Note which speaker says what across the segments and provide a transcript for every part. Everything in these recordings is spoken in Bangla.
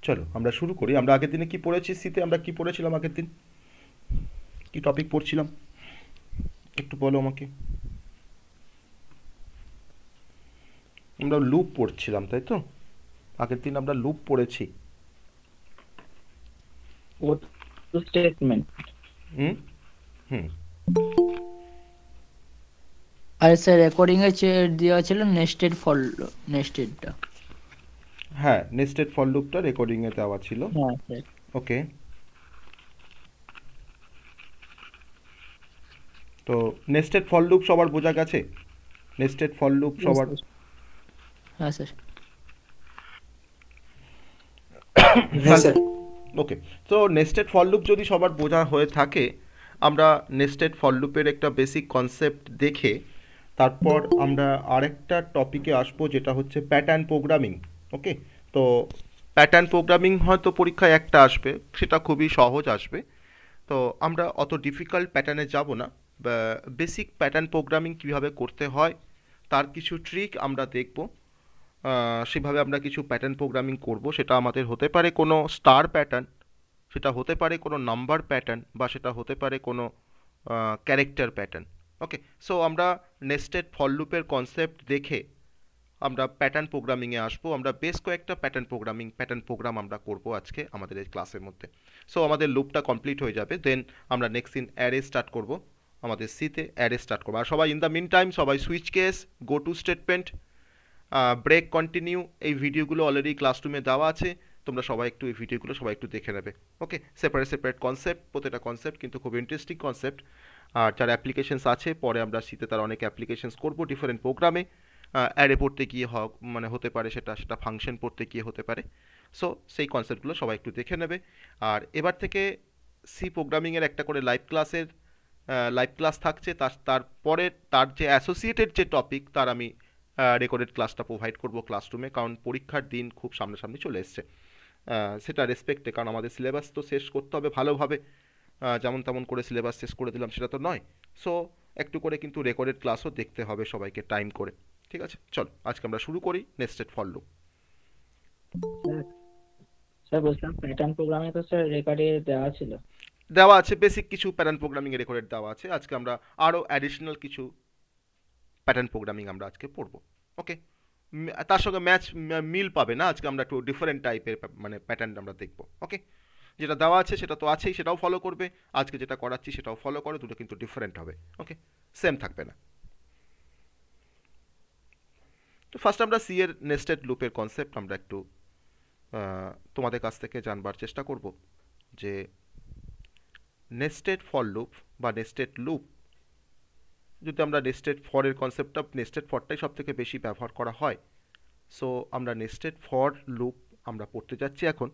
Speaker 1: চলো আমরা শুরু করি। আমরা আগের দিনে কি পড়েছি? সিতে আমরা কি পড়েছিলাম আগের দিন? কি টপিক পড়ছিলাম একটু বলো আমাকে। আমরা লুপ পড়ছিলাম, তাই তো? আগের দিন আমরা লুপ পড়েছি।
Speaker 2: ওট স্টেটমেন্ট।
Speaker 1: হুম হুম।
Speaker 2: আর স্যার রেকর্ডিং এ দেওয়া ছিল নেস্টেড ফর, নেস্টেডটা।
Speaker 1: হ্যাঁ, নেস্টেড ফর লুপটা রেকর্ডিংয়ে দেওয়া ছিল।
Speaker 2: হ্যাঁ স্যার।
Speaker 1: ওকে, তো নেস্টেড ফর লুপ সবার বোঝা গেছে? নেস্টেড ফর লুপ
Speaker 2: Yes,
Speaker 1: সবার?
Speaker 2: sir. হ্যাঁ স্যার।
Speaker 3: হ্যাঁ স্যার।
Speaker 1: ওকে, তো নেস্টেড ফর লুপ যদি সবার বোঝা হয়ে থাকে, আমরা নেস্টেড ফর লুপের একটা বেসিক কনসেপ্ট দেখে তারপর আমরা আরেকটা টপিকে আসবো, যেটা হচ্ছে প্যাটার্ন প্রোগ্রামিং। ওকে, তো প্যাটার্ন প্রোগ্রামিং হয়তো পরীক্ষায় একটা আসবে, সেটা খুবই সহজ আসবে। তো আমরা অত ডিফিকাল্ট প্যাটার্নে যাব না। বেসিক প্যাটার্ন প্রোগ্রামিং কীভাবে করতে হয় তার কিছু ট্রিক আমরা দেখব। সেভাবে আমরা কিছু প্যাটার্ন প্রোগ্রামিং করব। সেটা আমাদের হতে পারে কোনো স্টার প্যাটার্ন, সেটা হতে পারে কোনো নাম্বার প্যাটার্ন, বা সেটা হতে পারে কোনো ক্যারেক্টার প্যাটার্ন। ওকে, সো আমরা নেস্টেড ফর লুপের কনসেপ্ট দেখে আমরা প্যাটার্ন প্রোগ্রামিংয়ে আসবো। আমরা বেশ কয়েকটা প্যাটার্ন প্রোগ্রাম আমরা করব আজকে আমাদের এই ক্লাসের মধ্যে। সো আমাদের লুপটা কমপ্লিট হয়ে যাবে, দেন আমরা নেক্সট দিন অ্যারে স্টার্ট করব। আমাদের সিতে অ্যারে স্টার্ট করবো। আর সবাই ইন দ্য মিন টাইম সবাই switch case, go to statement, break, continue, এই ভিডিওগুলো অলরেডি ক্লাসরুমে দেওয়া আছে। তোমরা সবাই একটু এই ভিডিওগুলো সবাই একটু দেখে নেবে। ওকে, সেপারেট সেপারেট কনসেপ্ট, প্রত্যেকটা কনসেপ্ট কিন্তু খুব ইন্টারেস্টিং কনসেপ্ট। আর যার অ্যাপ্লিকেশনস আছে, পরে আমরা শীতে তার অনেক অ্যাপ্লিকেশনস করবো ডিফারেন্ট প্রোগ্রামে। অ্যারে পড়তে গিয়ে মানে হতে পারে, সেটা সেটা ফাংশন পড়তে গিয়ে হতে পারে। সো সেই কনসেপ্টগুলো সবাই একটু দেখে নেবে। আর এবার থেকে সি প্রোগ্রামিংয়ের একটা করে লাইভ ক্লাস থাকছে। তারপরে তার যে অ্যাসোসিয়েটেড যে টপিক, তার আমি রেকর্ডেড ক্লাসটা প্রোভাইড করব ক্লাসরুমে, কারণ পরীক্ষার দিন খুব সামনাসামনি চলে এসছে। সেটা রেসপেক্টে, কারণ আমাদের সিলেবাস তো শেষ করতে হবে ভালোভাবে। যেমন তেমন করে সিলেবাস শেষ করে দিলাম সেটা তো নয়। সো একটু করে কিন্তু রেকর্ডেড ক্লাসও দেখতে হবে সবাইকে টাইম করে। ঠিক আছে, চলো আজকে আমরা শুরু করি nested for loop.
Speaker 2: Sir, sir বলছিলাম প্যাটার্ন প্রোগ্রামে তো স্যার রেকর্ডে দেওয়া ছিল।
Speaker 1: দেওয়া আছে বেসিক কিছু প্যাটার্ন প্রোগ্রামিং রেকর্ডেড দেওয়া আছে। আজকে আমরা আরও অ্যাডিশনাল কিছু প্যাটার্ন প্রোগ্রামিং আমরা আজকে পড়বো। ওকে, তার সঙ্গে মিল পাবে না, আজকে আমরা একটু ডিফারেন্ট টাইপের মানে প্যাটার্ন আমরা দেখবো। ওকে, যেটা দেওয়া আছে সেটা তো আছেই, সেটাও ফলো করবে। আজকে যেটা করাচ্ছি সেটাও ফলো করো, দুটো কিন্তু ডিফারেন্ট হবে। ওকে, সেম থাকবে না। তো ফার্স্ট আমরা সি এর নেস্টেড লুপের কনসেপ্ট আমরা একটু তোমাদের কাছ থেকে জানবার চেষ্টা করব, যে নেস্টেড ফর লুপ বা নেস্টেড লুপ, যদি আমরা নেস্টেড ফরের কনসেপ্টটা, নেস্টেড ফরটাই সব থেকে বেশি ব্যবহার করা হয়। সো আমরা নেস্টেড ফর লুপ আমরা পড়তে যাচ্ছি এখন।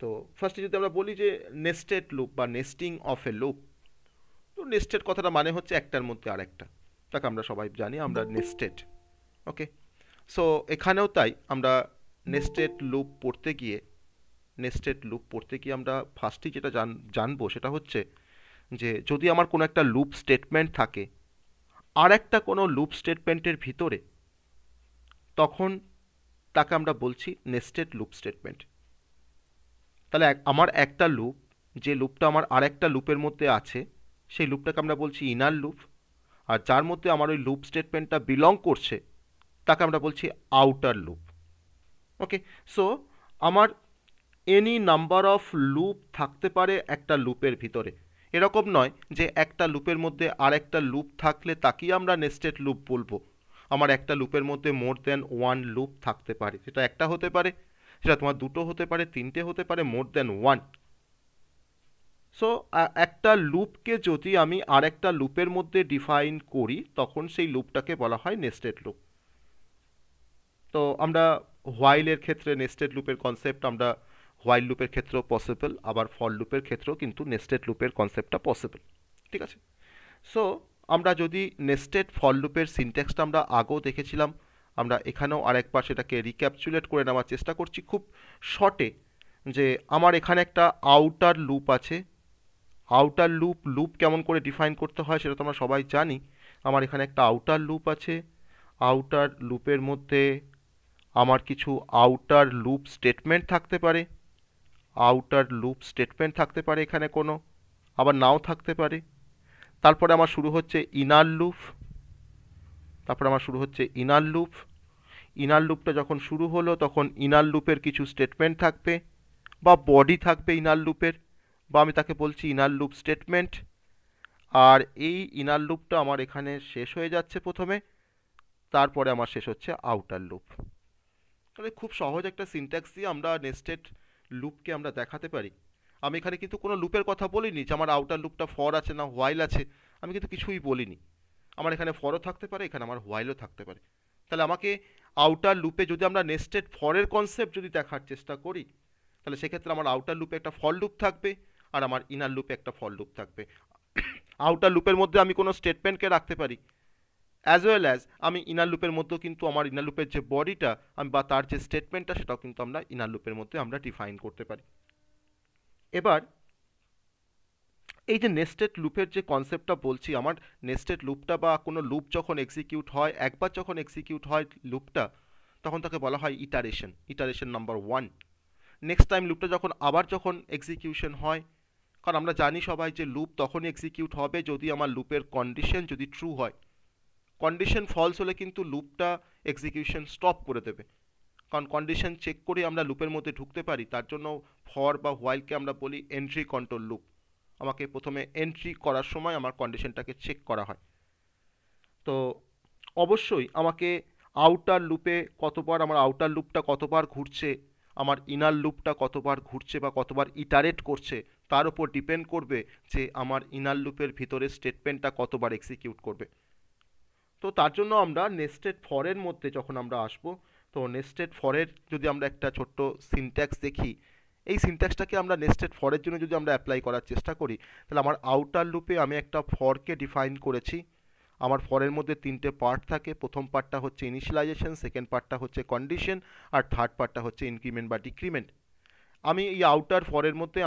Speaker 1: তো ফার্স্টে যদি আমরা বলি যে নেস্টেড লুপ বা নেস্টিং অফ এ লুপ, তো নেস্টেড কথাটা মানে হচ্ছে একটার মধ্যে আরেকটা, তাকে আমরা সবাই জানি আমরা নেস্টেড। ওকে, সো এখানেও তাই আমরা নেস্টেড লুপ পড়তে গিয়ে আমরা ফার্স্টই যেটা জানবো সেটা হচ্ছে যে যদি আমার কোনো একটা লুপ স্টেটমেন্ট থাকে আর একটা কোনো লুপ স্টেটমেন্টের ভিতরে, তখন তাকে আমরা বলছি নেস্টেড লুপ স্টেটমেন্ট। তাহলে আমার একটা লুপ, যে লুপটা আমার আর একটা লুপের মধ্যে আছে, সেই লুপটাকে আমরা বলছি ইনার লুপ। আর যার মধ্যে আমার ওই লুপ স্টেটমেন্টটা বিলং করছে, তাকে আমরা বলছি আউটার লুপ। ওকে, সো আমার এনি নাম্বার অফ লুপ থাকতে পারে একটা লুপের ভিতরে। এরকম নয় যে একটা লুপের মধ্যে আর একটা লুপ থাকলে তাকেই আমরা নেস্টেড লুপ বলবো। আমার একটা লুপের মধ্যে মোর দ্যান ওয়ান লুপ থাকতে পারে, সেটা একটা হতে পারে, সেটা তোমার দুটো হতে পারে, তিনটে হতে পারে, মোর দ্যান ওয়ান। সো একটা লুপকে যদি আমি আর একটা লুপের মধ্যে ডিফাইন করি, তখন সেই লুপটাকে বলা হয় নেস্টেড লুপ। তো আমরা হোয়াইলের ক্ষেত্রে নেস্টেড লুপের কনসেপ্ট আমরা হোয়াইল লুপের ক্ষেত্রেও পসিবল, আবার ফর লুপের ক্ষেত্রেও কিন্তু নেস্টেড লুপের কনসেপ্টটা পসিবল। ঠিক আছে, সো আমরা যদি নেস্টেড ফর লুপের সিনট্যাক্সটা আমরা আগেও দেখেছিলাম, আমরা এখানেও আরেকবার সেটাকে রিক্যাপচুলেট করে নেওয়ার চেষ্টা করছি খুব শর্টে। যে আমার এখানে একটা আউটার লুপ আছে। আউটার লুপ কেমন করে ডিফাইন করতে হয় সেটা তো আমরা সবাই জানি। আমার এখানে একটা আউটার লুপ আছে। আউটার লুপের মধ্যে আমার কিছু আউটার লুপ স্টেটমেন্ট থাকতে পারে, আউটার লুপ স্টেটমেন্ট থাকতে পারে এখানে কোনো, আবার নাও থাকতে পারে। তারপরে আমার শুরু হচ্ছে ইনার লুপ, তারপরে আমার শুরু হচ্ছে ইনার লুপ। ইনার লুপটা যখন শুরু হলো তখন ইনার লুপের কিছু স্টেটমেন্ট থাকবে বা বডি থাকবে ইনার লুপের, বা আমি তাকে বলছি ইনার লুপ স্টেটমেন্ট। আর এই ইনার লুপটা আমার এখানে শেষ হয়ে যাচ্ছে প্রথমে, তারপরে আমার শেষ হচ্ছে আউটার লুপ। তাহলে খুব সহজ একটা সিনট্যাক্স দিয়ে আমরা নেস্টেড লুপকে আমরা দেখাতে পারি। আমি এখানে কিন্তু কোনো লুপের কথা বলিনি যে আমার আউটার লুপটা ফর আছে না হোয়াইল আছে, আমি কিন্তু কিছুই বলিনি। আমার এখানে ফরও থাকতে পারে, এখানে আমার হোয়াইলও থাকতে পারে। তাহলে আমাকে আউটার লুপে যদি আমরা নেস্টেড ফরের কনসেপ্ট যদি দেখার চেষ্টা করি, তাহলে সেক্ষেত্রে আমার আউটার লুপে একটা ফর লুপ থাকবে আর আমার ইনার লুপে একটা ফর লুপ থাকবে। আউটার লুপের মধ্যে আমি কোনো স্টেটমেন্টকে রাখতে পারি, অ্যাজ ওয়েল অ্যাজ আমি ইনার লুপের মধ্যেও কিন্তু আমার ইনার লুপের যে বডিটা আমি বা তার যে স্টেটমেন্টটা সেটাও কিন্তু আমরা ইনার লুপের মধ্যে আমরা ডিফাইন করতে পারি। এবার এই যে নেস্টেড লুপের যে কনসেপ্টটা বলছি, আমার নেস্টেড লুপটা বা কোনো লুপ যখন এক্সিকিউট হয়, একবার যখন এক্সিকিউট হয় লুপটা, তখন তাকে বলা হয় iteration, iteration number 1। Next time লুপটা যখন এক্সিকিউশন হয়, কারণ আমরা জানি সবাই যে লুপ তখনই এক্সিকিউট হবে যদি আমার লুপের কন্ডিশন যদি ট্রু হয়। কন্ডিশন ফলস হলে কিন্তু লুপটা এক্সিকিউশন স্টপ করে দেবে, কারণ কন্ডিশন চেক করে আমরা লুপের মধ্যে ঢুকতে পারি। তার জন্য ফর বা হোয়াইলকে আমরা বলি এন্ট্রি কন্ট্রোল লুপ। আমাকে প্রথমে এন্ট্রি করার সময় আমার কন্ডিশনটাকে চেক করা হয়। তো অবশ্যই আমাকে আউটার লুপে কতবার আমার আউটার লুপটা কতবার ঘুরছে, আমার ইনার লুপটা কতবার ঘুরছে বা কতবার ইটারেট করছে, তার উপর ডিপেন্ড করবে যে আমার ইনার লুপের ভিতরে স্টেটমেন্টটা কতবার এক্সিকিউট করবে। তো তার জন্য আমরা নেস্টেড ফরের মধ্যে যখন আমরা আসব, তো নেস্টেড ফরের যদি আমরা একটা ছোট্ট সিনট্যাক্স দেখি, এই সিনট্যাক্সটাকে আমরা নেস্টেড ফরের জন্য যদি আমরা অ্যাপ্লাই করার চেষ্টা করি, তাহলে আমার আউটার লুপে আমি একটা ফরকে ডিফাইন করেছি। আমার ফরের মধ্যে তিনটে পার্ট থাকে, প্রথম পার্টটা হচ্ছে ইনিশিয়ালাইজেশন, সেকেন্ড পার্টটা হচ্ছে কন্ডিশন, আর থার্ড পার্টটা হচ্ছে ইনক্রিমেন্ট বা ডিক্রিমেন্ট। আমি এই আউটার ফরের মধ্যে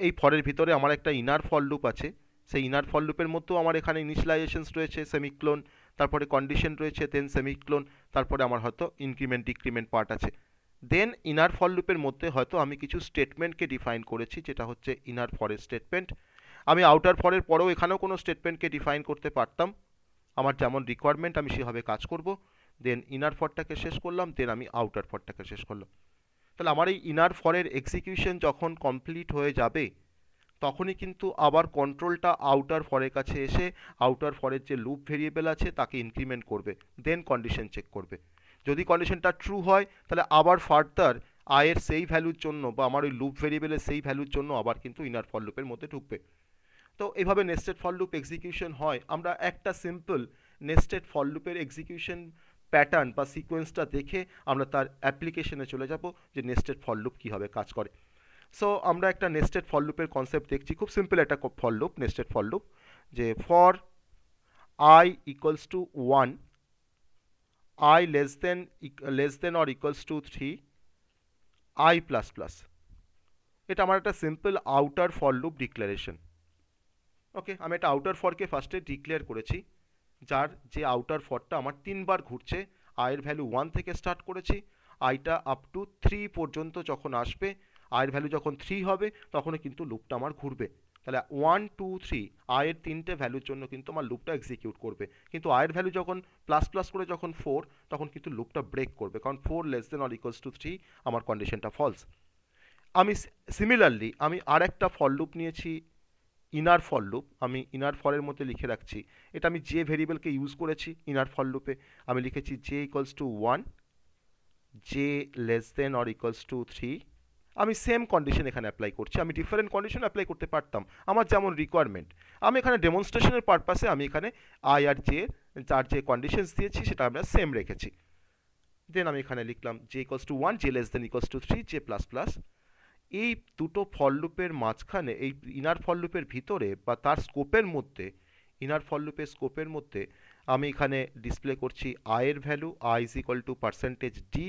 Speaker 1: এই ফরের ভিতরে আমার একটা ইনার ফর লুপ আছে। সেই ইনার ফর লুপের মধ্যেও আমার এখানে ইনিশিয়ালাইজেশনস রয়েছে, সেমিক্লোন, তারপরে কন্ডিশন রয়েছে, দেন সেমিক্লোন, তারপরে আমার হয়তো ইনক্রিমেন্ট ডিক্রিমেন্ট পার্ট আছে। দেন ইনার ফর লুপের মধ্যে হয়তো আমি কিছু স্টেটমেন্টকে ডিফাইন করেছি, যেটা হচ্ছে ইনার ফরের স্টেটমেন্ট। আমি আউটার ফরের পরেও এখানেও কোনো স্টেটমেন্টকে ডিফাইন করতে পারতাম, আমার যেমন রিকোয়ারমেন্ট আমি সেভাবে কাজ করব। দেন ইনার ফরটাকে শেষ করলাম, দেন আমি আউটার ফরটাকে শেষ করলাম। তাহলে আমার এই ইনার ফরের এক্সিকিউশন যখন কমপ্লিট হয়ে যাবে, তখনই কিন্তু আবার কন্ট্রোলটা আউটার ফরের কাছে এসে আউটার ফরের যে লুপ ভেরিয়েবল আছে তাকে ইনক্রিমেন্ট করবে, দেন কন্ডিশন চেক করবে। যদি কন্ডিশনটা ট্রু হয় তাহলে আবার ফার্দার আয়ের সেই ভ্যালুর জন্য বা আমার ওই লুপ ভেরিয়েবলের সেই ভ্যালুর জন্য আবার কিন্তু ইনার ফর লুপের মধ্যে ঢুকবে। তো এইভাবে নেস্টেড ফর লুপ এক্সিকিউশন হয়। আমরা একটা সিম্পল নেস্টেড ফর লুপের এক্সিকিউশন প্যাটার্ন বা সিকোয়েন্সটা দেখে আমরা তার অ্যাপ্লিকেশনে চলে যাব যে নেস্টেড ফর লুপ কীভাবে কাজ করে। সো আমরা একটা নেস্টেড ফর লুপের কনসেপ্ট দেখছি, খুব সিম্পল একটা for loop, nested for loop, যে for I equals to 1, I less than or equals to 3, I plus plus. এটা আমার একটা simple outer for loop declaration. Okay, আমি একটা আউটার ফরকে ফার্স্টে ডিক্লেয়ার করেছি, যার যে আউটার ফরটা আমার 3বার ঘুরছে। আয়ের ভ্যালু 1 থেকে স্টার্ট করেছি, আইটা আপ টু 3 পর্যন্ত যখন আসবে, আয়ের ভ্যালু যখন 3 হবে তখনই কিন্তু লুপটা আমার ঘুরবে। তাহলে 1 2 3 আয়ের 3টে ভ্যালুর জন্য কিন্তু আমার লুপটা এক্সিকিউট করবে। কিন্তু আয়ের ভ্যালু যখন প্লাস প্লাস করে যখন 4, তখন কিন্তু লুপটা ব্রেক করবে, কারণ 4 less than or equals to 3 আমার কন্ডিশনটা ফলস। আমি সিমিলারলি আমি আর একটা ফর লুপ নিয়েছি, ইনার ফর লুপ। আমি ইনার ফরের মধ্যে লিখে রাখছি, এটা আমি যে ভেরিয়েবলকে ইউজ করেছি ইনার ফর লুপে, আমি লিখেছি J equals to 1, J less than or equals to 3। আমি সেম কন্ডিশন এখানে অ্যাপ্লাই করছি, আমি ডিফারেন্ট কন্ডিশন অ্যাপ্লাই করতে পারতাম, আমার যেমন রিকোয়ারমেন্ট। আমি এখানে ডেমনস্ট্রেশনের পারপাসে আমি এখানে আই আর জে যার যে কন্ডিশনস দিয়েছি সেটা আমরা সেম রেখেছি। দেন আমি এখানে লিখলাম J equals to 1, J less than equals to 3, J plus plus. এই দুটো ফর লুপের মাঝখানে, এই ইনার ফর লুপের ভিতরে বা তার স্কোপের মধ্যে, ইনার ফর লুপের স্কোপের মধ্যে আমি এখানে ডিসপ্লে করছি আয়ের value, I is equal two percentage D.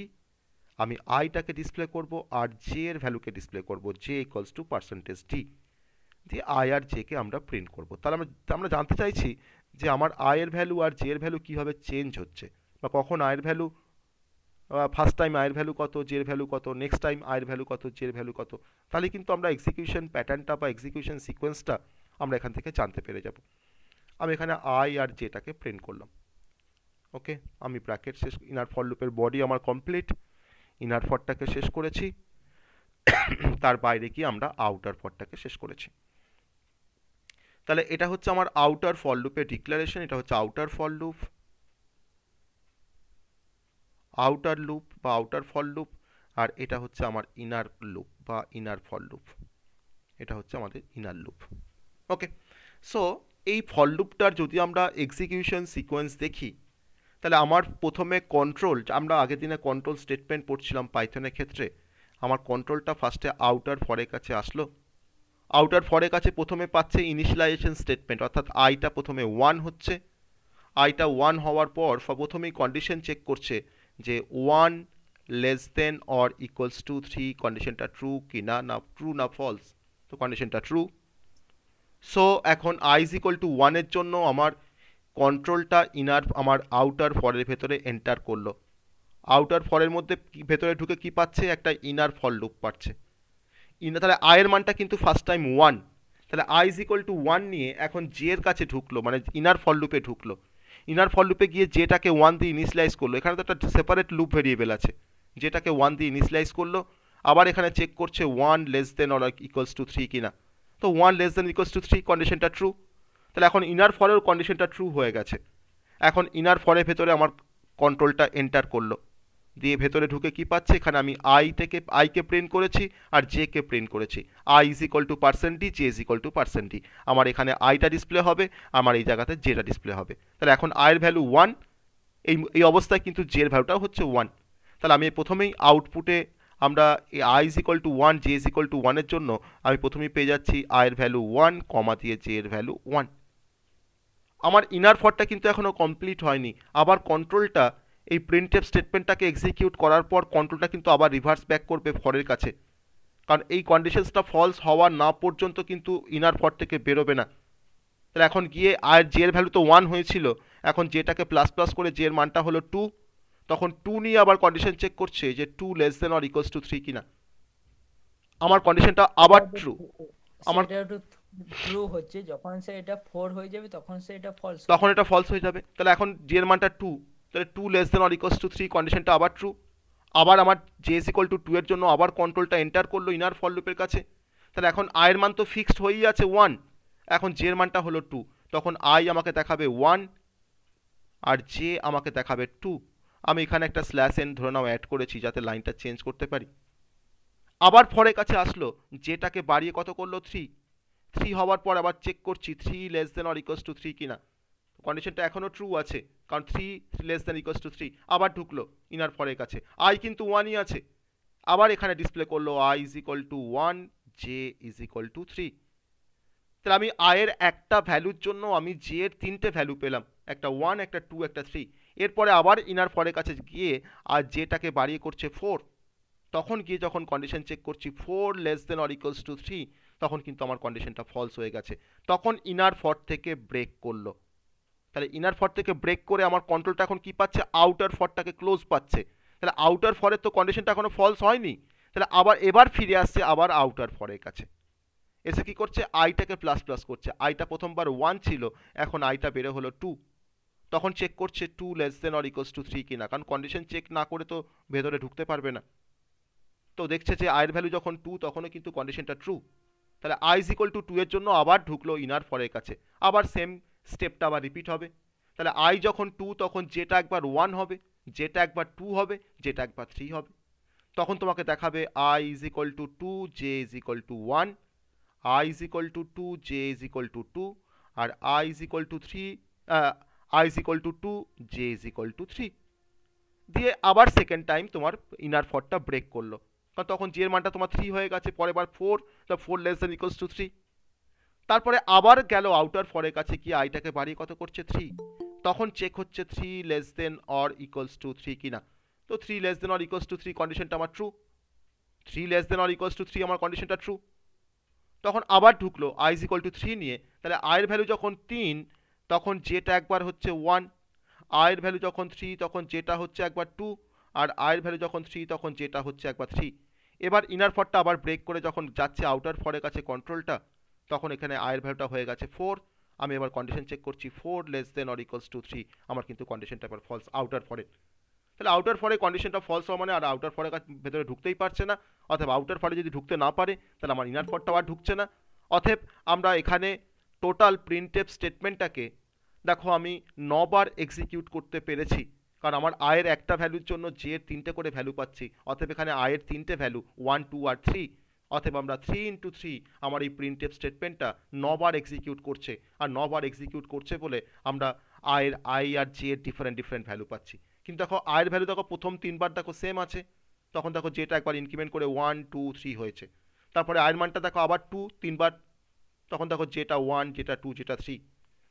Speaker 1: আমি আইটাকে ডিসপ্লে করব আর জে এর ভ্যালুকে ডিসপ্লে করব, J equals two percentage D দিয়ে আই আর জে কে আমরা প্রিন্ট করব। তাহলে আমরা জানতে চাইছি যে আমার আয়ের ভ্যালু আর জে এর ভ্যালু কীভাবে চেঞ্জ হচ্ছে, বা কখন আয়ের ভ্যালু ফার্স্ট টাইম আয়ের ভ্যালু কত, জের ভ্যালু কত, নেক্সট টাইম আয়ের ভ্যালু কত, জের ভ্যালু কত, তাহলে কিন্তু আমরা এক্সিকিউশন প্যাটার্নটা বা এক্সিকিউশন সিকোয়েন্সটা আমরা এখান থেকে জানতে পেরে যাব। আমি এখানে আই আর জেটাকে প্রিন্ট করলাম। ওকে, আমি ব্র্যাকেট শেষ, ইনার ফর লুপের বডি আমার কমপ্লিট, ইনার ফরটাকে শেষ করেছি, তার বাইরে গিয়ে আমরা আউটার ফরটাকে শেষ করেছি। তাহলে এটা হচ্ছে আমার আউটার ফর লুপের ডিক্লারেশন, এটা হচ্ছে outer for loop, outer loop বা আউটার ফর লুপ, আর এটা হচ্ছে আমার ইনার লুপ বা ইনার ফর লুপ, এটা হচ্ছে আমাদের ইনার লুপ। ওকে, সো এই ফর লুপটার যদি আমরা এক্সিকিউশন সিকোয়েন্স দেখি, তাহলে আমার প্রথমে কন্ট্রোল, আমরা আগের দিনে কন্ট্রোল স্টেটমেন্ট পড়ছিলাম পাইথনের ক্ষেত্রে, আমার কন্ট্রোলটা ফার্স্টে আউটার ফরের কাছে আসলো, আউটার ফরের কাছে প্রথমে পাচ্ছে ইনিশিয়ালাইজেশন স্টেটমেন্ট, অর্থাৎ আইটা প্রথমে 1 হচ্ছে, আইটা 1 হওয়ার পর প্রথমেই কন্ডিশন চেক করছে যে 1 less than or equals to 3, কন্ডিশনটা ট্রু কি না, না ট্রু না ফলস, তো কন্ডিশনটা ট্রু। সো এখন আই ইজ ইকুয়াল টু 1 এর জন্য আমার কন্ট্রোলটা আমার আউটার ফরের ভেতরে এন্টার করলো, আউটার ফরের মধ্যে ভেতরে ঢুকে কি পাচ্ছে, একটা ইনার ফর লুপ পাচ্ছে, তাহলে আয়ের মানটা কিন্তু ফার্স্ট টাইম 1, তাহলে আই ইজ ইকুয়াল টু 1 নিয়ে এখন জে এর কাছে ঢুকলো, মানে ইনার ফর লুপে ঢুকলো, ইনার ফর লুপে গিয়ে যেটাকে 1 দিয়ে ইনিশিয়ালাইজ করলো, এখানে তো একটা সেপারেট লুপ ভেরিয়েবল আছে, যেটাকে 1 দিয়ে ইনিশিয়ালাইজ করলো, আবার এখানে চেক করছে 1 less than or equals to 3 কিনা, তো 1 লেস দেন ইকুয়ালস টু 3, কন্ডিশনটা ট্রু, তাহলে এখন ইনার ফরের কন্ডিশনটা ট্রু হয়ে গেছে। এখন ইনার ফরের ভেতরে আমার কন্ট্রোলটা এন্টার করলো, দিয়ে ভেতরে ঢুকে কি পাচ্ছে, এখানে আমি আইকে প্রিন্ট করেছি আর জে কে প্রিন্ট করেছি, I is equal two %d, J is equal two %d, আমার এখানে আইটা ডিসপ্লে হবে, আমার এই জায়গাতে জেটা ডিসপ্লে হবে, তাহলে এখন আইয়ের ভ্যালু 1, এই অবস্থায় কিন্তু জের ভ্যালুটাও হচ্ছে 1, তাহলে আমি প্রথমেই আউটপুটে আমরা I is equal to 1, J is equal to 1 এর জন্য আমি প্রথমেই পেয়ে যাচ্ছি আইয়ের ভ্যালু 1, কমা দিয়ে জে এর ভ্যালু 1। আমার ইনার ফরটা কিন্তু এখনও কমপ্লিট হয়নি, আবার কন্ট্রোলটা এই প্রিন্টএফ স্টেটমেন্টটাকে এক্সিকিউট করার পর কন্ট্রোলটা কিন্তু আবার রিভার্স ব্যাক করবে ফরের কাছে, কারণ এই কন্ডিশনসটা ফলস হওয়া না পর্যন্ত কিন্তু ইনার ফর থেকে বেরোবে না। তাহলে এখন গিয়ে আর জে এর ভ্যালু তো 1 হয়েছিল, এখন জেটাকে প্লাস প্লাস করে জে এর মানটা হলো 2, তখন 2 নিয়ে আবার কন্ডিশন চেক করছে যে 2 less than or equals to 3 কিনা, আমার কন্ডিশনটা আবার ট্রু, আমার
Speaker 4: সেটা একটু ট্রু হচ্ছে, যখন সে এটা 4 হয়ে যাবে তখন সে এটা ফলস,
Speaker 1: তখন এটা ফলস হয়ে যাবে, তাহলে এখন জে এর মানটা 2, তাহলে 2 less than or equals to 3, কন্ডিশনটা আবার ট্রু, আবার আমার জে ইজ ইকুয়াল টু 2 এর জন্য আবার কন্ট্রোলটা এন্টার করলো ইনার ফর লুপের কাছে, তাহলে এখন আয়ের মান তো ফিক্সড হয়েই আছে 1, এখন জে এর মানটা হলো 2, তখন আই আমাকে দেখাবে 1 আর জে আমাকে দেখাবে 2, আমি এখানে একটা স্ল্যাশ এন ধরে নাও অ্যাড করেছি যাতে লাইনটা চেঞ্জ করতে পারি। আবার ফরের কাছে আসলো, যেটাকে বাড়িয়ে কত করলো 3 হওয়ার পর আবার চেক করছি 3 less than or equals to 3 কিনা, কন্ডিশনটা এখনো ট্রু আছে, কারণ 3 লেস দেন ইকুয়ালস টু 3, আবার ঢুকলো ইনার ফরের কাছে, আই কিন্তু 1ই আছে, আবার এখানে ডিসপ্লে করলো I is equal to 1, J is equal to 3, তাহলে আমি আয়ের একটা ভ্যালুর জন্য আমি জে এর 3টে ভ্যালু পেলাম, একটা 1, একটা 2, একটা 3, এরপরে আবার ইনার ফরের কাছে গিয়ে আর জেটাকে বাড়িয়ে করছে 4, তখন গিয়ে যখন কন্ডিশন চেক করছি 4 less than or equals to 3, তখন কিন্তু আমার কন্ডিশনটা ফলস হয়ে গেছে, তখন ইনার ফর থেকে ব্রেক করলো, তাহলে ইনার ফর থেকে ব্রেক করে আমার কন্ট্রোলটা এখন কি পাচ্ছে, আউটার ফরটাকে ক্লোজ পাচ্ছে, তাহলে আউটার ফরের তো কন্ডিশনটা এখনো ফলস হয়নি, তাহলে আবার এবার ফিরে আসছে আবার আউটার ফরের কাছে, এসে কি করছে আইটাকে প্লাস প্লাস করছে, আইটা প্রথমবার 1 ছিল, এখন আইটা বেড়ে হলো 2, তখন চেক করছে 2 less than or equals to 3 কিনা, কারণ কন্ডিশন চেক না করে তো ভেতরে ঢুকতে পারবে না, তো দেখছে যে আইয়ের ভ্যালু যখন 2 তখনও কিন্তু কন্ডিশনটা ট্রু, তাহলে আই ইজ ইকুয়াল টু 2 এর জন্য আবার ঢুকলো ইনার ফরের কাছে, আবার সেম স্টেপটা আবার রিপিট হবে, তাহলে আই যখন 2 তখন যেটা একবার 1 হবে, যেটা একবার 2 হবে, যেটা একবার 3 হবে, তখন তোমাকে দেখাবে i is equal to 2, j is equal to 1, i is equal to 2, j is equal to 2, আর i is equal to 3, i is equal to 2, j is equal to 3, দিয়ে আবার সেকেন্ড টাইম তোমার ইনার ফরটা ব্রেক করলো, কারণ তখন জি এর মানটা তোমার 3 হয়ে গেছে, পরের বার 4, তা 4 লেস দেন ইকুয়ালস টু 3, তারপরে আবার গেল আউটার ফরের কাছে গিয়ে আইটাকে বাড়িয়ে কত করছে 3, তখন চেক হচ্ছে 3 less than or equals to 3 কিনা, তো 3 less than or equals to 3 কন্ডিশনটা আমার true, 3 less than or equals to 3 আমার কন্ডিশনটা ট্রু, তখন আবার ঢুকলো আই ইজ ইকুয়াল টু 3 নিয়ে, তাহলে আয়ের ভ্যালু যখন 3 তখন যেটা একবার হচ্ছে 1, আয়ের ভ্যালু যখন 3 তখন যেটা হচ্ছে একবার 2, আর আয়ের ভ্যালু যখন 3 তখন যেটা হচ্ছে একবার 3। এবার ইনার ফরটা আবার ব্রেক করে যখন যাচ্ছে আউটার ফরের কাছে কন্ট্রোলটা, তখন এখানে আয়ের ভ্যালুটা হয়ে গেছে 4। আমি এবার কন্ডিশন চেক করছি 4 less than or equals to 3, আমার কিন্তু কন্ডিশনটা এবার ফলস আউটার ফরে। তাহলে আউটার ফরে কন্ডিশনটা ফলস হওয়া মানে আর আউটার ফরের ভেতরে ঢুকতেই পারছে না, অথবা আউটার ফরে যদি ঢুকতে না পারে তাহলে আমার ইনার ফরটাও আর ঢুকছে না। অতএব আমরা এখানে টোটাল প্রিন্টএফ স্টেটমেন্টটাকে দেখো আমি 9 বার এক্সিকিউট করতে পেরেছি, কারণ আমার আয়ের একটা ভ্যালুর জন্য যে এর 3টে করে ভ্যালু পাচ্ছি। অতএব এখানে আয়ের 3টে ভ্যালু 1 2 আর 3। অতএব আমরা 3 ইন্টু 3 আমার এই প্রিন্টএফ স্টেটমেন্টটা 9 বার এক্সিকিউট করছে, আর 9 বার এক্সিকিউট করছে বলে আমরা আয়ের আই আর জে এর ডিফারেন্ট ডিফারেন্ট ভ্যালু পাচ্ছি। কিন্তু দেখো আয়ের ভ্যালু দেখো প্রথম 3বার দেখো সেম আছে, তখন দেখো যেটা একবার ইনক্রিমেন্ট করে 1 2 3 হয়েছে। তারপরে আয়ের মানটা দেখো আবার 2 3বার, তখন দেখো যেটা 1 যেটা 2 যেটা 3।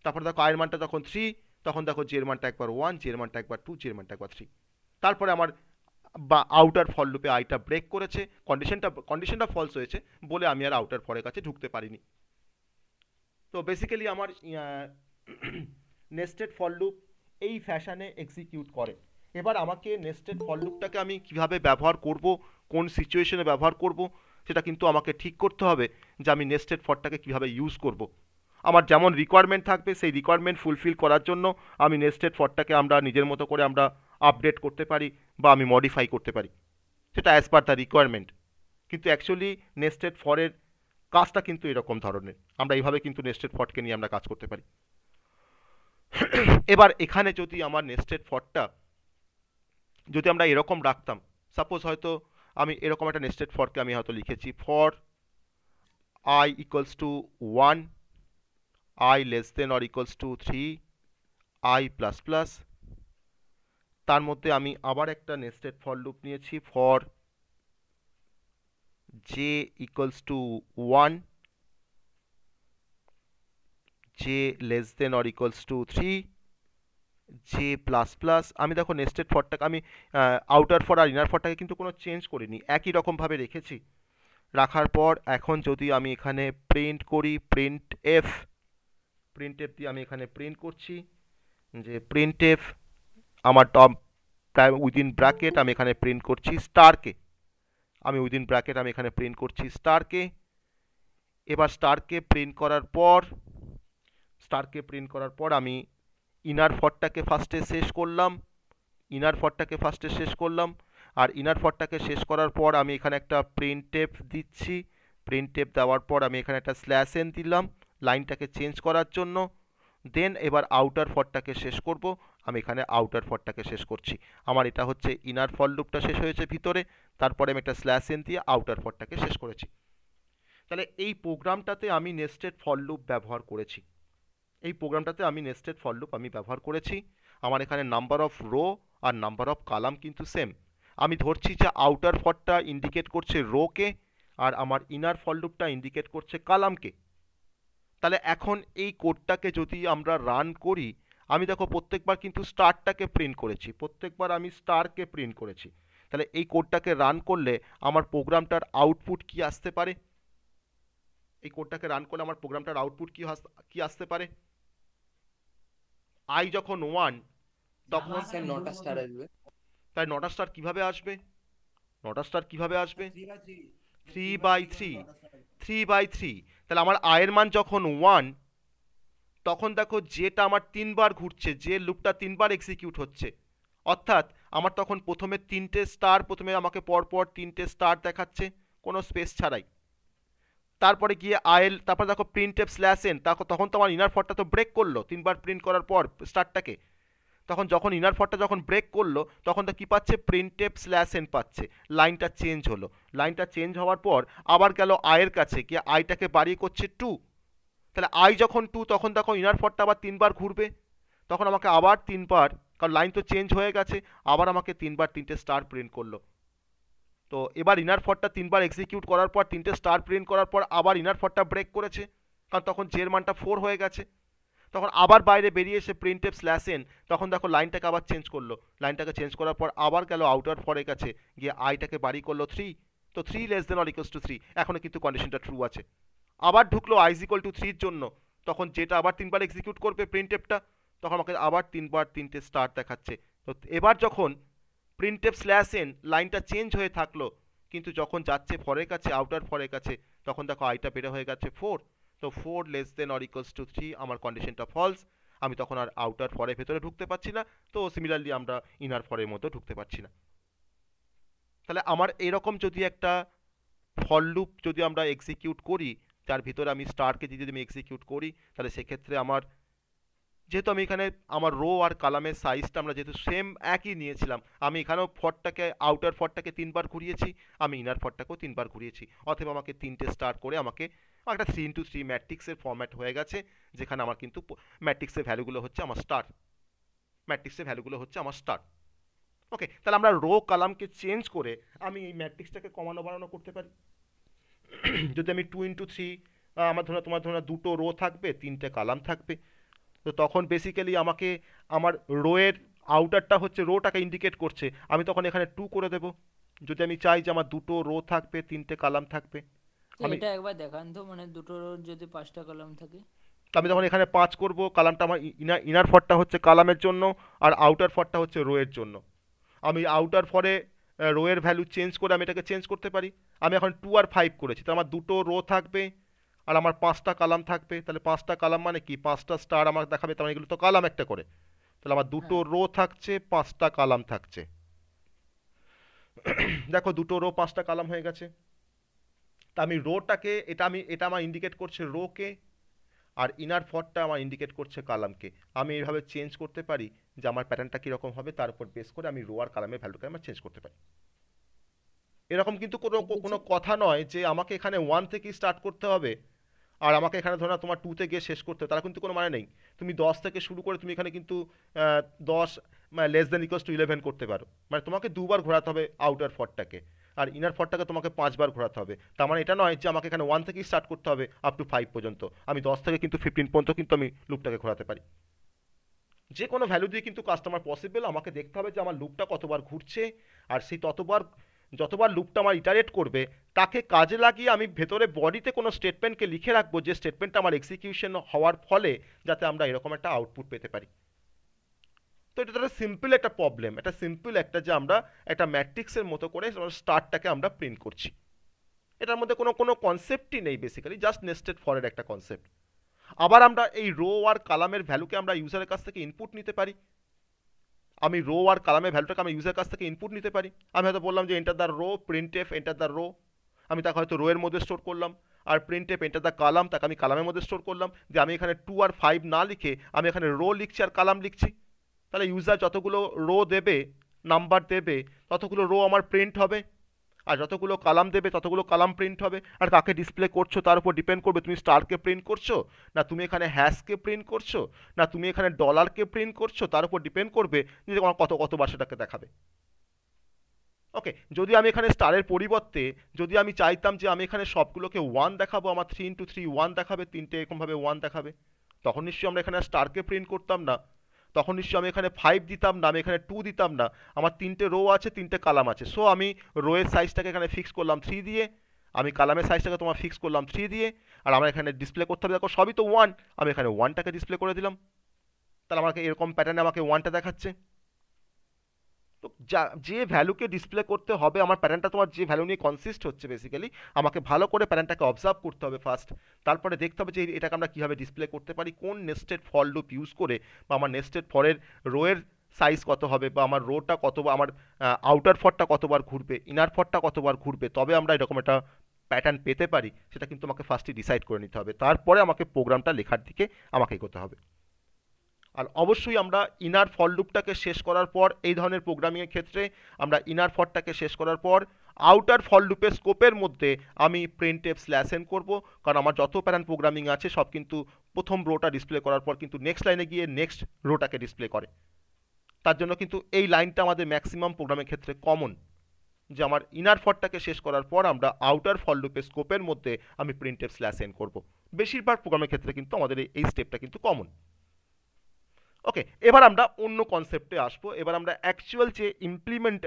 Speaker 1: তারপরে দেখো আয়ের মানটা যখন 3, তখন দেখো জের মানটা একবার 1 জের মানটা একবার 2 জের মানটা একবার 3। তারপরে আমার বা আউটার ফর লুপে আইটা ব্রেক করেছে, কন্ডিশনটা ফলস হয়েছে বলে আমি আর আউটার ফরের কাছে ঢুকতে পারিনি। তো বেসিক্যালি আমার নেস্টেড ফর লুপ এই ফ্যাশনে এক্সিকিউট করে। এবার আমাকে নেস্টেড ফর লুপটাকে আমি কিভাবে ব্যবহার করব, কোন সিচুয়েশনে ব্যবহার করব, সেটা কিন্তু আমাকে ঠিক করতে হবে যে আমি নেস্টেড ফরটাকে কিভাবে ইউজ করব। আমার যেমন রিকোয়ারমেন্ট থাকবে সেই রিকোয়ারমেন্ট ফুলফিল করার জন্য আমি নেস্টেড ফরটাকে আমরা নিজের মতো করে আমরা আপডেট করতে পারি বা আমি মডিফাই করতে পারি, সেটা অ্যাজ পার দ্য রিকোয়ারমেন্ট। কিন্তু অ্যাকচুয়ালি নেস্টেড ফরের কাজটা কিন্তু এরকম ধরনের, আমরা এইভাবে কিন্তু নেস্টেড ফরকে নিয়ে আমরা কাজ করতে পারি। এবার এখানে যদি আমার নেস্টেড ফরটা যদি আমরা এরকম রাখতাম, সাপোজ হয়তো আমি এরকম একটা নেস্টেড ফরকে আমি হয়তো লিখেছি for I equals to 1, I less than or equals to 3, I plus plus. তার মধ্যে আমি আবার একটা নেস্টেড ফর লুপ নিয়েছি for J equals to 1, J less than or equals to 3, J plus plus. আমি দেখো নেস্টেড ফরটাকে আমি আউটার ফর আর ইনার ফরটাকে কিন্তু কোনো চেঞ্জ করিনি, একই রকমভাবে রেখেছি। রাখার পর এখন যদি আমি এখানে প্রিন্ট করি প্রিন্ট এফ দিয়ে আমি এখানে প্রিন্ট করছি যে প্রিন্ট এফ আমার টপ উইদিন ব্র্যাকেট আমি এখানে প্রিন্ট করছি স্টারকে, আমি উইদিন ব্র্যাকেট আমি এখানে প্রিন্ট করছি স্টারকে। এবার স্টারকে প্রিন্ট করার পর আমি ইনার ফরটাকে ফার্স্টে শেষ করলাম, আর ইনার ফরটাকে শেষ করার পর আমি এখানে একটা প্রিন্ট টেপ দিচ্ছি। প্রিন্ট টেপ দেওয়ার পর আমি এখানে একটা স্ল্যাশ এন দিলাম লাইনটাকে চেঞ্জ করার জন্য। দেন এবার আউটার ফরটাকে শেষ করব, আমি এখানে আউটার ফরটাকে শেষ করছি। আমার এটা হচ্ছে ইনার ফর লুপটা শেষ হয়েছে ভিতরে, তারপরে আমি একটা স্ল্যাশ এন দিয়ে আউটার ফরটাকে শেষ করেছি। তাহলে এই প্রোগ্রামটাতে আমি নেস্টেড ফর লুপ ব্যবহার করেছি। আমার এখানে নাম্বার অফ রো আর নাম্বার অফ কালাম কিন্তু সেম। আমি ধরছি যে আউটার ফরটা ইন্ডিকেট করছে রোকে আর আমার ইনার ফর লুপটা ইন্ডিকেট করছে কালামকে। তাহলে এখন এই কোডটাকে যদি আমরা রান করি, আমি দেখো প্রত্যেকবার কিন্তু স্টারটাকে প্রিন্ট করেছি, প্রত্যেকবার আমি স্টারকে প্রিন্ট করেছি। তাহলে এই কোডটাকে রান করলে আমার প্রোগ্রামটার আউটপুট কি আসতে পারে? কি আসতে পারে? আই যখন 1 তখন
Speaker 3: স্যার 9টা স্টার আসবে।
Speaker 1: তাই 9টা স্টার কিভাবে আসবে? 3/3। তাহলে আমার আয়ের মান যখন 1, তখন দেখো যেটা আমার 3বার ঘুরছে, যে লুপটা 3বার এক্সিকিউট হচ্ছে, অর্থাৎ আমার তখন প্রথমে 3টে স্টার, প্রথমে আমাকে পরপর 3টে স্টার দেখাচ্ছে কোনো স্পেস ছাড়াই। তারপরে গিয়ে তারপর দেখো প্রিন্ট এফ স্ল্যাশ এন, তখন তো আমার ইনার ফরটা তো ব্রেক করলো 3বার প্রিন্ট করার পর স্টারটাকে। তখন যখন ইনার ফরটা যখন ব্রেক করলো, তখন তো কি পাচ্ছে? প্রিন্ট এফ স্ল্যাশ এন পাচ্ছে। লাইনটা চেঞ্জ হলো, লাইনটা চেঞ্জ হওয়ার পর আবার গেল আয়ের কাছে, গিয়ে আইটাকে বাড়িয়ে করছে 2। তাহলে আই যখন 2, তখন দেখো ইনার ফরটা আবার 3বার ঘুরবে, তখন আমাকে আবার 3বার, কারণ লাইন তো চেঞ্জ হয়ে গেছে, আবার আমাকে 3বার 3টে স্টার প্রিন্ট করলো। তো এবার ইনার ফরটা 3বার এক্সিকিউট করার পর 3টে স্টার প্রিন্ট করার পর আবার ইনার ফরটা ব্রেক করেছে, কারণ তখন জের মানটা 4 হয়ে গেছে। তখন আবার বাইরে বেরিয়ে এসে প্রিন্ট এফ স্ল্যাশ এন, তখন দেখো লাইনটাকে আবার চেঞ্জ করলো, লাইনটাকে চেঞ্জ করার পর আবার গেল আউটার ফরের কাছে, গিয়ে আইটাকে বাড়ি করলো 3। তো 3 less than or equals to 3, এখনো কিন্তু কন্ডিশনটা ট্রু আছে। আবার ঢুকলো আই ইজ ইকুয়াল টু 3 জন্য, তখন যেটা আবার 3বার এক্সিকিউট করবে প্রিন্ট এফটা, তখন আমাকে আবার 3বার 3টে স্টার দেখাচ্ছে। তো এবার যখন প্রিন্টএফ স্ল্যাশ এন লাইনটা চেঞ্জ হয়ে থাকলো, কিন্তু যখন যাচ্ছে ফরের কাছে, আউটার ফরের কাছে, তখন দেখো আইটা বেড়ে হয়ে গেছে 4। তো 4 less than or equals to 3, আমার কন্ডিশনটা ফলস, আমি তখন আর আউটার ফরের ভেতরে ঢুকতে পারছি না। তো সিমিলারলি আমরা ইনার ফরের মধ্যে ঢুকতে পারছি না। তাহলে আমার এরকম যদি একটা ফর লুপ যদি আমরা এক্সিকিউট করি, যার ভিতরে আমি স্টারকে যদি আমি এক্সিকিউট করি, তাহলে সেক্ষেত্রে আমার, যেহেতু আমি এখানে আমার রো আর কালামের সাইজটা আমরা যেহেতু সেম একই নিয়েছিলাম, আমি এখানেও ফরটাকে, আউটার ফরটাকে 3বার ঘুরিয়েছি, আমি ইনার ফরটাকেও 3বার ঘুরিয়েছি, অথবা আমাকে 3টে স্টার করে আমাকে একটা 3x3 ম্যাট্রিক্সের ফরম্যাট হয়ে গেছে, যেখানে আমার কিন্তু ম্যাট্রিক্সের ভ্যালুগুলো হচ্ছে আমার স্টার, ম্যাট্রিক্সের ভ্যালুগুলো হচ্ছে আমার স্টার। ওকে, তাহলে আমরা রো কালামকে চেঞ্জ করে আমি এই ম্যাট্রিক্সটাকে কমানো বাড়ানো করতে পারি। যদি আমি 2x3, আমার তোমার ধরো দুটো রো থাকবে, 3টে কালাম থাকবে, তো তখন বেসিক্যালি আমাকে আমার রোয়ের আউটারটা হচ্ছে রোটাকে ইন্ডিকেট করছে, আমি তখন এখানে 2 করে দেব। যদি আমি চাই যে আমার দুটো রো থাকবে, 3টে কালাম থাকবে,
Speaker 4: তো
Speaker 1: আমি
Speaker 4: এটা একবার দেখান তো, মানে দুটো row যদি 5টা কলাম থাকে।
Speaker 1: আমি তখন এখানে 5 করব। কালামটা আমার ইনার ফরটা হচ্ছে কালামের জন্য, আর আউটার ফরটা হচ্ছে রোয়ের জন্য। আমি আউটার ফরে রোয়ের ভ্যালু চেঞ্জ করে আমি এটাকে চেঞ্জ করতে পারি। আমি এখন 2 আর 5 করেছি, তো আমার দুটো রো থাকবে আর আমার 5টা কালাম থাকবে। তাহলে 5টা কালাম মানে কি, 5টা স্টার আমার দেখাবে, তার মানে এগুলো তো কালাম একটা করে। তাহলে আমার দুটো
Speaker 4: হ্যাঁ
Speaker 1: রো থাকছে, 5টা কালাম থাকছে। দেখো দুটো রো 5টা কালাম হয়ে গেছে। তা আমি রোটাকে, এটা আমার ইন্ডিকেট করছে রোকে, আর ইনার ফরটা আমার ইন্ডিকেট করছে কালামকে। আমি এইভাবে চেঞ্জ করতে পারি যে আমার প্যাটার্নটা কীরকম হবে, তার উপর বেস করে আমি রো আর কালামের ভ্যালুকে আমরা চেঞ্জ করতে পারি। এরকম কিন্তু কোনো
Speaker 4: ঠিক আছে।
Speaker 1: কোনো কথা নয় যে আমাকে এখানে 1 থেকেই স্টার্ট করতে হবে, আর আমাকে এখানে ধরো তোমার 2তে গিয়ে শেষ করতে হবে, তার কিন্তু কোনো মানে নেই। তুমি 10 থেকে শুরু করে তুমি এখানে কিন্তু 10 লেস দেন ইকুয়ালস টু 11 করতে পারো। মানে তোমাকে 2বার ঘোরাতে হবে আউটার ফরটাকে, আর ইনার ফরটাকে তোমাকে 5বার ঘোরাতে হবে। তার মানে এটা নয় যে আমাকে এখানে 1 থেকেই স্টার্ট করতে হবে আপ টু 5 পর্যন্ত। আমি 10 থেকে কিন্তু 15 পর্যন্ত কিন্তু আমি লুপটাকে ঘোরাতে পারি। যে কোনো ভ্যালু দিয়ে কিন্তু কাস্টমার পসিবল। আমাকে দেখতে হবে যে আমার লুপটা কতবার ঘুরছে, আর সেই যতবার লুপটা আমার ইটারেট করবে, তাকে কাজে লাগিয়ে আমি ভেতরে বডিতে কোনো স্টেটমেন্টকে লিখে রাখবো, যে স্টেটমেন্টটা আমার এক্সিকিউশন হওয়ার ফলে যাতে আমরা এরকম একটা আউটপুট পেতে পারি। তো এটা একটা সিম্পল একটা প্রবলেম, এটা সিম্পল একটা, যে আমরা একটা ম্যাট্রিক্সের মতো করে স্টারটাকে আমরা প্রিন্ট করছি। এটার মধ্যে কোনো কনসেপ্টই নেই, বেসিক্যালি জাস্ট নেস্টেড ফরের একটা কনসেপ্ট। আবার আমরা এই রো আর কালামের ভ্যালুকে আমরা ইউজারের কাছ থেকে ইনপুট নিতে পারি। আমি রো আর কালামের ভ্যালুটাকে আমি ইউজারের কাছ থেকে ইনপুট নিতে পারি। আমি হয়তো বললাম যে enter the row, printf enter the row, আমি তাকে হয়তো রো এর মধ্যে স্টোর করলাম। আর প্রিন্টএফ এন্টার দ্য কালাম, তাকে আমি কালামের মধ্যে স্টোর করলাম। যে আমি এখানে 2 আর 5 না লিখে আমি এখানে রো লিখছি আর কালাম লিখছি। তাহলে ইউজার যতগুলো রো দেবে, নাম্বার দেবে, ততগুলো রো আমার প্রিন্ট হবে, আর যতগুলো কালাম দেবে ততগুলো কালাম প্রিন্ট হবে। আর কাকে ডিসপ্লে করছো তার উপর ডিপেন্ড করবে, তুমি স্টারকে প্রিন্ট করছো, না তুমি এখানে হ্যাশকে প্রিন্ট করছো, না তুমি এখানে ডলারকে প্রিন্ট করছো, তার উপর ডিপেন্ড করবে যে আমার কতবার সেটাকে দেখাবে। ওকে, যদি আমি এখানে স্টারের পরিবর্তে যদি আমি চাইতাম যে আমি এখানে সবগুলোকে 1 দেখাবো, আমার 3x3 1 দেখাবে, 3টে এরকমভাবে 1 দেখাবে, তখন নিশ্চয়ই আমরা এখানে স্টারকে প্রিন্ট করতাম না। তখন নিশ্চয়ই আমি এখানে 5 দিতাম না, আমি এখানে 2 দিতাম না। আমার 3টে রো আছে, 3টে কালাম আছে, সো আমি রোয়ের সাইজটাকে এখানে ফিক্স করলাম 3 দিয়ে, আমি কালামের সাইজটাকে তোমার ফিক্স করলাম 3 দিয়ে, আর আমার এখানে ডিসপ্লে করতে হবে, দেখো সবই তো 1, আমি এখানে 1টাকে ডিসপ্লে করে দিলাম। তাহলে আমাকে এরকম প্যাটার্নে আমাকে 1টা দেখাচ্ছে। তো যে ভ্যালুকে ডিসপ্লে করতে হবে, আমার প্যাটার্নটা তোমার যে ভ্যালু নিয়ে কনসিস্ট হচ্ছে, বেসিক্যালি আমাকে ভালো করে প্যাটার্নটাকে অবজার্ভ করতে হবে ফার্স্ট। তারপরে দেখতে হবে যে এটাকে আমরা কীভাবে ডিসপ্লে করতে পারি, কোন নেস্টেড ফর লুপ ইউজ করে, বা আমার নেস্টেড ফরের রোয়ের সাইজ কত হবে, বা আমার রোটা কতবার, আমার আউটার ফরটা কতবার ঘুরবে, ইনার ফরটা কতবার ঘুরবে, তবে আমরা এরকম একটা প্যাটার্ন পেতে পারি। সেটা কিন্তু আমাকে ফার্স্টই ডিসাইড করে নিতে হবে, তারপরে আমাকে প্রোগ্রামটা লেখার দিকে আমাকে এগোতে হবে। আর অবশ্যই আমরা ইনার ফর লুপটাকে শেষ করার পর, এই ধরনের প্রোগ্রামিংয়ের ক্ষেত্রে আমরা ইনার ফরটাকে শেষ করার পর আউটার ফর লুপের স্কোপের মধ্যে আমি প্রিন্টএফ স্ল্যাশ এন করবো, কারণ আমার যত প্যাটার্ন প্রোগ্রামিং আছে সব কিন্তু প্রথম রোটা ডিসপ্লে করার পর কিন্তু নেক্সট লাইনে গিয়ে নেক্সট রোটাকে ডিসপ্লে করে। তার জন্য কিন্তু এই লাইনটা আমাদের ম্যাক্সিমাম প্রোগ্রামের ক্ষেত্রে কমন, যে আমার ইনার ফরটাকে শেষ করার পর আমরা আউটার ফর লুপের স্কোপের মধ্যে আমি প্রিন্টএফ স্ল্যাশ এন করবো। বেশিরভাগ প্রোগ্রামের ক্ষেত্রে কিন্তু আমাদের এই স্টেপটা কিন্তু কমন। ওকে, এবার আমরা অন্য কনসেপ্টে আসবো। এবার আমরা অ্যাকচুয়াল যে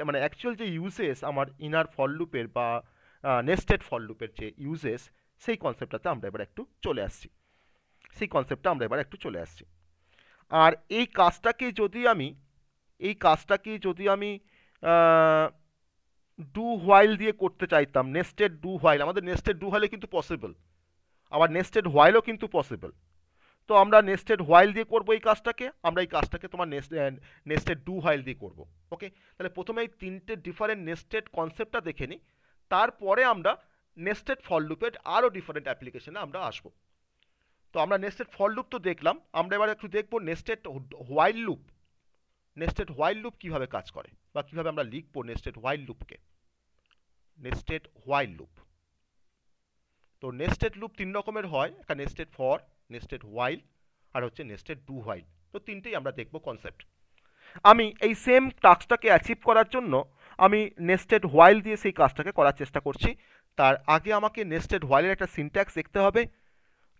Speaker 1: মানে অ্যাকচুয়াল যে ইউজেস আমার ইনার ফর লুপের বা নেস্টেড ফর লুপের যে ইউজেস, সেই কনসেপ্টটাতে আমরা এবার একটু চলে আসছি। আর এই কাজটাকে যদি আমি ডু হোয়াইল দিয়ে করতে চাইতাম, নেস্টেড ডু হোয়াইল, আমাদের নেস্টেড ডু হোয়াইলে কিন্তু পসিবল, আবার নেস্টেড হোয়াইলও কিন্তু পসিবল। তো আমরা নেস্টেড হোয়াইল দিয়ে করবো এই কাজটাকে, আমরা এই কাজটাকে তোমার নেস্টেড ডু হোয়াইল দিয়ে করবো। ওকে, তাহলে প্রথমে এই তিনটে ডিফারেন্ট নেস্টেড কনসেপ্টটা দেখে নিই, তারপরে আমরা নেস্টেড ফর লুপের আরও ডিফারেন্ট অ্যাপ্লিকেশনে আমরা আসবো। তো আমরা নেস্টেড ফর লুপ তো দেখলাম, আমরা এবার একটু দেখবো nested while loop. Nested while loop কীভাবে কাজ করে বা কীভাবে আমরা লিখবো নেস্টেড হোয়াইল লুপকে। নেস্টেড হোয়াইল লুপ, তো নেস্টেড লুপ তিন রকমের হয়, একটা নেস্টেড ফর, নেস্টেড হোয়াইল আর হচ্ছে নেস্টেড ডু হোয়াইল। তো তিনটেই আমরা দেখবো কনসেপ্ট। আমি এই সেম টাস্কটাকে অ্যাচিভ করার জন্য আমি নেস্টেড হোয়াইল দিয়ে সেই কাজটাকে করার চেষ্টা করছি। তার আগে আমাকে নেস্টেড হোয়াইলের একটা সিনট্যাক্স দেখতে হবে।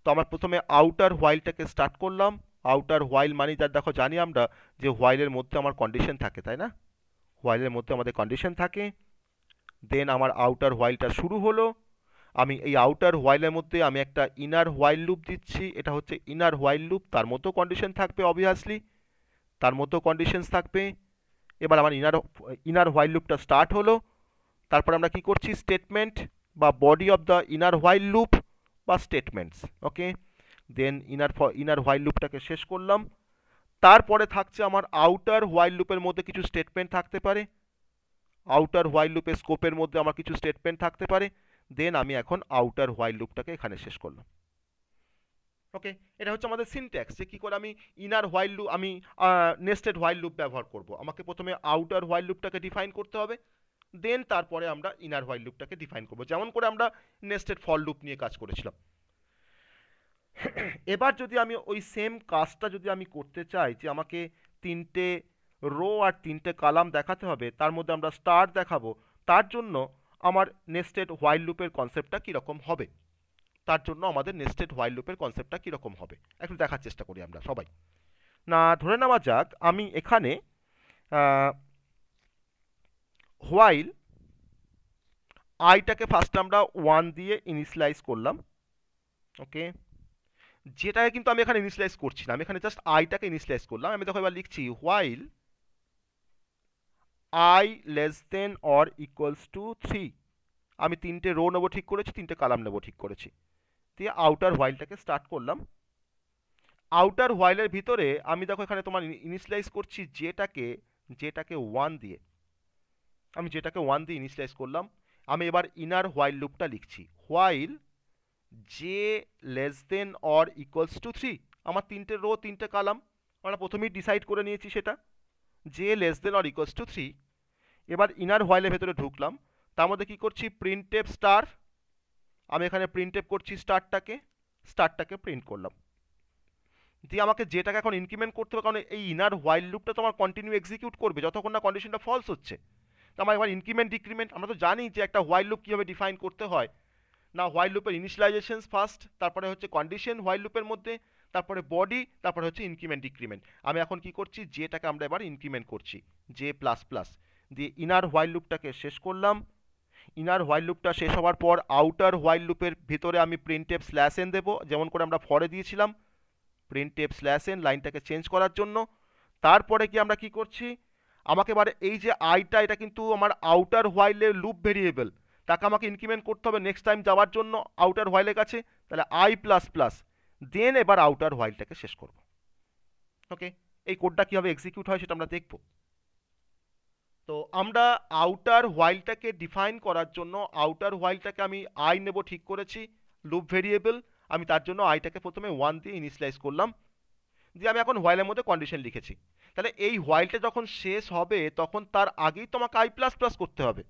Speaker 1: তো আমরা প্রথমে আউটার হোয়াইলটাকে স্টার্ট করলাম। আউটার হোয়াইল মানে যার দেখো জানি আমরা যে হোয়াইলের মধ্যে আমার কন্ডিশন থাকে, তাই না? হোয়াইলের মধ্যে আমাদের কন্ডিশন থাকে। দেন আমার আউটার হোয়াইলটা শুরু হলো। আমি এই আউটার হোয়াইলের মধ্যে আমি একটা ইনার হোয়াইল লুপ দিচ্ছি, এটা হচ্ছে ইনার হোয়াইল লুপ, তার মতো কন্ডিশন থাকবে অবভিয়াসলি, তার মতো কন্ডিশনস থাকবে। এবার আমার ইনার হোয়াইল লুপটা স্টার্ট হলো। তারপর আমরা কি করছি, স্টেটমেন্ট বা body of the inner while loop বা স্টেটমেন্টস। ওকে, দেন ইনার হোয়াইল লুপটাকে শেষ করলাম। তারপরে থাকছে আমার আউটার হোয়াইল লুপের মধ্যে কিছু স্টেটমেন্ট থাকতে পারে, আউটার হোয়াইল লুপের স্কোপের মধ্যে আমার কিছু স্টেটমেন্ট থাকতে পারে। দেন আমি এখন আউটার হোয়াইল লুপটাকে এখানে শেষ করলাম। ওকে, এটা হচ্ছে আমাদের সিনট্যাক্স, যে কী করে আমি ইনার হোয়াইল লুপ, আমি নেস্টেড হোয়াইল লুপ ব্যবহার করব। আমাকে প্রথমে আউটার হোয়াইল লুপটাকে ডিফাইন করতে হবে, দেন তারপরে আমরা ইনার হোয়াইল লুপটাকে ডিফাইন করব, যেমন করে আমরা নেস্টেড ফর লুপ নিয়ে কাজ করেছিলাম। এবার যদি আমি ওই সেম কাজটা যদি আমি করতে চাই, যে আমাকে তিনটে রো আর তিনটে কালাম দেখাতে হবে, তার মধ্যে আমরা স্টার দেখাবো, তার জন্য আমার নেস্টেড হোয়াইল লুপের কনসেপ্টটা কীরকম হবে, তার জন্য আমাদের নেস্টেড হোয়াইল লুপের কনসেপ্টটা কীরকম হবে একটু দেখার চেষ্টা করি আমরা সবাই। না, ধরে নেওয়া যাক আমি এখানে হোয়াইল আইটাকে ফার্স্ট আমরা 1 দিয়ে ইনিশিয়ালাইজ করলাম। ওকে, যেটাকে কিন্তু আমি এখানে ইনিশিয়ালাইজ করছি না, আমি এখানে জাস্ট আইটাকে ইনিশিয়ালাইজ করলাম। আমি দেখো এবার লিখছি while I less than or equals to 3। আমি তিনটে রো নেবো ঠিক করেছি, তিনটে কালাম নেবো ঠিক করেছি, দিয়ে আউটার হোয়াইলটাকে স্টার্ট করলাম। আউটার হোয়াইলের ভিতরে আমি দেখো এখানে তোমার ইনিশিয়ালাইজ করছি যেটাকে 1 দিয়ে, আমি যেটাকে 1 দিয়ে ইনিশিয়ালাইজ করলাম। আমি এবার ইনার হোয়াইল লুপটা লিখছি, while J less than or equals to 3। আমার তিনটে রো তিনটে কালাম আমরা প্রথমেই ডিসাইড করে নিয়েছি, সেটা J less than or equals to 3। এবার ইনার হোয়াইলের ভেতরে ঢুকলাম, তার মধ্যে কী করছি, প্রিন্টএফ স্টার। আমি এখানে প্রিন্টএফ করছি স্টারটাকে প্রিন্ট করলাম, দিয়ে আমাকে যেটাকে এখন ইনক্রিমেন্ট করতে হবে, কারণ এই ইনার হোয়াইল লুপটা তো আমার কন্টিনিউ এক্সিকিউট করবে যতক্ষণ না কন্ডিশনটা ফলস হচ্ছে। তো আমার এবার ইনক্রিমেন্ট ডিক্রিমেন্ট, আমরা তো জানি যে একটা হোয়াইল লুপ কীভাবে ডিফাইন করতে হয় না, হোয়াইল লুপের ইনিশিয়ালাইজেশন ফার্স্ট, তারপরে হচ্ছে কন্ডিশন হোয়াইল লুপের মধ্যে, তারপরে বডি, তারপরে হচ্ছে ইনক্রিমেন্ট ডিক্রিমেন্ট। আমি এখন কি করছি, যেটাকে আমরা এবার ইনক্রিমেন্ট করছি জে প্লাস প্লাস, দিয়ে ইনার হোয়াইল লুপটাকে শেষ করলাম। ইনার হোয়াইল লুপটা শেষ হওয়ার পর আউটার হোয়াইল লুপের ভিতরে আমি প্রিন্টএফ স্ল্যাশ এন দেবো, যেমন করে আমরা ফরে দিয়েছিলাম, প্রিন্টএফ স্ল্যাশ এন লাইনটাকে চেঞ্জ করার জন্য। তারপরে কি আমরা কি করছি, আমাকে এবারে এই যে আইটা, এটা কিন্তু আমার আউটার হোয়াইলের লুপ ভেরিয়েবল, তাকে আমাকে ইনক্রিমেন্ট করতে হবে নেক্সট টাইম যাওয়ার জন্য আউটার হোয়াইলের কাছে, তাহলে আই প্লাস প্লাস, দেন এবার আউটার হোয়াইলটাকে শেষ করব। ওকে, এই কোডটা কীভাবে এক্সিকিউট হয় সেটা আমরা দেখব। তো আমরা আউটার হোয়াইলটাকে ডিফাইন করার জন্য আউটার হোয়াইলটাকে আমি আই নেব ঠিক করেছি, লুপ ভেরিয়েবল। আমি তার জন্য আইটাকে প্রথমে 1 দিয়ে ইনিশিয়ালাইজ করলাম, দিয়ে আমি এখন হোয়াইলের মধ্যে কন্ডিশন লিখেছি। তাহলে এই হোয়াইলটা যখন শেষ হবে তখন তার আগেই তোমাকে আই প্লাস প্লাস করতে হবে,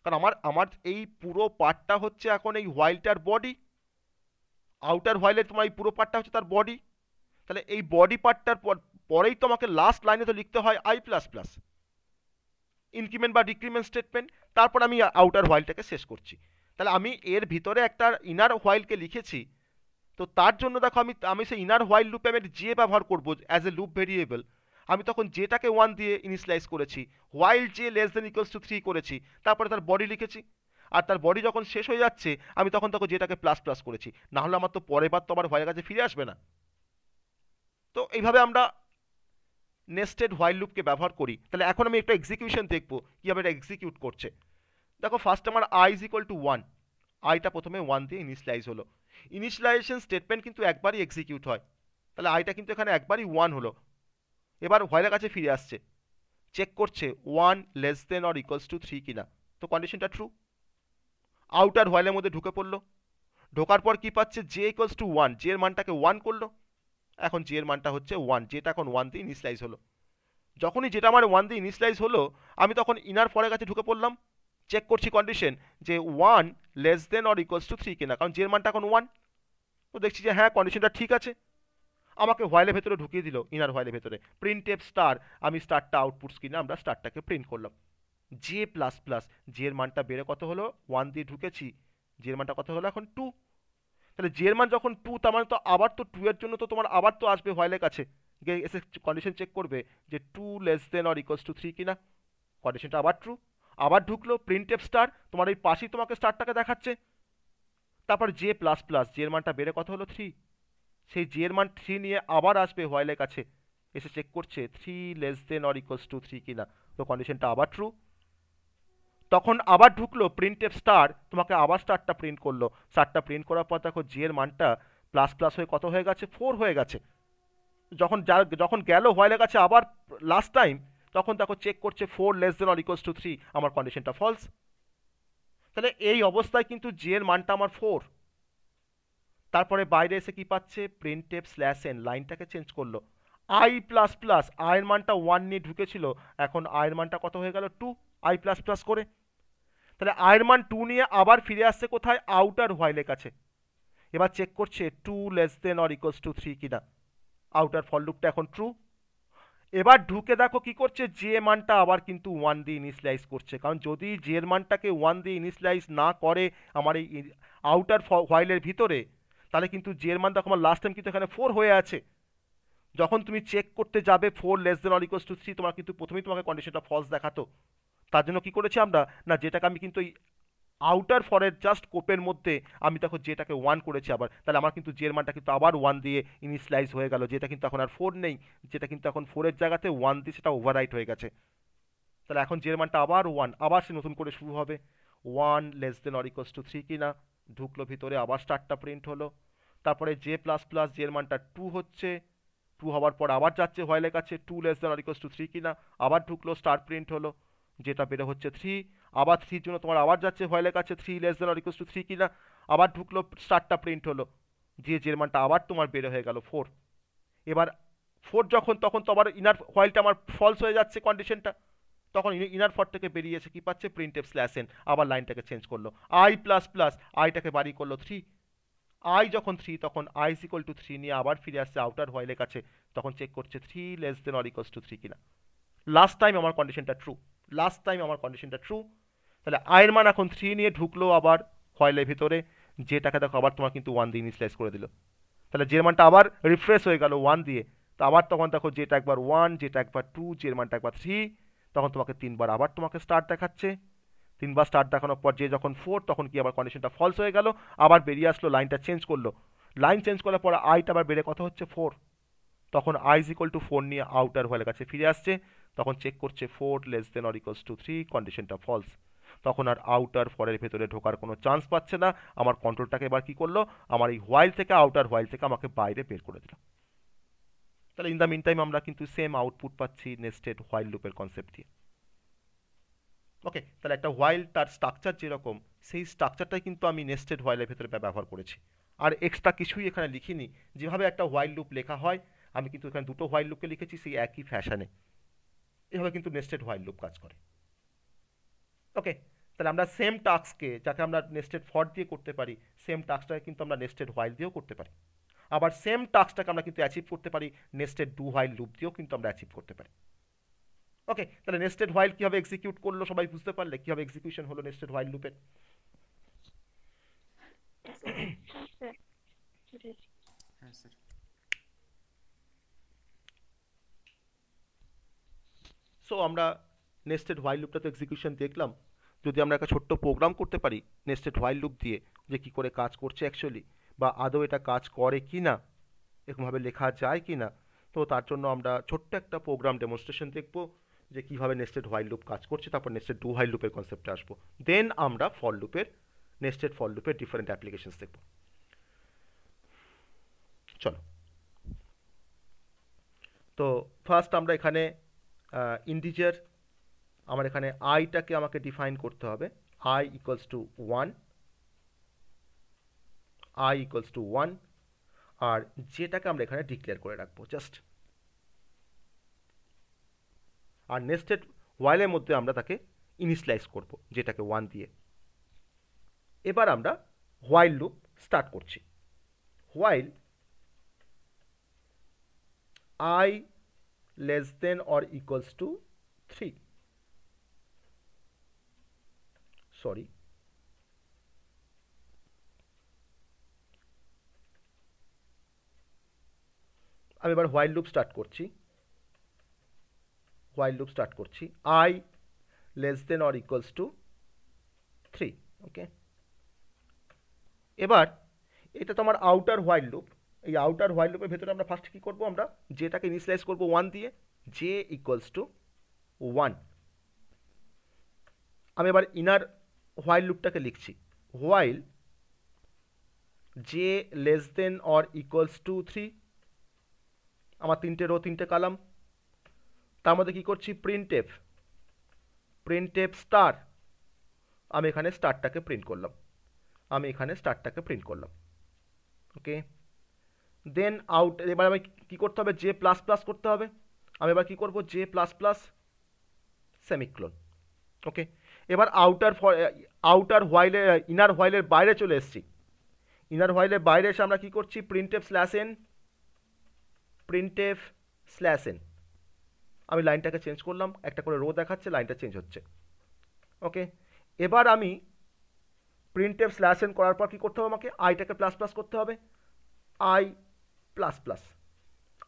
Speaker 1: কারণ আমার এই পুরো পার্টটা হচ্ছে এখন এই হোয়াইলটার বডি, আউটার হোয়াইলের তোমার এই পুরো পার্টটা হচ্ছে তার বডি। তাহলে এই বডি পার্টটার পরেই তোমাকে লাস্ট লাইনে তো লিখতে হয় আই প্লাস প্লাস, ইনক্রিমেন্ট বা ডিক্রিমেন্ট স্টেটমেন্ট, তারপর আমি আউটার হোয়াইলটাকে শেষ করছি। তাহলে আমি এর ভিতরে একটা ইনার হোয়াইলকে লিখেছি, তো তার জন্য দেখো আমি সেই ইনার হোয়াইল লুপে আমি জে ব্যবহার করবো অ্যাজ এ লুপ ভেরিয়েবল। আমি তখন যেটাকে 1 দিয়ে ইনিশিয়ালাইজ করেছি, while J less than equals to 3 করেছি, তারপরে তার বডি লিখেছি, আর তার বডি যখন শেষ হয়ে যাচ্ছে আমি তখন যেটাকে প্লাস প্লাস করেছি, না হলে আমার তো পরের বার তো আবার হোয়াইলের কাছে ফিরে আসবে না। তো এইভাবে আমরা নেস্টেড হোয়াইল লুপকে ব্যবহার করি, তাহলে এখন আমি একটা এক্সিকিউশন দেখবো কীভাবে এটা এক্সিকিউট করছে। দেখো ফার্স্ট আমার I is equal two one, আইটা প্রথমে ওয়ান দিয়ে ইনিশিয়ালাইজ হলো। ইনিশিয়ালাইজেশন স্টেটমেন্ট কিন্তু একবারই এক্সিকিউট হয়, তাহলে আইটা কিন্তু এখানে একবারই ওয়ান হলো। এবার হোয়াইলের কাছে ফিরে আসছে, চেক করছে one less than or equals to three কিনা, তো কন্ডিশনটা ট্রু। আউটার হোয়াইলের মধ্যে ঢুকে পড়লো, ঢোকার পর কি পাচ্ছে, J equals two one, J এর মানটাকে ওয়ান করলো, এখন জে এর মানটা হচ্ছে ওয়ান, যেটা এখন ওয়ান দিয়ে ইনিশিয়ালাইজ হলো। যখনই যেটা আমার ওয়ান দিয়ে ইনিশিয়ালাইজ হলো, আমি তখন ইনার ফরের কাছে ঢুকে পড়লাম, চেক করছি কন্ডিশন যে one less than or equals to three কিনা, কারণ জে এর মানটা এখন ওয়ান। তো দেখছি যে হ্যাঁ কন্ডিশনটা ঠিক আছে, আমাকে হোয়াইলের ভেতরে ঢুকিয়ে দিল, ইনার হোয়াইলের ভেতরে প্রিন্ট এফ স্টার, আমি স্টারটা আউটপুট স্ক্রিনে আমরা স্টারটাকে প্রিন্ট করলাম। জে প্লাস প্লাস, জে এর মানটা বেড়ে কত হলো, ওয়ান দিয়ে ঢুকেছি, জে এর মানটা কত হলো এখন টু। তাহলে জে এর মান যখন টু, তার মানে তো আবার তো টু এর জন্য তো তোমার আবার তো আসবে হোয়াইলের কাছে গিয়ে এসে কন্ডিশন চেক করবে যে two less than or equals to three কিনা, কন্ডিশনটা আবার ট্রু, আবার ঢুকলো প্রিন্ট এফ স্টার, তোমার এই পাশেই তোমাকে স্টারটাকে দেখাচ্ছে। তারপর জে প্লাস প্লাস, জে এর মানটা বেড়ে কত হলো থ্রি, সেই জে এর মান থ্রি নিয়ে আবার আসবে হোয়াইলের কাছে, এসে চেক করছে three less than or equals to three কিনা, তো কন্ডিশনটা আবার ট্রু। তখন আবার ঢুকলো প্রিন্ট এফ স্টার, তোমাকে আবার স্টারটা প্রিন্ট করলো, স্টারটা প্রিন্ট করার পর দেখো জি এর মানটা প্লাস প্লাস হয়ে কত হয়ে গেছে, ফোর হয়ে গেছে। যখন গেল হোয়াইলের কাছে আবার লাস্ট টাইম, তখন দেখো চেক করছে four less than or equals to three, আমার কন্ডিশনটা ফলস। তাহলে এই অবস্থায় কিন্তু জি এর মানটা আমার ফোর। তারপরে বাইরে এসে কি পাচ্ছে, প্রিন্ট এফ স্ল্যাশ এন, লাইনটাকে চেঞ্জ করলো, আই প্লাস প্লাস, আয়ের মানটা ওয়ান নিয়ে ঢুকেছিল, এখন আয়ের মানটা কত হয়ে গেল টু, আই প্লাস প্লাস করে। তাহলে আয়ের মান টু নিয়ে আবার ফিরে আসছে কোথায়, আউটার হোয়াইলের কাছে। এবার চেক করছে two less than or equals to three কিনা, আউটার ফর লুপটা এখন ট্রু। এবার ঢুকে দেখো কি করছে, জে মানটা আবার কিন্তু ওয়ান দিয়ে ইনিশিয়ালাইজ করছে, কারণ যদি জে এর মানটাকে ওয়ান দিয়ে ইনিশিয়ালাইজ না করে আমার এই আউটার হোয়াইলের ভিতরে, তাহলে কিন্তু জে এর মান দেখো আমার লাস্ট টাইম কিন্তু এখানে ফোর হয়ে আছে। যখন তুমি চেক করতে যাবে four less than or equals to three, তোমার কিন্তু প্রথমেই তোমাকে কন্ডিশনটা ফলস দেখাতো। তার জন্য কি করেছি আমরা, না যেটাকে আমি কিন্তু এই আউটার ফরের জাস্ট কোপের মধ্যে আমি দেখো যেটাকে ওয়ান করেছি আবার, তাহলে আমার কিন্তু জের মানটা কিন্তু আবার ওয়ান দিয়ে ইনিশিয়ালাইজ হয়ে গেল, যেটা কিন্তু এখন আর ফোর নেই, যেটা কিন্তু এখন ফোরের জায়গাতে ওয়ান দিয়ে সেটা ওভাররাইট হয়ে গেছে। তাহলে এখন জের মানটা আবার ওয়ান, আবার সে নতুন করে শুরু হবে, one less than or equals to three কিনা, ঢুকলো ভিতরে, আবার স্টারটা প্রিন্ট হলো। তারপরে জে প্লাস প্লাস, জের মানটা টু হচ্ছে, টু হওয়ার পর আবার যাচ্ছে হোয়াইলের কাছে, two less than or equals to three কিনা, আবার ঢুকলো, স্টার প্রিন্ট হলো, যেটা বেড়ে হচ্ছে থ্রি, আবার থ্রির জন্য তোমার আবার যাচ্ছে হোয়াইলের কাছে, three less than or equals to three কিনা, আবার ঢুকলো, স্টারটা প্রিন্ট হলো, জের মানটা আবার তোমার বেড়ে হয়ে গেল ফোর। এবার ফোর যখন, তখন তো আবার ইনার হোয়াইলটা আমার ফলস হয়ে যাচ্ছে কন্ডিশনটা, তখন ইনার ফর থেকে বেরিয়ে এসে কি পাচ্ছে, প্রিন্ট এফ স্ল্যাশ এন, আবার লাইনটাকে চেঞ্জ করলো, আই প্লাস প্লাস, আইটাকে বাড়ি করলো থ্রি, আই যখন থ্রি, তখন I is equal two three নিয়ে আবার ফিরে আসছে আউটার হোয়াইলের কাছে, তখন চেক করছে three less than or equals to three কিনা, লাস্ট টাইম আমার কন্ডিশনটা ট্রু, লাস্ট টাইম আমার কন্ডিশনটা ট্রু। তাহলে আয়ের মান এখন থ্রি নিয়ে ঢুকলো আবার হোয়াইলের ভিতরে, যেটাকে দেখো আবার তোমার কিন্তু ওয়ান দিয়ে ইনিশিয়ালাইজ করে দিল, তাহলে জের মানটা আবার রিফ্রেশ হয়ে গেল ওয়ান দিয়ে, তো আবার তখন দেখো যেটা একবার ওয়ান, যেটা একবার টু, জের মানটা একবার থ্রি, তখন তোমাকে তিনবার আবার তোমাকে স্টার্ট দেখাচ্ছে, তিনবার স্টার্ট দেখানোর পর যে যখন ফোর, তখন কি আবার কন্ডিশনটা ফলস হয়ে গেল, আবার বেরিয়ে আসলো, লাইনটা চেঞ্জ করলো, লাইন চেঞ্জ করার পর আইটা আবার বেড়ে কথা হচ্ছে ফোর, তখন I is equal two four নিয়ে আউটার হোয়াইলের কাছে ফিরে আসছে, তখন চেক করছে four less than or equals to three, কন্ডিশনটা ফলস, তখন আর আউটার ফরের ভেতরে ঢোকার কোনো চান্স পাচ্ছে না, আমার কন্ট্রোলটাকে এবার কি করলো, আমার এই হোয়াইল থেকে, আউটার হোয়াইল থেকে আমাকে বাইরে বের করে দিল। তাহলে ইন দ্য মিন টাইম আমরা কিন্তু সেম আউটপুট পাচ্ছি নেস্টেড হোয়াইল লুপের কনসেপ্ট দিয়ে। ওকে, তাহলে একটা হোয়াইল তার স্ট্রাকচার যেরকম, সেই স্ট্রাকচারটাই কিন্তু আমি নেস্টেড হোয়াইলের ভেতরে ব্যবহার করেছি, আর এক্সট্রা কিছুই এখানে লিখিনি। যেভাবে একটা হোয়াইল লুপ লেখা হয়, আমি কিন্তু এখানে দুটো হোয়াইল লুপকে লিখেছি সেই একই ফ্যাশনে, এভাবে কিন্তু নেস্টেড হোয়াইল লুপ কাজ করে। ওকে, তাহলে আমরা সেম টাস্ককে, যাকে আমরা নেস্টেড ফর দিয়ে করতে পারি, সেম টাস্কটাকে কিন্তু আমরা নেস্টেড হোয়াইল দিয়েও করতে পারি, আবার সেম টাস্কটাকে আমরা কিন্তু অ্যাচিভ করতে পারি নেস্টেড ডু হোয়াইল লুপ দিয়েও কিন্তু আমরা অ্যাচিভ করতে পারি। ওকে, তাহলে নেস্টেড হোয়াইল কীভাবে এক্সিকিউট করলো সবাই বুঝতে পারলে, কীভাবে এক্সিকিউশন হলো নেস্টেড হোয়াইল লুপের। সো আমরা নেস্টেড হোয়াইল লুপটা তো এক্সিকিউশন দেখলাম, যদি আমরা একটা ছোট্ট প্রোগ্রাম করতে পারি নেস্টেড হোয়াইল লুপ দিয়ে, যে কী করে কাজ করছে অ্যাকচুয়ালি, বা আদৌ এটা কাজ করে কি না, এরকমভাবে লেখা যায় কি না, তো তার জন্য আমরা ছোট্ট একটা প্রোগ্রাম ডেমনস্ট্রেশন দেখব যে কীভাবে নেস্টেড হোয়াইল লুপ কাজ করছে, তারপর নেস্টেড ডু হোয়াইল লুপের কনসেপ্টে আসবো, দেন আমরা ফর লুপের নেস্টেড ফর লুপের ডিফারেন্ট অ্যাপ্লিকেশনস দেখব। চলো, তো ফার্স্ট আমরা এখানে ইন্টিজার, আমার এখানে আইটাকে আমাকে ডিফাইন করতে হবে, I equals to 1, I equals to 1, আর যেটাকে আমরা এখানে ডিক্লেয়ার করে রাখবো জাস্ট, আর নেস্টেড হোয়াইলের মধ্যে আমরা তাকে ইনিশিয়ালাইজ করব যেটাকে 1 দিয়ে। এবার আমরা হোয়াইল লুপ স্টার্ট করছি। While I less than or equals to 3, sorry, আমি এবার হোয়াইল লুপ স্টার্ট করছি, হোয়াইল লুপ স্টার্ট করছি, I less than or equals to 3, ওকে। এবার এটা তো আমার আউটার হোয়াইল লুপ, এই আউটার হোয়াইল লুপের ভেতরে আমরা ফার্স্ট কী করবো, আমরা যেটাকে ইনিশিয়ালাইজ করবো 1 দিয়ে, জে ইকুয়ালস টু 1। আমি এবার ইনার হোয়াইল লুপটাকে লিখছি, while J less than or equals to 3, আমার 3টে রো 3টে কলাম, তার মধ্যে কী করছি, প্রিন্টএফ, প্রিন্টএফ স্টার, আমি এখানে স্টারটাকে প্রিন্ট করলাম, আমি এখানে স্টারটাকে প্রিন্ট করলাম, ওকে। দেন আউট, এবার আমি কী করতে হবে, জে প্লাস প্লাস করতে হবে, আমি এবার কী করবো, জে প্লাস প্লাস সেমিক্লোন, ওকে। এবার আউটার হোয়াইলে, ইনার হোয়াইলের বাইরে চলে এসেছি, ইনার হোয়াইলের বাইরে এসে আমরা কী করছি, printf slash N, printf slash N, আমি লাইনটাকে চেঞ্জ করলাম, একটা করে রো দেখাচ্ছে, লাইনটা চেঞ্জ হচ্ছে, ওকে। এবার আমি প্রিন্টএফ স্ল্যাশ এন করার পর কী করতে হবে, আমাকে আইটাকে প্লাস প্লাস করতে হবে, আই প্লাস প্লাস,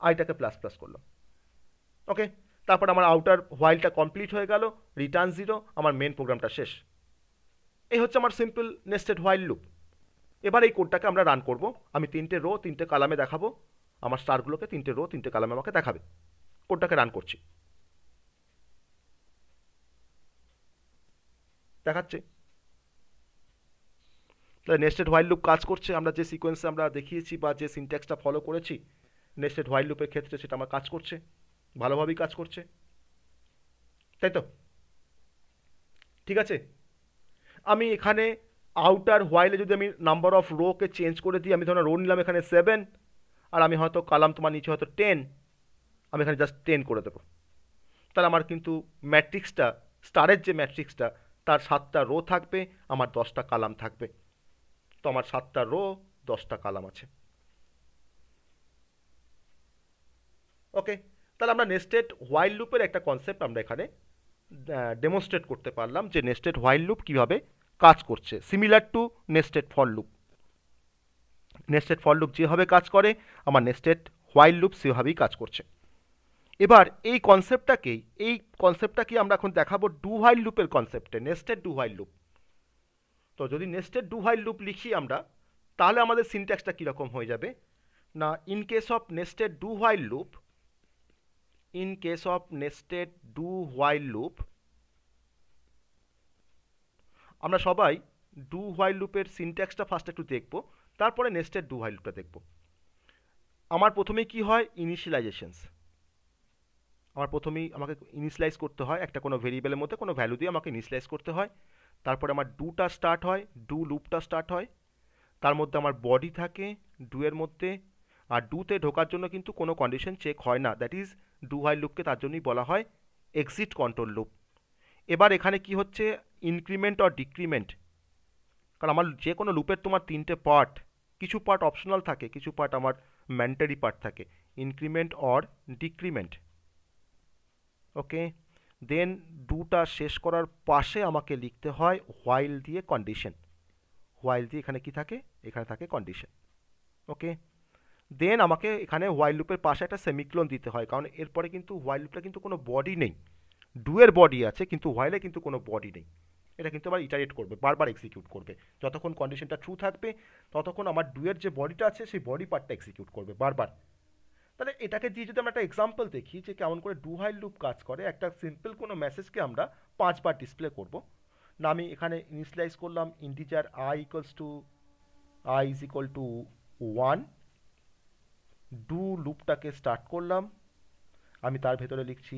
Speaker 1: আইটাকে প্লাস প্লাস করলাম, ওকে। তারপর আমার আউটার হোয়াইলটা কমপ্লিট হয়ে গেল, রিটার্ন 0, আমার মেন প্রোগ্রামটা শেষ। এই হচ্ছে আমার সিম্পল নেস্টেড হোয়াইল লুপ। এবার এই কোডটাকে আমরা রান করব, আমি 3টে রো 3টে কলামে দেখাবো, আমার স্টারগুলোকে 3টে রো 3টে কলামে আমাকে দেখাবে। কোডটাকে রান করছি, দেখাচ্ছে, তাহলে নেস্টেড হোয়াইল লুপ কাজ করছে, আমরা যে সিকোয়েন্সে আমরা দেখিয়েছি বা যে সিনট্যাক্সটা ফলো করেছি নেস্টেড হোয়াইল লুপের ক্ষেত্রে সেটা আমার কাজ করছে, ভালোভাবেই কাজ করছে, তাই তো? ঠিক আছে, আমি এখানে আউটার হোয়াইলে যদি আমি নাম্বার অফ রোকে চেঞ্জ করে দিই, আমি ধরুন রো নিলাম এখানে 7, আর আমি হয়তো কলাম তোমার নিচে হয়তো 10, আমি এখানে জাস্ট 10 করে দেবো, তাহলে আমার কিন্তু ম্যাট্রিক্সটা, স্টারের যে ম্যাট্রিক্সটা তার 7টা রো থাকবে, আমার 10টা কলাম থাকবে, তো আমার 7টা রো 10টা কলাম আছে, ওকে। তাহলে আমরা নেস্টেড হোয়াইল লুপের একটা কনসেপ্ট আমরা এখানে ডেমনস্ট্রেট করতে পারলাম যে নেস্টেড হোয়াইল লুপ কীভাবে কাজ করছে, similar to nested for loop. Nested for loop যেভাবে কাজ করে আমার নেস্টেড হোয়াইল লুপ সেভাবেই কাজ করছে। এবার এই কনসেপ্টটাকেই আমরা এখন দেখাবো ডু হোয়াইল লুপের কনসেপ্টে, নেস্টেড ডু হোয়াইল লুপ। তো যদি নেস্টেড ডু হোয়াইল লুপ লিখি আমরা, তাহলে আমাদের সিনট্যাক্সটা কীরকম হয়ে যাবে না, in case of nested do while loop, in case of nested do while loop, আমরা সবাই ডু হোয়াইল লুপের সিনট্যাক্সটা ফার্স্ট একটু দেখব, তারপরে নেস্টেড ডু হোয়াইল লুপটা দেখব। আমার প্রথমেই কি হয়, ইনিশিয়ালাইজেশনস, আমার প্রথমেই আমাকে ইনিশিয়ালাইজ করতে হয়, একটা কোনো ভেরিয়েবলের মধ্যে কোনো ভ্যালু দিয়ে আমাকে ইনিশিয়ালাইজ করতে হয়, তারপরে আমার ডুটা স্টার্ট হয়, ডু লুপটা স্টার্ট হয়, তার মধ্যে আমার বডি থাকে ডুয়ের মধ্যে, আর ডুতে ঢোকার জন্য কিন্তু কোনো কন্ডিশন চেক হয় না, দ্যাট ইজ ডু হোয়াইল লুপকে তার জন্যই বলা হয় এক্সিট কন্ট্রোল লুপ। এবার এখানে কি হচ্ছে, ইনক্রিমেন্ট অর ডিক্রিমেন্ট, কারণ আমার যে কোনো লুপের তোমার 3টে পার্ট, কিছু পার্ট অপশনাল থাকে, কিছু পার্ট আমার ম্যান্ডেটরি পার্ট থাকে, ইনক্রিমেন্ট অর ডিক্রিমেন্ট, ওকে। দেন ডুটা শেষ করার পাশে আমাকে লিখতে হয় হোয়াইল দিয়ে কন্ডিশন, হোয়াইল দিয়ে এখানে কি থাকে, এখানে থাকে কন্ডিশন, ওকে। দেন আমাকে এখানে হোয়াইল লুপের পাশে একটা সেমিক্লোন দিতে হয়, কারণ এরপরে কিন্তু হোয়াইল লুপটা কিন্তু কোনো বডি নেই, ডুয়ের বডি আছে কিন্তু হোয়াইলে কিন্তু কোনো বডি নেই, এটা কিন্তু আবার ইটারেট করবে, বারবার এক্সিকিউট করবে, যতক্ষণ কন্ডিশনটা ট্রু থাকবে ততক্ষণ আমার ডুয়ের যে বডিটা আছে সেই বডি পার্টটা এক্সিকিউট করবে বারবার। তাহলে এটাকে দিয়ে যদি আমরা একটা এক্সাম্পল দেখি যে কেমন করে ডু হোয়াইল লুপ কাজ করে, একটা সিম্পল কোনো মেসেজকে আমরা 5বার ডিসপ্লে করব। না আমি এখানে ইনিশিয়ালাইজ করলাম integer i is equal to 1, do লুপটাকে স্টার্ট করলাম, আমি তার ভেতরে লিখছি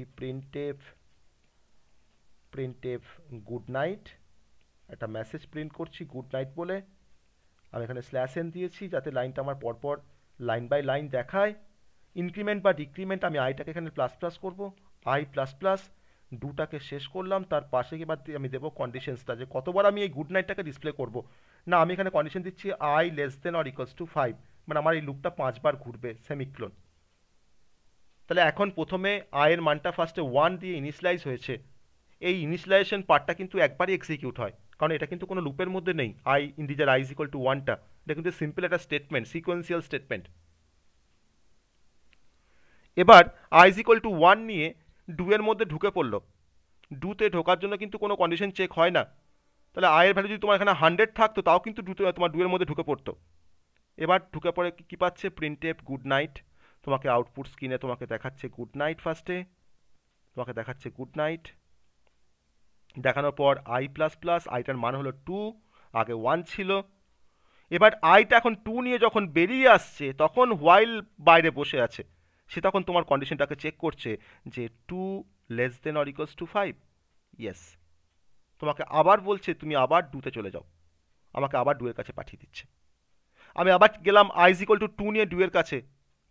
Speaker 1: প্রিন্টএফ গুড নাইট, একটা মেসেজ প্রিন্ট করছি গুড নাইট বলে। আমি এখানে /n দিয়েছি যাতে লাইনটা আমার পরপর লাইন বাই লাইন দেখায়। ইনক্রিমেন্ট বা ডিক্রিমেন্ট আমি আইটাকে এখানে প্লাস প্লাস করবো, i প্লাস প্লাস, ডুটাকে শেষ করলাম, তার পাশে এবার আমি দেবো কন্ডিশনসটা যে কতবার আমি এই গুড নাইটটাকে ডিসপ্লে করব। না আমি এখানে কন্ডিশন দিচ্ছি i less than or equals to 5, মানে আমার এই লুপটা 5বার ঘুরবে সেমিক্লোন। তাহলে এখন প্রথমে i এর মানটা ফার্স্টে 1 দিয়ে ইনিশিয়ালাইজ হয়েছে, এই ইনিশিয়ালাইজেশন পার্টটা কিন্তু একবারই এক্সিকিউট হয়, কারণ এটা কিন্তু কোনো লুপের মধ্যে নেই। Integer i is equal to 1টা, এটা কিন্তু সিম্পল একটা স্টেটমেন্ট, সিকোয়েন্সিয়াল স্টেটমেন্ট। এবার i ইজ ইকুয়াল টু 1 নিয়ে ডু এর মধ্যে ঢুকে পড়লো, ডুতে ঢোকার জন্য কিন্তু কোনো কন্ডিশন চেক হয় না। তাহলে i এর ভ্যালু যদি তোমার এখানে 100 থাকতো তাও কিন্তু তোমার ডু এর মধ্যে ঢুকে পড়তো। এবার ঢুকে পড়ে কি পাচ্ছে, প্রিন্টএফ গুড নাইট, তোমাকে আউটপুট স্ক্রিনে তোমাকে দেখাচ্ছে গুড নাইট, ফার্স্টে তোমাকে দেখাচ্ছে গুড নাইট, দেখানোর পর i প্লাস প্লাস, আইটার মান হলো 2, আগে 1 ছিল। এবার আইটা এখন 2 নিয়ে যখন বেরিয়ে আসছে তখন হোয়াইল বাইরে বসে আছে, সে তখন তোমার কন্ডিশনটাকে চেক করছে যে 2 less than or equals to 5, yes. তোমাকে আবার বলছে তুমি আবার ডুতে চলে যাও, আমাকে আবার ডু এর কাছে পাঠিয়ে দিচ্ছে। আমি আবার গেলাম i ইজ ইকুয়াল টু 2 নিয়ে ডু এর কাছে,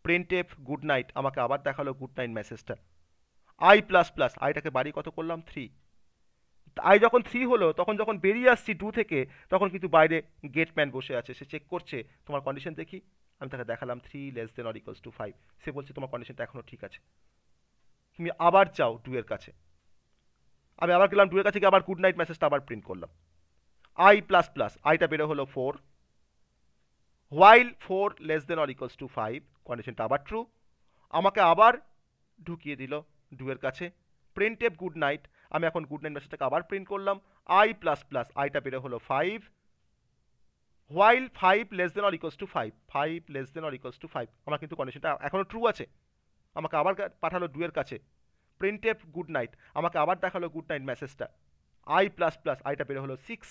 Speaker 1: প্রিন্টএফ গুড নাইট, আমাকে আবার দেখালো গুড নাইট মেসেজটা, i প্লাস প্লাস, আইটাকে বাড়ি কত করলাম 3, i যখন 3 হলো তখন যখন বেরিয়ে আসছি ডু থেকে তখন কিন্তু বাইরে গেটম্যান বসে আছে, সে চেক করছে তোমার কন্ডিশন দেখি, আমি তাকে দেখালাম 3 less than or equals to 5, সে বলছে তোমার কন্ডিশনটা এখনো ঠিক আছে, তুমি আবার যাও ডু এর কাছে। আমি আবার গেলাম ডু এর কাছে গিয়ে আবার গুড নাইট মেসেজটা আবার প্রিন্ট করলাম, i প্লাস প্লাস, আইটা বেরো হলো 4, while 4 less than or equals to 5, কন্ডিশনটা আবার ট্রু, আমাকে আবার ঢুকিয়ে দিল ডু এর কাছে, প্রিন্টএফ গুড নাইট, আমি এখন গুড নাইট মেসেজটাকে আবার প্রিন্ট করলাম, i প্লাস প্লাস, আইটা বেরো হলো 5, while 5 less than or equals to 5 less than or equals to 5, আমার কিন্তু কন্ডিশনটা এখনো ট্রু আছে, আমাকে আবার পাঠালো ডু এর কাছে, প্রিন্টএফ গুড নাইট, আমাকে আবার দেখালো গুড নাইট মেসেজটা, i প্লাস প্লাস, আইটা বেরো হলো 6।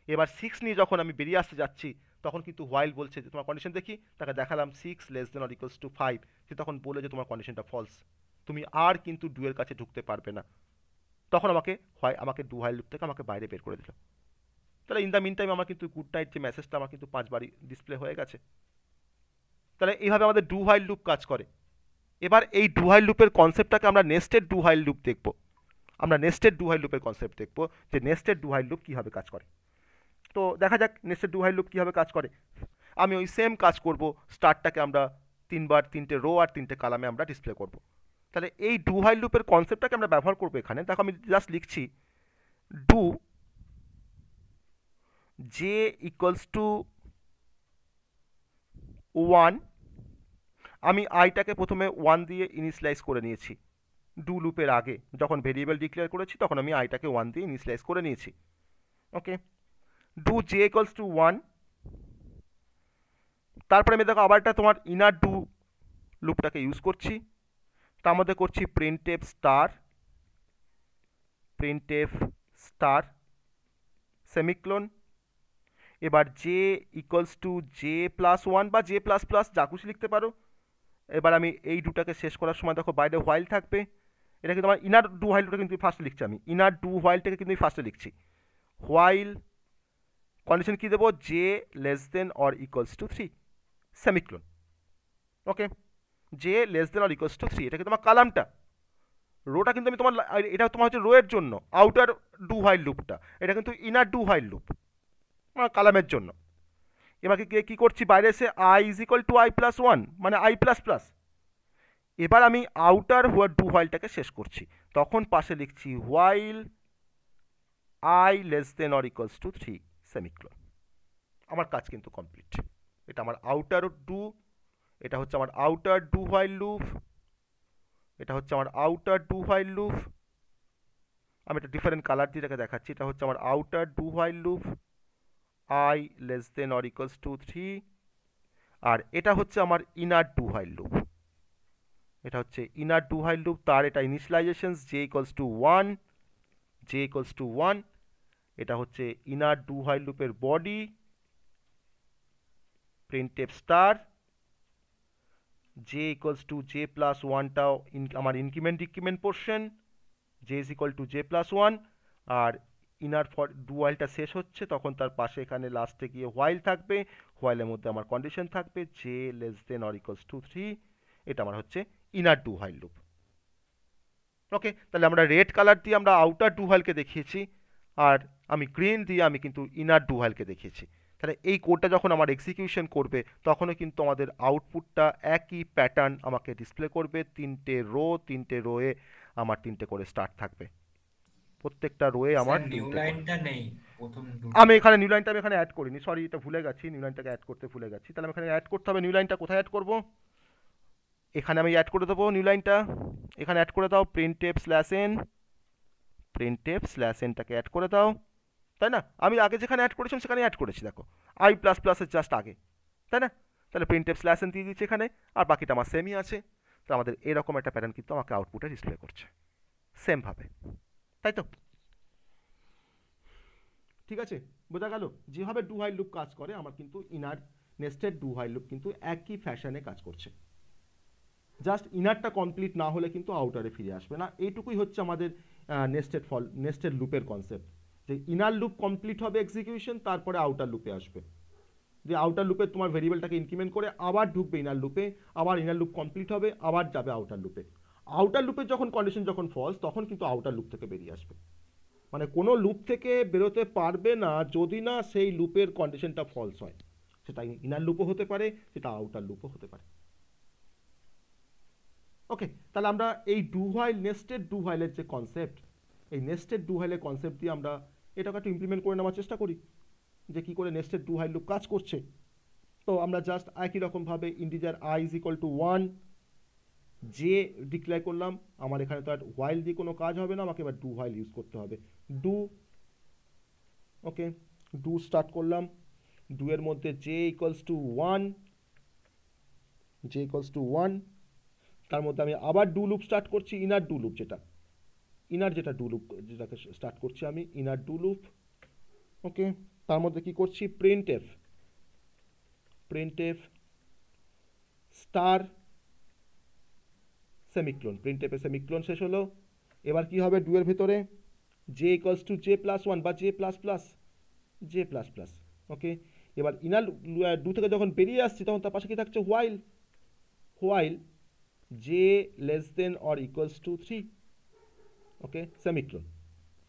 Speaker 1: এবার 6 নিয়ে যখন আমি বেরিয়ে আসতে যাচ্ছি তখন কিন্তু হোয়াইল বলছে যে তোমার কন্ডিশন দেখি, তাকে দেখালাম 6 less than or equals to 5, সে তখন বলে যে তোমার কন্ডিশনটা ফলস, তুমি আর কিন্তু ডু এর কাছে ঢুকতে পারবে না, তখন আমাকে ডু হোয়াইল লুপ থেকে আমাকে বাইরে বের করে দিল। তাহলে ইন দ্য মিন টাইম আমার কিন্তু গুড নাইট যে মেসেজটা আমার কিন্তু 5বারই ডিসপ্লে হয়ে গেছে। তাহলে এইভাবে আমাদের ডু হোয়াইল লুপ কাজ করে। এবার এই ডু হোয়াইল লুপের কনসেপ্টটাকে আমরা নেস্টেড ডু হোয়াইল লুপ দেখব, আমরা নেস্টেড ডু হোয়াইল লুপের কনসেপ্ট দেখব যে নেস্টেড ডু হোয়াইল লুপ কীভাবে কাজ করে। তো দেখা যাক নেস্টেড ডু হোয়াইল লুপ কীভাবে কাজ করে। আমি ওই সেম কাজ করব, স্টার্টটাকে আমরা 3বার 3টে রো আর 3টে কালামে আমরা ডিসপ্লে করব। তাহলে এই ডু হোয়াইল লুপের কনসেপ্টটাকে আমরা ব্যবহার করবো এখানে। দেখো আমি জাস্ট লিখছি ডু জে ইকুয়ালস টু 1, আমি আইটাকে প্রথমে 1 দিয়ে ইনিশিয়ালাইজ করে নিয়েছি, ডু লুপের আগে যখন ভেরিয়েবল ডিক্লেয়ার করেছি তখন আমি আইটাকে 1 দিয়ে ইনিশিয়ালাইজ করে নিয়েছি। ওকে, ডু জে ইকুয়ালস টু 1, তারপরে আমি দেখো আবার একটা তোমার ইনার ডু লুপটাকে ইউজ করছি, তার মধ্যে করছি প্রিন্টএফ স্টার সেমিক্লোন। এবার J equals to J plus 1 বা জে প্লাস প্লাস যা খুশি লিখতে পারো। এবার আমি এই ডুটাকে শেষ করার সময় দেখো বাইরে হোয়াইল থাকবে, এটা কিন্তু আমার ইনার ডু হোয়াইলটা কিন্তু ফার্স্টে লিখছি, আমি ইনার ডু হোয়াইলটাকে কিন্তু ফার্স্টে লিখছি, হোয়াইল কন্ডিশন কি দেবো, J less than or equals to 3 semicolon. Okay, J less than or equals to 3, এটা কিন্তু আমার কালামটা, রোটা কিন্তু আমি তোমার এটা তোমার হচ্ছে রো এর জন্য আউটার ডু হোয়াইল লুপটা, এটা কিন্তু ইনার ডু হোয়াইল লুপ আমার কালামের জন্য। এবার কি করছি, বাইরে এসে i is equal two i plus 1 মানে i প্লাস প্লাস, এবার আমি আউটার ডু হোয়াইলটাকে শেষ করছি, তখন পাশে লিখছি while i less than or equals to 3 semicolon. আমার কাজ কিন্তু কমপ্লিট, এটা আমার আউটার ডু, এটা হচ্ছে আমার আউটার ডু হোয়াইল লুপ, এটা হচ্ছে আমার আউটার ডু হোয়াইল লুপ, আমি একটা ডিফারেন্ট কালার দিয়ে এটাকে দেখাচ্ছি, এটা হচ্ছে আমার outer do while loop i less than or equals to 3, আর এটা হচ্ছে আমার ইনার ডু হোয়াইল লুপ। এটা হচ্ছে ইনার ডু হাইল লুপ, তার এটা initialisations J equals to 1, J equals to 1। এটা হচ্ছে ইনার ডু হাইল লুপের body, printf star, J equals to J plus ওয়ানটাও আমার increment decrement portion, J is equal to J plus one. আর ইনার ফর ডু হোয়াইলটা শেষ হচ্ছে তখন তার পাশে এখানে লাস্টে গিয়ে হোয়াইল থাকবে, হোয়াইলের মধ্যে আমার কন্ডিশন থাকবে J less than or equals to 3। এটা আমার হচ্ছে ইনার ডু হোয়াইল লুপ। ওকে, তাহলে আমরা রেড কালার দিয়ে আমরা আউটার ডু হোয়াইলকে দেখিয়েছি, আর আমি গ্রিন দিয়ে আমি কিন্তু ইনার ডু হোয়াইলকে দেখিয়েছি। তাহলে এই কোডটা যখন আমার এক্সিকিউশন করবে তখনও কিন্তু আমাদের আউটপুটটা একই প্যাটার্ন আমাকে ডিসপ্লে করবে। তিনটে রোয়ে আমার তিনটে করে স্টার্ট থাকবে, প্রত্যেকটা রোয়ে আমার
Speaker 3: স্যার নিউ
Speaker 1: তিনটে করে।
Speaker 3: লাইনটা নেই প্রথম দুটো।
Speaker 1: আমি এখানে নিউ লাইনটা আমি এখানে অ্যাড করিনি, সরি, এটা ভুলে গেছি, নিউ লাইনটাকে অ্যাড করতে ভুলে গেছি। তাহলে আমি এখানে অ্যাড করতে হবে। নিউ লাইনটা কোথায় অ্যাড করব? এখানে আমি অ্যাড করে দেবো নিউ লাইনটা, এখানে অ্যাড করে দাও printf slash N, printf slash এনটাকে অ্যাড করে দাও, তাই না? আমি আগে যেখানে অ্যাড করেছিলাম সেখানে অ্যাড করেছি, দেখো আই প্লাস প্লাসের জাস্ট আগে, তাই না? তাহলে প্রিন্টএফ স্ল্যাশ এন দিয়ে দিচ্ছি এখানে, আর বাকিটা আমার সেমই আছে। তো আমাদের এরকম একটা প্যাটার্ন কিন্তু আমাকে আউটপুটে ডিসপ্লে করছে সেমভাবে, তাই তো? ঠিক আছে, বোঝা গেল যেভাবে ডু হোয়াইল লুপ কাজ করে আমার কিন্তু inner nested do while loop কিন্তু একই ফ্যাশনে কাজ করছে। জাস্ট ইনারটা কমপ্লিট না হলে কিন্তু আউটারে ফিরে আসবে না। এইটুকুই হচ্ছে আমাদের নেস্টেড লুপের কনসেপ্ট, যে ইনার লুপ কমপ্লিট হবে এক্সিকিউশন, তারপরে আউটার লুপে আসবে। যে আউটার লুপে তোমার ভেরিয়েবলটাকে ইনক্রিমেন্ট করে আবার ঢুকবে ইনার লুপে, আবার ইনার লুপ কমপ্লিট হবে, আবার যাবে আউটার লুপে। আউটার লুপের যখন কন্ডিশন যখন ফলস, তখন কিন্তু আউটার লুপ থেকে বেরিয়ে আসবে। মানে কোনো লুপ থেকে বেরোতে পারবে না যদি না সেই লুপের কন্ডিশনটা ফলস হয়। সেটা ইনার লুপও হতে পারে, সেটা আউটার লুপও হতে পারে। ওকে, তাহলে আমরা এই ডু হোয়াইল, নেস্টেড ডু হোয়াইলের যে কনসেপ্ট, এই নেস্টেড ডু হোয়াইলের কনসেপ্ট দিয়ে আমরা এটাকে একটু ইমপ্লিমেন্ট করে নেওয়ার চেষ্টা করি, যে কী করে নেস্টেড ডু হোয়াইল লুপ কাজ করছে। তো আমরা জাস্ট একই রকমভাবে integer I is equal to 1 যে ডিক্লেয়ার করলাম। আমার এখানে তো আর হোয়াইল দিয়ে কোনো কাজ হবে না, আমাকে এবার ডু হোয়াইল ইউজ করতে হবে। ডু, ওকে, ডু স্টার্ট করলাম। ডু এর মধ্যে J equals to 1, J equals to 1, তার মধ্যে আমি আবার ডু লুপ স্টার্ট করছি, ইনার ডু লুপ যেটা, ইনার যেটা ডু লুপ যেটাকে স্টার্ট করছি আমি, ইনার ডু লুপ। ওকে, তার মধ্যে কি করছি, প্রিন্টএফ, প্রিন্টএফ স্টার সেমিক্লোন, প্রিন্টএফে সেমিক্লোন শেষ হলো। এবার কি হবে ডু এর ভিতরে, J equals to J plus one বা J plus plus, J plus plus. Okay, এবার ইনার ডু থেকে যখন বেরিয়ে আসছি তখন তার পাশে কি থাকছে, while, while J less than or equals to 3। Okay, semicolon.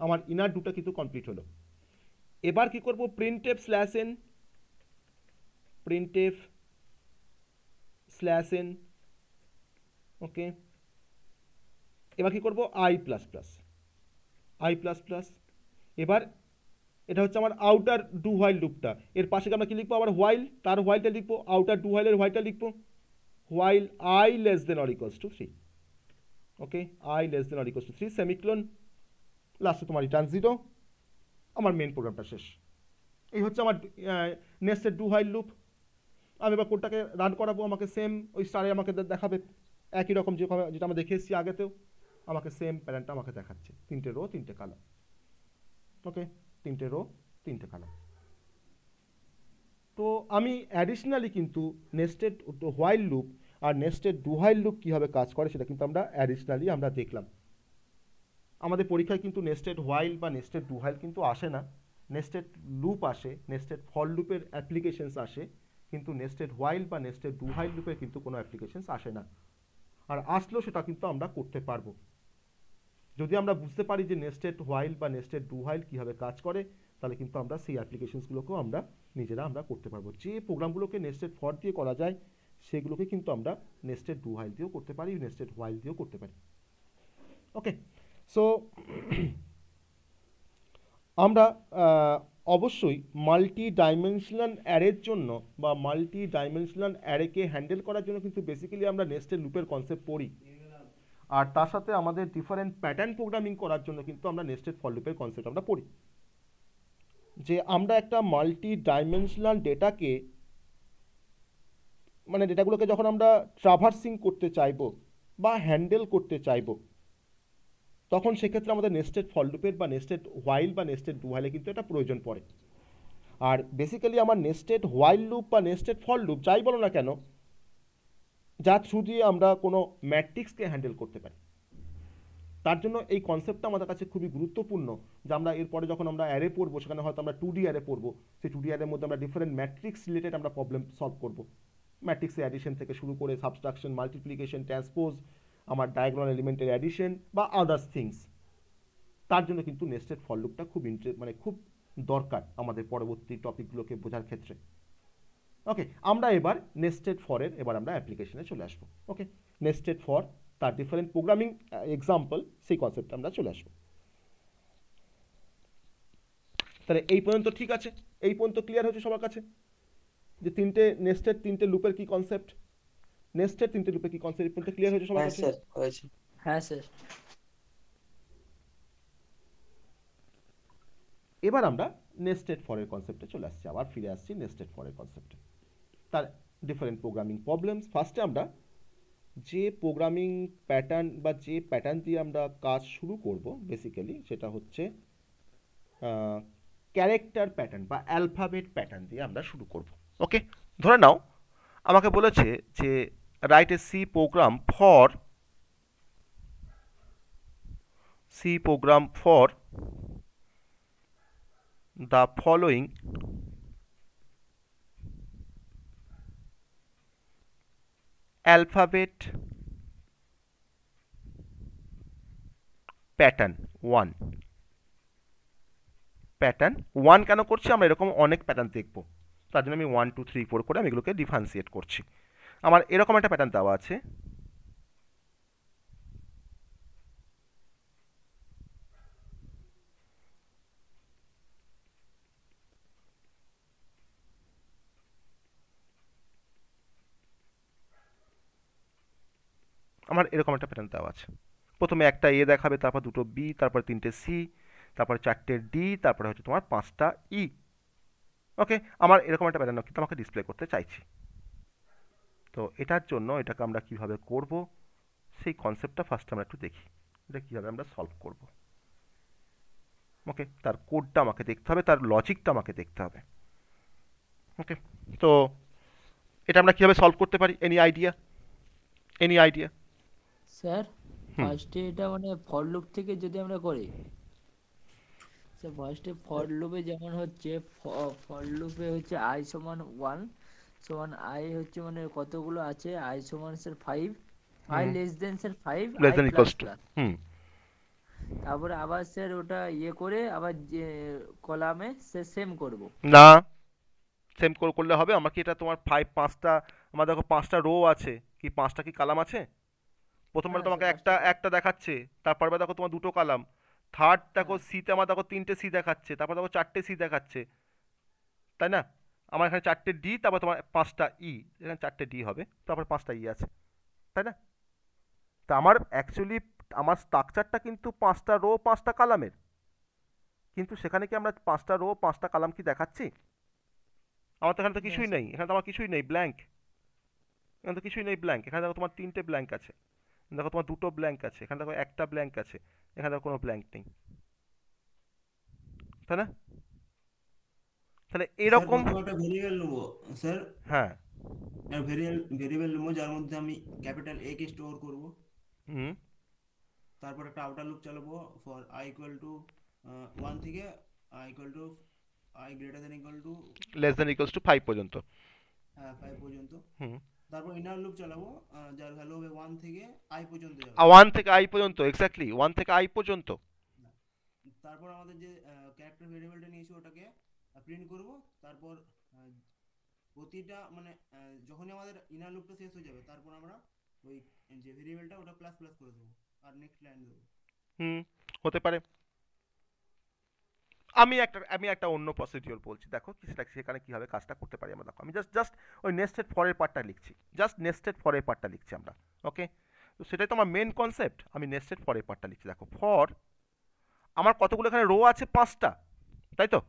Speaker 1: আমার ইনার ডুটা কিন্তু কমপ্লিট হলো। এবার কি করব, printf slash N, printf slash N. Okay, এবার কি করব, I plus plus, I plus plus. এবার এটা হচ্ছে আমার আউটার ডু হোয়াইল লুপটা, এর পাশে আমরা কি লিখবো, আবার হোয়াইল, তার হোয়াইলটা লিখবো, আউটার ডু হোয়াইলের হোয়াইলটা লিখবো, while I less than or equals to 3। Okay, I less than or equals to 3 semicolon, লাস্টে তোমার রিটার্ন 0, আমার মেন প্রোগ্রামটা শেষ। এই হচ্ছে আমার নেস্টেড ডু হোয়াইল লুপ। আমি এবার কোডটাকে রান করাবো, আমাকে সেম ওই স্টারে আমাকে দেখাবে একই রকম যেটা আমরা দেখে এসেছি আগেতেও, আমাকে সেম প্যাটার্নটা আমাকে দেখাচ্ছে, তিনটে রো তিনটে কালার। ওকে, তিনটে রো তিনটে কালার। তো আমি অ্যাডিশনালি কিন্তু নেস্টেড হোয়াইল লুপ আর নেস্টেড ডু হোয়াইল লুপ কীভাবে কাজ করে সেটা কিন্তু আমরা অ্যাডিশনালি আমরা দেখলাম। আমাদের পরীক্ষায় কিন্তু নেস্টেড হোয়াইল বা নেস্টেড ডু হোয়াইল কিন্তু আসে না, নেস্টেড লুপ আসে, নেস্টেড ফর লুপের অ্যাপ্লিকেশনস আসে, কিন্তু নেস্টেড হোয়াইল বা নেস্টেড ডু হোয়াইল লুপের কিন্তু কোনো অ্যাপ্লিকেশনস আসে না। আর আসলেও সেটা কিন্তু আমরা করতে পারবো যদি আমরা বুঝতে পারি যে নেস্টেড হোয়াইল বা নেস্টেড ডু হোয়াইল কীভাবে কাজ করে, তাহলে কিন্তু আমরা সেই অ্যাপ্লিকেশনসগুলোকেও আমরা নিজেরা আমরা করতে পারবো। যে প্রোগ্রামগুলোকে নেস্টেড ফর দিয়ে করা যায় সেগুলোকে কিন্তু আমরা নেস্টেড ডু হোয়াইল দিয়েও করতে পারি, নেস্টেড হোয়াইল দিয়েও করতে পারি। ওকে, সো আমরা অবশ্যই মাল্টি ডাইমেনশনাল অ্যারের জন্য বা মাল্টি ডাইমেনশনাল অ্যারেকে হ্যান্ডেল করার জন্য কিন্তু বেসিক্যালি আমরা নেস্টেড লুপের কনসেপ্ট পড়ি, আর তার সাথে আমাদের ডিফারেন্ট প্যাটার্ন প্রোগ্রামিং করার জন্য কিন্তু আমরা নেস্টেড ফর লুপের কনসেপ্ট আমরা পড়ি। যে আমরা একটা মাল্টি ডাইমেনশনাল ডেটাকে, মানে ডেটাগুলোকে যখন আমরা ট্রাভার্সিং করতে চাইবো, বা হ্যান্ডেল করতে চাইবো, তখন সেক্ষেত্রে আমাদের নেস্টেড ফর লুপের বা নেস্টেড হোয়াইল বা নেস্টেড ডু হোয়াইলে কিন্তু এটা প্রয়োজন পড়ে। আর বেসিক্যালি আমার নেস্টেড হোয়াইল লুপ বা নেস্টেড ফর লুপ যাই বলো না কেন, যার থ্রু দিয়ে আমরা কোনো ম্যাট্রিক্সকে হ্যান্ডেল করতে পারি। তার জন্য এই কনসেপ্টটা আমাদের কাছে খুবই গুরুত্বপূর্ণ, যে আমরা এরপরে যখন আমরা অ্যারে পড়বো, সেখানে হয়তো আমরা 2D অ্যারে পড়বো, সেই 2D অ্যারের মধ্যে আমরা ডিফারেন্ট ম্যাট্রিক্স রিলেটেড আমরা প্রবলেম সলভ করবো। ম্যাট্রিক্সের অ্যাডিশন থেকে শুরু করে সাবস্ট্রাকশন, মাল্টিপ্লিকেশন, ট্রান্সপোজ, আমার ডায়াগোনাল এলিমেন্টের অ্যাডিশন বা আদার্স থিংস। তার জন্য কিন্তু নেস্টেড ফর লুপটা খুব খুব দরকার আমাদের পরবর্তী টপিকগুলোকে বোঝার ক্ষেত্রে। ওকে, আমরা এবার নেস্টেড ফরের এবার আমরা অ্যাপ্লিকেশনে চলে আসবো। ওকে, নেস্টেড ফর, তার ডিফারেন্ট প্রোগ্রামিং এক্সাম্পল, সেই কনসেপ্টে আমরা চলে আসবো। তাহলে এই পর্যন্ত ঠিক আছে? এই পর্যন্ত ক্লিয়ার হচ্ছে সবার কাছে যে তিনটে লুপের কি কনসেপ্ট, নেস্টেড তিনটে লুপের কি কনসেপ্ট, এই পর্যন্ত ক্লিয়ার হয়েছে সবার
Speaker 2: হ্যাঁ
Speaker 1: কাছে?
Speaker 2: স্যার হয়েছে।
Speaker 4: হ্যাঁ স্যার।
Speaker 1: এবার আমরা নেস্টেড ফরের কনসেপ্টে চলে আসছি, আবার ফিরে আসছি নেস্টেড ফরের কনসেপ্টে। তার ডিফারেন্ট প্রোগ্রামিং প্রবলেমস। ফার্স্টে আমরা যে প্রোগ্রামিং প্যাটার্ন বা যে প্যাটার্ন দিয়ে আমরা কাজ শুরু করব বেসিক্যালি, সেটা হচ্ছে ক্যারেক্টার প্যাটার্ন বা অ্যালফাবেট প্যাটার্ন দিয়ে আমরা শুরু করব। ওকে, ধরে নাও আমাকে বলেছে যে write a C program for the following alphabet pattern 1। Pattern 1 কেন করছি? আমরা এরকম অনেক প্যাটার্ন দেখব, তার জন্য আমি 1 2 3 4 করে আমি এগুলোকে ডিফারেন্সিয়েট করছি। আমার এরকম একটা প্যাটার্ন দেওয়া আছে, আমার এরকম একটা প্যাটার্ন দেওয়া আছে। প্রথমে একটা এ দেখাবে, তারপর দুটো বি, তারপর তিনটে সি, তারপর চারটে ডি, তারপরে হচ্ছে তোমার 5টা ই। ওকে, আমার এরকম একটা প্যাটার্ন কিন্তু আমাকে ডিসপ্লে করতে চাইছি। তো এটার জন্য এটাকে আমরা কিভাবে করব, সেই কনসেপ্টটা ফার্স্ট আমরা একটু দেখি, এটা কীভাবে আমরা সলভ করব। ওকে, তার কোডটা আমাকে দেখতে হবে, তার লজিকটা আমাকে দেখতে হবে। ওকে, তো এটা আমরা কীভাবে সলভ করতে পারি? Any idea?
Speaker 4: স্যার
Speaker 1: হুম,
Speaker 4: ফার্স্টে এটা মানে ফর লুপ থেকে যদি আমরা করি, স্যার ফার্স্টে ফর লুপে যেমন হচ্ছে ফর লুপে হচ্ছে i সমান 1 সমান i হচ্ছে মানে কতগুলো আছে, i সমান sir 5, i
Speaker 1: hmm,
Speaker 4: less than sir 5,
Speaker 1: less
Speaker 4: i
Speaker 1: than
Speaker 4: plus
Speaker 1: equals to,
Speaker 4: plus.
Speaker 1: হুম,
Speaker 4: তারপরে আবার স্যার ওটা ইয়ে করে আবার যে কলামে সে সেম করব।
Speaker 1: না, সেম করলে হবে? আমার কি এটা তোমার 5টা, আমার দেখো 5টা রো আছে, কি 5টা কি কালাম আছে? প্রথমবার
Speaker 4: হ্যাঁ স্যার
Speaker 1: তোমাকে একটা
Speaker 4: পাঁচটা
Speaker 1: একটা দেখাচ্ছে, তারপরবার দেখো তোমার দুটো কালাম, থার্ড দেখো
Speaker 4: হ্যাঁ
Speaker 1: সিতে আমার দেখো 3টে সি দেখাচ্ছে, তারপর দেখো 4টে সি দেখাচ্ছে, তাই না? আমার এখানে 4টে ডি, তারপর তোমার 5টা ই, এখানে 4টে ডি হবে, তারপর 5টা ই আছে, তাই না? তা আমার অ্যাকচুয়ালি আমার স্ট্রাকচারটা কিন্তু 5টা রো 5টা কালামের, কিন্তু সেখানে কি আমরা 5টা রো 5টা কালাম কি দেখাচ্ছি? আমার তো এখানে তো
Speaker 4: না
Speaker 1: কিছুই
Speaker 4: স্যার।
Speaker 1: নেই, এখানে তো আমার কিছুই নেই, ব্ল্যাঙ্ক, এখানে তো কিছুই নেই, ব্ল্যাঙ্ক। এখানে দেখো তোমার 3টে ব্ল্যাঙ্ক আছে, দেখো তোমার দুটো ব্ল্যাঙ্ক আছে, এখানে দেখো একটা ব্ল্যাঙ্ক আছে, এখানে দেখো কোনো ব্ল্যাঙ্ক নেই, তাই না? তাহলে
Speaker 5: স্যার
Speaker 1: এরকম,
Speaker 5: প্রথমে একটা ভেরিয়েবল নেবো স্যার,
Speaker 1: হ্যাঁ,
Speaker 5: ভেরিয়েবল নেবো যার মধ্যে আমি ক্যাপিটাল এ কে স্টোর করব।
Speaker 1: হুম,
Speaker 5: তারপর একটা আউটার লুপ চালাবো ফর আই ইকুয়াল টু 1 থেকে I equal to I greater than equal to
Speaker 1: less than equals to 5 পর্যন্ত,
Speaker 5: 5 পর্যন্ত।
Speaker 1: হুম,
Speaker 5: তারপর ইনার লুপ চালাবো যার ভ্যালু হবে 1 থেকে আই পর্যন্ত যাবে।
Speaker 1: 1 থেকে আই পর্যন্ত, এক্স্যাক্টলি 1 থেকে আই পর্যন্ত।
Speaker 5: না, তারপর আমাদের যে ক্যারেক্টার ভেরিয়েবলটা নিয়েছি ওটাকে প্রিন্ট করব। তারপর আহ, প্রতিটা মানে যখনই আমাদের ইনার লুপটা শেষ হয়ে যাবে তারপর আমরা ওই যে ভেরিয়েবলটা ওটা প্লাস প্লাস করে দেবো আর নেক্সট লাইন দেবো।
Speaker 1: হুম, হতে পারে। আমি একটা অন্য প্রসিডিওর বলছি, দেখো কি সেটা সেখানে কিভাবে কাজটা করতে পারি আমরা। দেখো আমি জাস্ট ওই নেস্টেড ফরের পার্টটা লিখছি, জাস্ট নেস্টেড ফরের পার্টটা লিখছি আমরা। ওকে, তো সেটাই তো আমার মেন কনসেপ্ট, আমি নেস্টেড ফরের পার্টটা লিখছি। দেখো ফর আমার কতগুলো এখানে রো আছে? 5টা, তাই তো?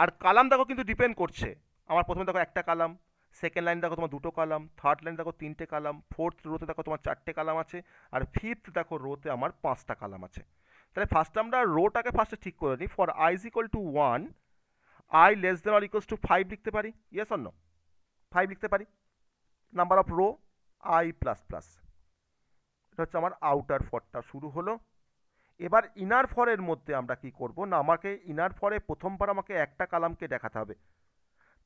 Speaker 1: আর কালাম দেখো কিন্তু ডিপেন্ড করছে, আমার প্রথমে দেখো একটা কালাম, সেকেন্ড লাইন দেখো তোমার দুটো কলাম, থার্ড লাইন দেখো তিনটে কলাম, ফোর্থ রোতে দেখো তোমার চারটে কলাম আছে, আর ফিফথ দেখো রোতে আমার পাঁচটা কলাম আছে। তাহলে ফার্স্ট আমরা রোটাকে ফার্স্টে ঠিক করে নিই। For I is equal to 1, I less than or equals to 5 লিখতে পারি, ইয়েস অর নো? 5 লিখতে পারি। Number of rho I plus plus, এটা হচ্ছে আমার আউটার ফরটা শুরু হলো। এবার ইনার ফরের মধ্যে আমরা কি করব না, আমাকে ইনার ফরে প্রথমবার আমাকে একটা কালামকে দেখাতে হবে।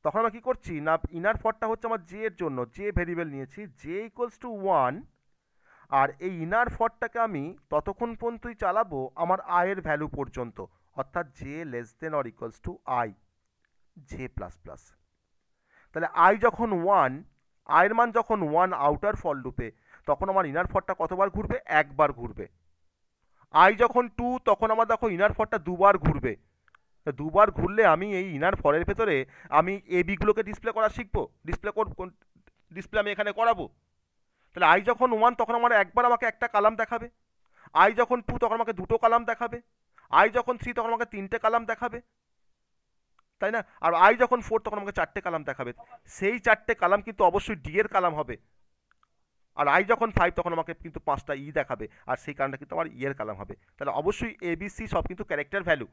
Speaker 1: তখন আমরা কি করছি না, ইনার ফরটা হচ্ছে আমার জে এর জন্য, জে ভেরিয়েবল নিয়েছি, জে ইকুয়ালস টু 1, আর এই ইনার ফরটাকে আমি ততক্ষণ পর্যন্তই চালাবো আমার আয়ের ভ্যালু পর্যন্ত, অর্থাৎ J less than or equals to I J plus plus. তাহলে আই যখন 1, আয়ের মান যখন 1 আউটার ফর লুপে, তখন আমার ইনার ফরটা কতবার ঘুরবে? একবার ঘুরবে। আই যখন 2, তখন আমার দেখো ইনার ফরটা দুবার ঘুরবে। দুবার ঘুরলে আমি এই ইনার ফরের ভেতরে আমি এ বিগুলোকে ডিসপ্লে করা শিখবো, ডিসপ্লে আমি এখানে করাবো। তাহলে আই যখন 1 তখন আমার একবার আমাকে একটা কালাম দেখাবে, আই যখন 2 তখন আমাকে দুটো কালাম দেখাবে, আই যখন 3 তখন আমাকে তিনটে কালাম দেখাবে, তাই না? আর আই যখন 4 তখন আমাকে চারটে কালাম দেখাবে। সেই চারটে কালাম কিন্তু অবশ্যই ডি এর কালাম হবে। আর আই যখন 5 তখন আমাকে কিন্তু 5টা ই দেখাবে, আর সেই কারণটা কিন্তু আমার ই এর কালাম হবে। তাহলে অবশ্যই এবিসি সব কিন্তু ক্যারেক্টার ভ্যালু।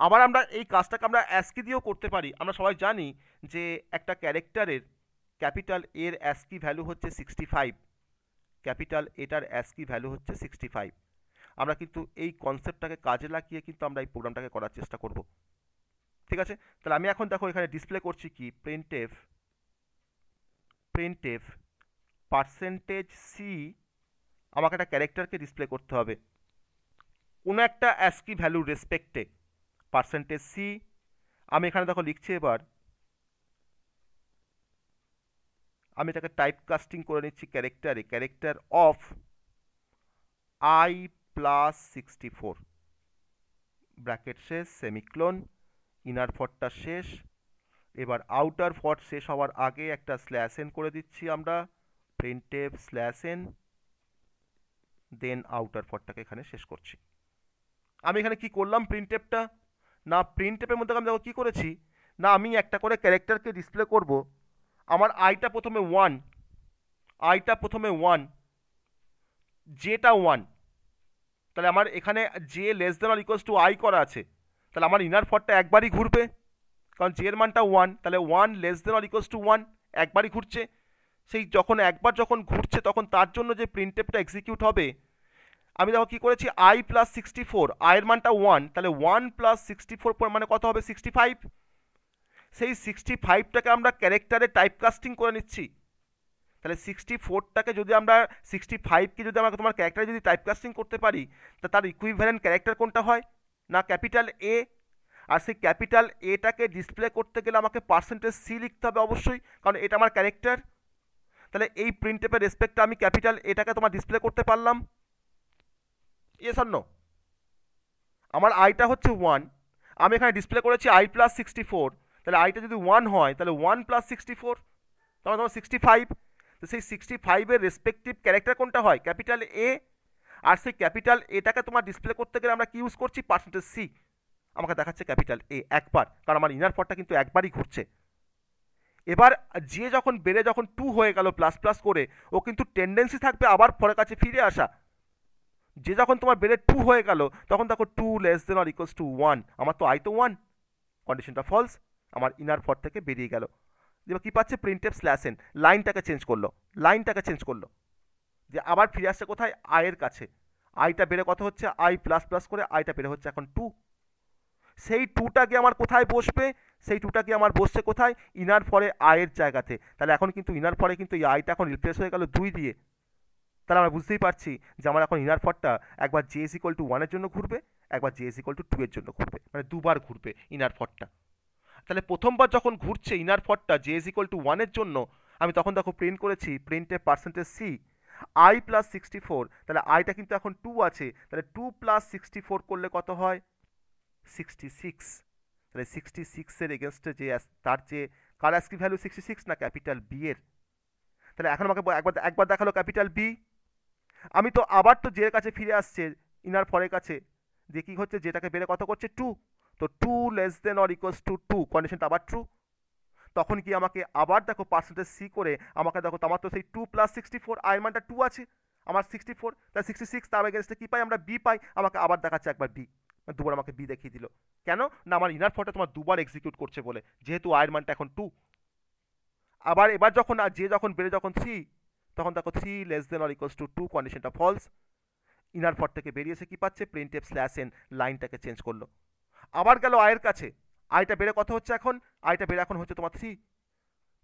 Speaker 1: আবার আমরা এই কাজটাকে আমরা অ্যাস্কি দিয়েও করতে পারি। আমরা সবাই জানি যে একটা ক্যারেক্টারের ক্যাপিটাল এর অ্যাস্কি ভ্যালু হচ্ছে 65, ক্যাপিটাল এটার অ্যাস্কি ভ্যালু হচ্ছে 65। আমরা কিন্তু এই কনসেপ্টটাকে কাজে লাগিয়ে কিন্তু আমরা এই প্রোগ্রামটাকে করার চেষ্টা করব, ঠিক আছে? তাহলে আমি এখন দেখো এখানে ডিসপ্লে করছি কি, প্রিন্টএফ পার্সেন্টেজ সি, আমাকে একটা ক্যারেক্টারকে ডিসপ্লে করতে হবে কোনো একটা অ্যাস্কি ভ্যালুর রেসপেক্টে, পার্সেন্টেজ সি। আমি এখানে দেখো লিখছি, এবার আমি এটাকে টাইপ কাস্টিং করে নিচ্ছি ক্যারেক্টারে, character of I plus 64, bracket শেষ, সেমিক্লোন, ইনার ফরটা শেষ। এবার আউটার ফর শেষ হওয়ার আগে একটা স্ল্যাশ এন করে দিচ্ছি আমরা, প্রিন্টএফ স্ল্যাশ এন, দেন আউটার ফরটাকে এখানে শেষ করছি। আমি এখানে কি করলাম প্রিন্টএফটা না, প্রিন্টএফের মধ্যে আমি দেখো কি করেছি না, আমি একটা করে ক্যারেক্টারকে ডিসপ্লে করব। আমার আইটা প্রথমে 1, আইটা প্রথমে 1, জেটা 1, তাহলে আমার এখানে J less than or equals to I করা আছে, তাহলে আমার ইনার ফরটা একবারই ঘুরবে, কারণ জে এর মানটা 1, তাহলে 1 less than or equals to 1 একবারই ঘুরছে। সেই যখন একবার যখন ঘুরছে তখন তার জন্য যে প্রিন্টএফটা এক্সিকিউট হবে, আমি দেখো কি করেছি, আই প্লাস 64, আয়ের মানটা 1, তাহলে 1 প্লাস 64 মানে কত হবে? 65। সেই 65টাকে আমরা ক্যারেক্টারে টাইপ কাস্টিং করে নিচ্ছি। তাহলে 64টাকে যদি আমরা 65কে যদি আমরা তোমার ক্যারেক্টারে যদি টাইপ কাস্টিং করতে পারি, তা তার ইকুইভ্যালেন্ট ক্যারেক্টার কোনটা হয় না, ক্যাপিটাল এ। আর সেই ক্যাপিটাল এটাকে ডিসপ্লে করতে গেলে আমাকে পার্সেন্টেজ সি লিখতে হবে অবশ্যই, কারণ এটা আমার ক্যারেক্টার। তাহলে এই প্রিন্টএফের রেসপেক্টে আমি ক্যাপিটাল এটাকে তোমার ডিসপ্লে করতে পারলাম, ইয়েস অর নো? আমার আইটা হচ্ছে 1, আমি এখানে ডিসপ্লে করেছি আই প্লাস 64, তাহলে আইটা যদি 1 হয় তাহলে 1 প্লাস 64, তাহলে তোমার 65। তো সেই 65-এর রেসপেক্টিভ ক্যারেক্টার কোনটা হয়? Capital A. আর সেই ক্যাপিটাল এটাকে তোমার ডিসপ্লে করতে গেলে আমরা কি ইউজ করছি? Percentage C. আমাকে দেখাচ্ছে ক্যাপিটাল এ একবার, কারণ আমার ইনার ফরটা কিন্তু একবারই ঘুরছে। এবার যে যখন বেড়ে যখন 2 হয়ে গেল প্লাস প্লাস করে, ও কিন্তু টেন্ডেন্সি থাকবে আবার ফরের কাছে ফিরে আসা। যে যখন তোমার বেড়ে 2 হয়ে গেল তখন দেখো 2 less than or equals to 1, আমার তো আই তো 1, কন্ডিশনটা ফলস, আমার ইনার ফর থেকে বেরিয়ে গেল। এবার কি পাচ্ছে? প্রিন্টএফ স্ল্যাশ এন, লাইনটাকে চেঞ্জ করলো, যে আবার ফিরে আসছে কোথায়? আয়ের কাছে। আইটা বেড়ে কত হচ্ছে? আই প্লাস প্লাস করে আইটা বেড়ে হচ্ছে এখন 2। সেই 2টা গিয়ে আমার কোথায় বসবে? সেই 2টা গিয়ে আমার বসছে কোথায়? ইনার ফরে আয়ের জায়গাতে। তাহলে এখন কিন্তু ইনার ফরে কিন্তু এই আইটা এখন রিপ্লেস হয়ে গেল 2 দিয়ে। তাহলে আমরা বুঝতেই পারছি যে আমার এখন ইনার ফরটা একবার জে ইজ ইকুয়াল টু 1 এর জন্য ঘুরবে, একবার জে ইজ ইকুয়াল টু 2 এর জন্য ঘুরবে, মানে দুবার ঘুরবে ইনার ফরটা। তাহলে প্রথমবার যখন ঘুরছে ইনার ফরটা জে ইজ ইকুয়াল টু 1 এর জন্য, আমি তখন দেখো প্রিন্ট করেছি প্রিন্টের পার্সেন্টেজ সি আই প্লাস 64, তাহলে আইটা কিন্তু এখন 2 আছে, তাহলে 2 প্লাস 64 করলে কত হয়? 66। তাহলে 66-এর এগেনস্টে যে তার যে কার অ্যাস্কি ভ্যালু 66 না ক্যাপিটাল বি এর। তাহলে এখন আমাকে একবার দেখালো ক্যাপিটাল বি, আমি তো আবার তো জে এর কাছে ফিরে আসছে ইনার ফরের কাছে, যে কি হচ্ছে যেটাকে বেড়ে কত করছে? 2, তো 2 less than or equals to 2, কন্ডিশনটা আবার ট্রু। তখন কি আমাকে আবার দেখো পার্সেন্টেজ সি করে আমাকে দেখো আমার তো সেই 2 + 64 আয়ের মানটা 2 আছে, আমার 64 তাই 66, তার এগেনস্টে কি পাই আমরা বি পাই, আমাকে আবার দেখাচ্ছে একবার বি, দুবার আমাকে বি দেখিয়ে দিল। কেন না আমার ইনার ফরটা তোমার দুবার এক্সিকিউট করছে বলে, যেহেতু আয়ের মানটা এখন 2। আবার এবার যখন যে যখন বেড়ে যখন 3, তখন দেখো 3 <= 2 কন্ডিশনটা ফলস, ইনার ফর থেকে বেরিয়েছে কি পাচ্ছে printf/n লাইনটাকে চেঞ্জ করলো। আবার গেল আয়ের কাছে, আইটা বেড়ে কত হচ্ছে এখন, আইটা বেড়ে এখন হচ্ছে তোমার 3,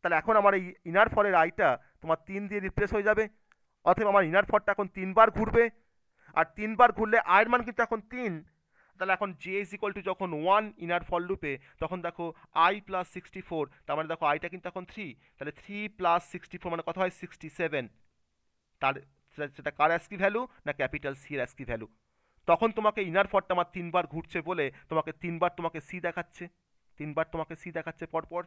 Speaker 1: তাহলে এখন আমার এই ইনার ফরের আইটা তোমার 3 দিয়ে রিপ্লেস হয়ে যাবে, অথবা আমার ইনার ফরটা এখন 3 বার ঘুরবে, আর 3 বার ঘুরলে আয়ের মান কিন্তু এখন 3, তাহলে এখন জে ইজ ইকুয়াল টু যখন 1 ইনার ফর লুপে, তখন দেখো আই প্লাস 64, তার মানে দেখো আইটা কিন্তু এখন 3, তাহলে 3 + 64 মানে কত হয় 67, তার সেটা কার অ্যাস্কি ভ্যালু না ক্যাপিটাল সি এর অ্যাস্কি ভ্যালু। তখন তোমাকে ইনার ফরটা আমার 3 বার ঘুরছে বলে তোমাকে 3 বার তোমাকে সি দেখাচ্ছে, 3 বার তোমাকে সি দেখাচ্ছে পরপর।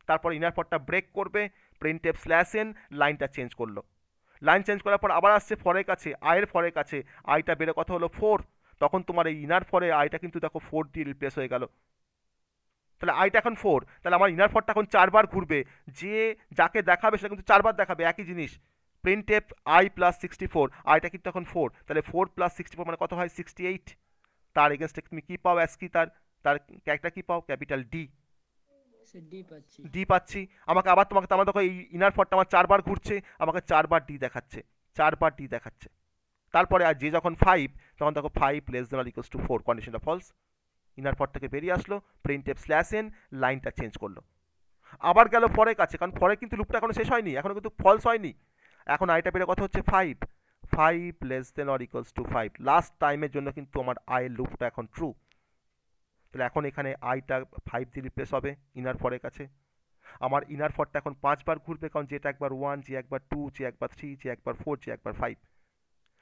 Speaker 1: তারপর ইনার ফরটা ব্রেক করবে, printf/n লাইনটা চেঞ্জ করলো, লাইন চেঞ্জ করার পর আবার আসছে ফরের কাছে, আয়ের ফরের কাছে, আইটা বেড়ে কত হলো 4, তখন তোমার এই ইনার ফরে আইটা কিন্তু দেখো 4 দিয়ে রিপ্লেস হয়ে গেল, তাহলে আইটা এখন 4, তাহলে আমার ইনার ফরটা এখন 4 বার ঘুরবে, যে যাকে দেখাবে সেটা কিন্তু 4 বার দেখাবে একই জিনিস, printf i + 64, আইটা কিন্তু এখন 4, তাহলে 4 + 64 মানে কত হয় 68, তার এগেনস্টে তুমি কি পাও অ্যাস্কি, তার তার ক্যারেক্টার কি পাও ক্যাপিটাল ডি,
Speaker 4: সে ডি পাচ্ছি।
Speaker 1: ডি পাচ্ছি। আমাকে আবার তোমাকে আমার দেখো এই ইনার ফরটা আমার 4 বার ঘুরছে, আমাকে 4 বার ডি দেখাচ্ছে, 4 বার ডি দেখাচ্ছে। তারপরে আর যে যখন 5, তখন দেখো 5 <= 4 কন্ডিশনটা ফলস, ইনার ফর থেকে বেরিয়ে আসলো, printf/n লাইনটা চেঞ্জ করলো। আবার গেল ফরের কাছে, কারণ ফরে কিন্তু লুপটা এখনো শেষ হয়নি, এখনো কিন্তু ফলস হয়নি, এখন আইটা বেড়ে কত হচ্ছে 5, 5 <= 5, লাস্ট টাইমের জন্য কিন্তু আমার আয়ের লুপটা এখন ট্রু, তাহলে এখন এখানে আইটা 5 দিয়ে রিপ্লেস হবে ইনার ফরের কাছে। আমার ইনার ফরটা এখন 5 বার ঘুরবে, কারণ যেটা একবার 1, যে একবার 2, যে একবার 3, যে একবার 4, যে একবার 5,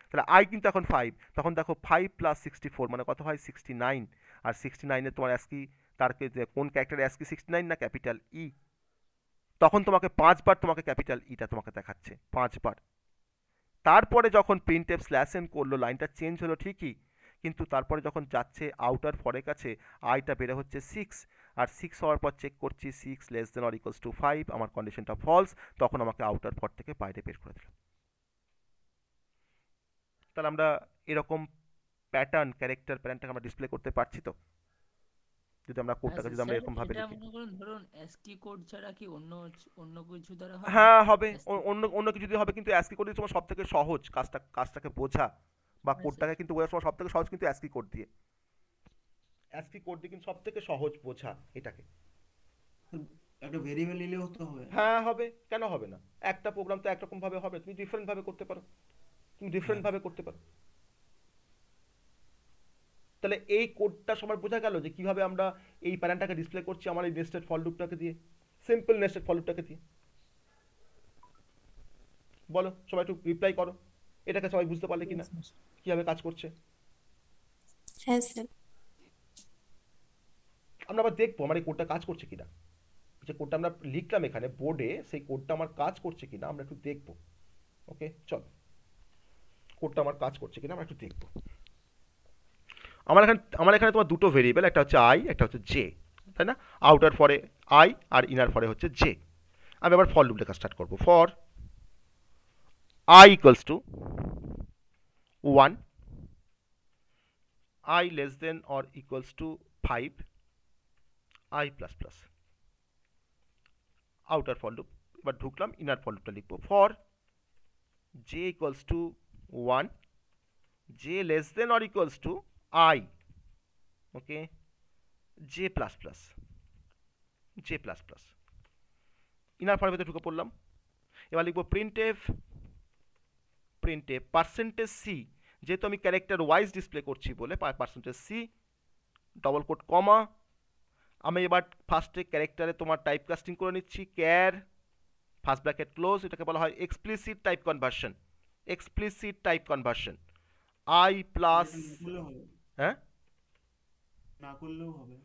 Speaker 1: তাহলে আই কিন্তু এখন 5, তখন দেখো 5 + 64 মানে কত হয় 69, আর 69 এর তোমার অ্যাস্কি তার কোন ক্যারেক্টার অ্যাস্কি 69 না ক্যাপিটাল ই, তখন তোমাকে 5 বার তোমাকে ক্যাপিটাল ইটা তোমাকে দেখাচ্ছে 5 বার। তারপরে যখন printf/n করলো লাইনটা চেঞ্জ হলো ঠিকই, কিন্তু তারপরে যখন যাচ্ছে আউটার ফরের কাছে আইটা বেড়ে হচ্ছে 6, আর 6 হওয়ার পর চেক করছি 6 <= 5, আমার কন্ডিশনটা ফলস, তখন আমাকে আউটার ফর থেকে বাইরে বের করে দিল। তাহলে আমরা এরকম ক্যারেক্টার প্যাটার্নটাকে আমরা ডিসপ্লে করতে পারছি তো, যদি আমরা কোডটাকে যদি আমরা
Speaker 4: স্যার
Speaker 1: এরকম ভাবে
Speaker 4: এটা
Speaker 1: লিখি।
Speaker 4: মনে করুন ধরুন অ্যাস্কি কোড ছাড়া কি অন্য অন্য কিছু দ্বারা হবে
Speaker 1: হ্যাঁ হবে,
Speaker 4: ASCII?
Speaker 1: অন্য অন্য কিছু দিয়ে হবে, কিন্তু অ্যাস্কি কোড তোমার সব থেকে সহজ কাজটাকে বোঝা, বা
Speaker 4: হ্যাঁ স্যার।
Speaker 1: কোডটাকে কিন্তু বোঝা সব থেকে সহজ কিন্তু অ্যাস্কি কোড দিয়ে, অ্যাস্কি কোড দিয়ে কিন্তু সব থেকে সহজ বোঝা এটাকে।
Speaker 5: একটা ভেরিয়েবল নিলেও তো হবে।
Speaker 1: হ্যাঁ হবে, কেন হবে না, একটা প্রোগ্রাম তো একরকম ভাবে হবে, তুমি ডিফারেন্ট ভাবে করতে পারো, তুমি ডিফারেন্ট
Speaker 5: হ্যাঁ
Speaker 1: ভাবে করতে পারো। তাহলে এই কোডটা সবার বোঝা গেল যে কিভাবে আমরা এই প্যাটার্নটাকে ডিসপ্লে করছি আমার এই নেস্টেড ফর লুপটাকে দিয়ে, সিম্পল নেস্টেড ফর লুপটাকে দিয়ে। বলো সবাই একটু রিপ্লাই করো, এটাকে সবাই বুঝতে পারলে কিনা কিভাবে কাজ করছে।
Speaker 6: হ্যাঁ স্যার।
Speaker 1: আমরা আবার দেখবো আমার এই কোডটা কাজ করছে কিনা, যে কোডটা আমরা লিখলাম এখানে বোর্ডে সেই কোডটা আমার কাজ করছে কিনা আমরা একটু দেখবো। ওকে চলো, কোডটা আমার কাজ করছে কিনা আমরা একটু দেখবো। আমার এখানে তোমার দুটো ভেরিয়েবল, একটা হচ্ছে আই, একটা হচ্ছে জে, তাই না, আউটার ফরে আই আর ইনার ফরে হচ্ছে জে। আমি আবার ফর লুপ লেখা স্টার্ট করবো, for i = 1, i <= 5, i++, outer for loop. এবার ঢুকলাম ইনার ফর লুপটা লিখবো, for j = 1, j <= i, okay, j++, inner ফরের ভেতরে ঢুকে পড়লাম। এবার লিখবো printf %c, যেহেতু আমি ক্যারেক্টার ওয়াইজ ডিসপ্লে করছি বলে %c ডবল কোট কমা, আমি এবার ফার্স্টে ক্যারেক্টারে তোমার টাইপ কাস্টিং করে নিচ্ছি, ক্যার ফার্স্ট ব্র্যাকেট ক্লোজ, এটাকে বলা হয় explicit type conversion, i plus,
Speaker 5: এটা না করলেও হবে,
Speaker 1: হ্যাঁ
Speaker 5: না করলেও হবে।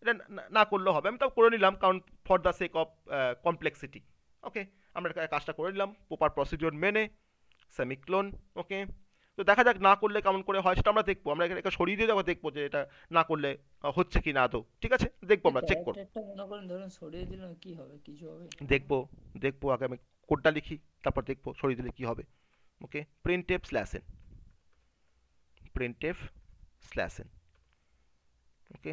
Speaker 1: এটা না করলেও হবে, আমি তাও করে নিলাম কারণ for the sake of complexity. Okay আমরা কাজটা করে নিলাম প্রপার প্রসিডিওর মেনে, সেমিক্লোন, ওকে। তো দেখা যাক না করলে কেমন করে হয় সেটা আমরা দেখবো, আমরা এখানে সরিয়ে দিয়ে দেখবো যে এটা না করলে হচ্ছে কি না আদৌ, ঠিক আছে দেখবো, আমরা চেক করবো,
Speaker 4: ক্যারেক্টারটা মনে করেন ধরুন সরিয়ে দিলাম, কি হবে? কিছু হবে?
Speaker 1: দেখবো দেখবো আগে আমি কোডটা লিখি, তারপর দেখবো সরিয়ে দিলে কি হবে। Okay, printf slash N, printf slash N. Okay,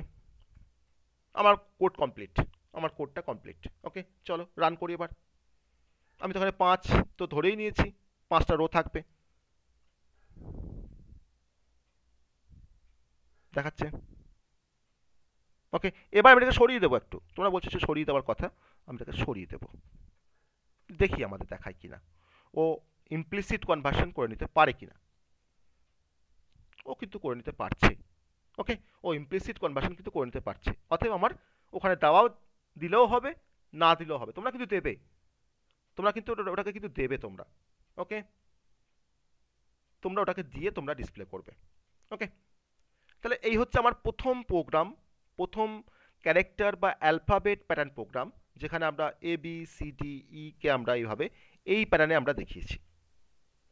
Speaker 1: আমার কোড কমপ্লিট, আমার কোডটা কমপ্লিট। ওকে, চলো রান করি এবার। আমি তো এখানে 5 তো ধরেই নিয়েছি, 5টা রো থাকবে, দেখাচ্ছে। ওকে, এবার আমি এটাকে সরিয়ে দেবো একটু, তোমরা বলছো যে সরিয়ে দেওয়ার কথা, আমি এটাকে সরিয়ে দেবো, দেখি আমাদের দেখায় কিনা, ও ইমপ্লিসিট কনভার্সন করে নিতে পারে কিনা। ও কিন্তু করে নিতে পারছে। ওকে, ও ইমপ্লিসিট কনভার্সন কিন্তু করে নিতে পারছে, অতএব আমার ওখানে দেওয়াও দিলেও হবে, না দিলেও হবে, তোমরা কিন্তু দেবে, তোমরা কিন্তু ওটাকে কিন্তু দেবে তোমরা। ওকে, তোমরা ওটাকে দিয়ে তোমরা ডিসপ্লে করবে। ওকে, তাহলে এই হচ্ছে আমার প্রথম প্রোগ্রাম, প্রথম ক্যারেক্টার বা অ্যালফাবেট প্যাটার্ন প্রোগ্রাম, যেখানে আমরা A B C D E কে আমরা এইভাবে এই প্যাটার্নে আমরা দেখিয়েছি।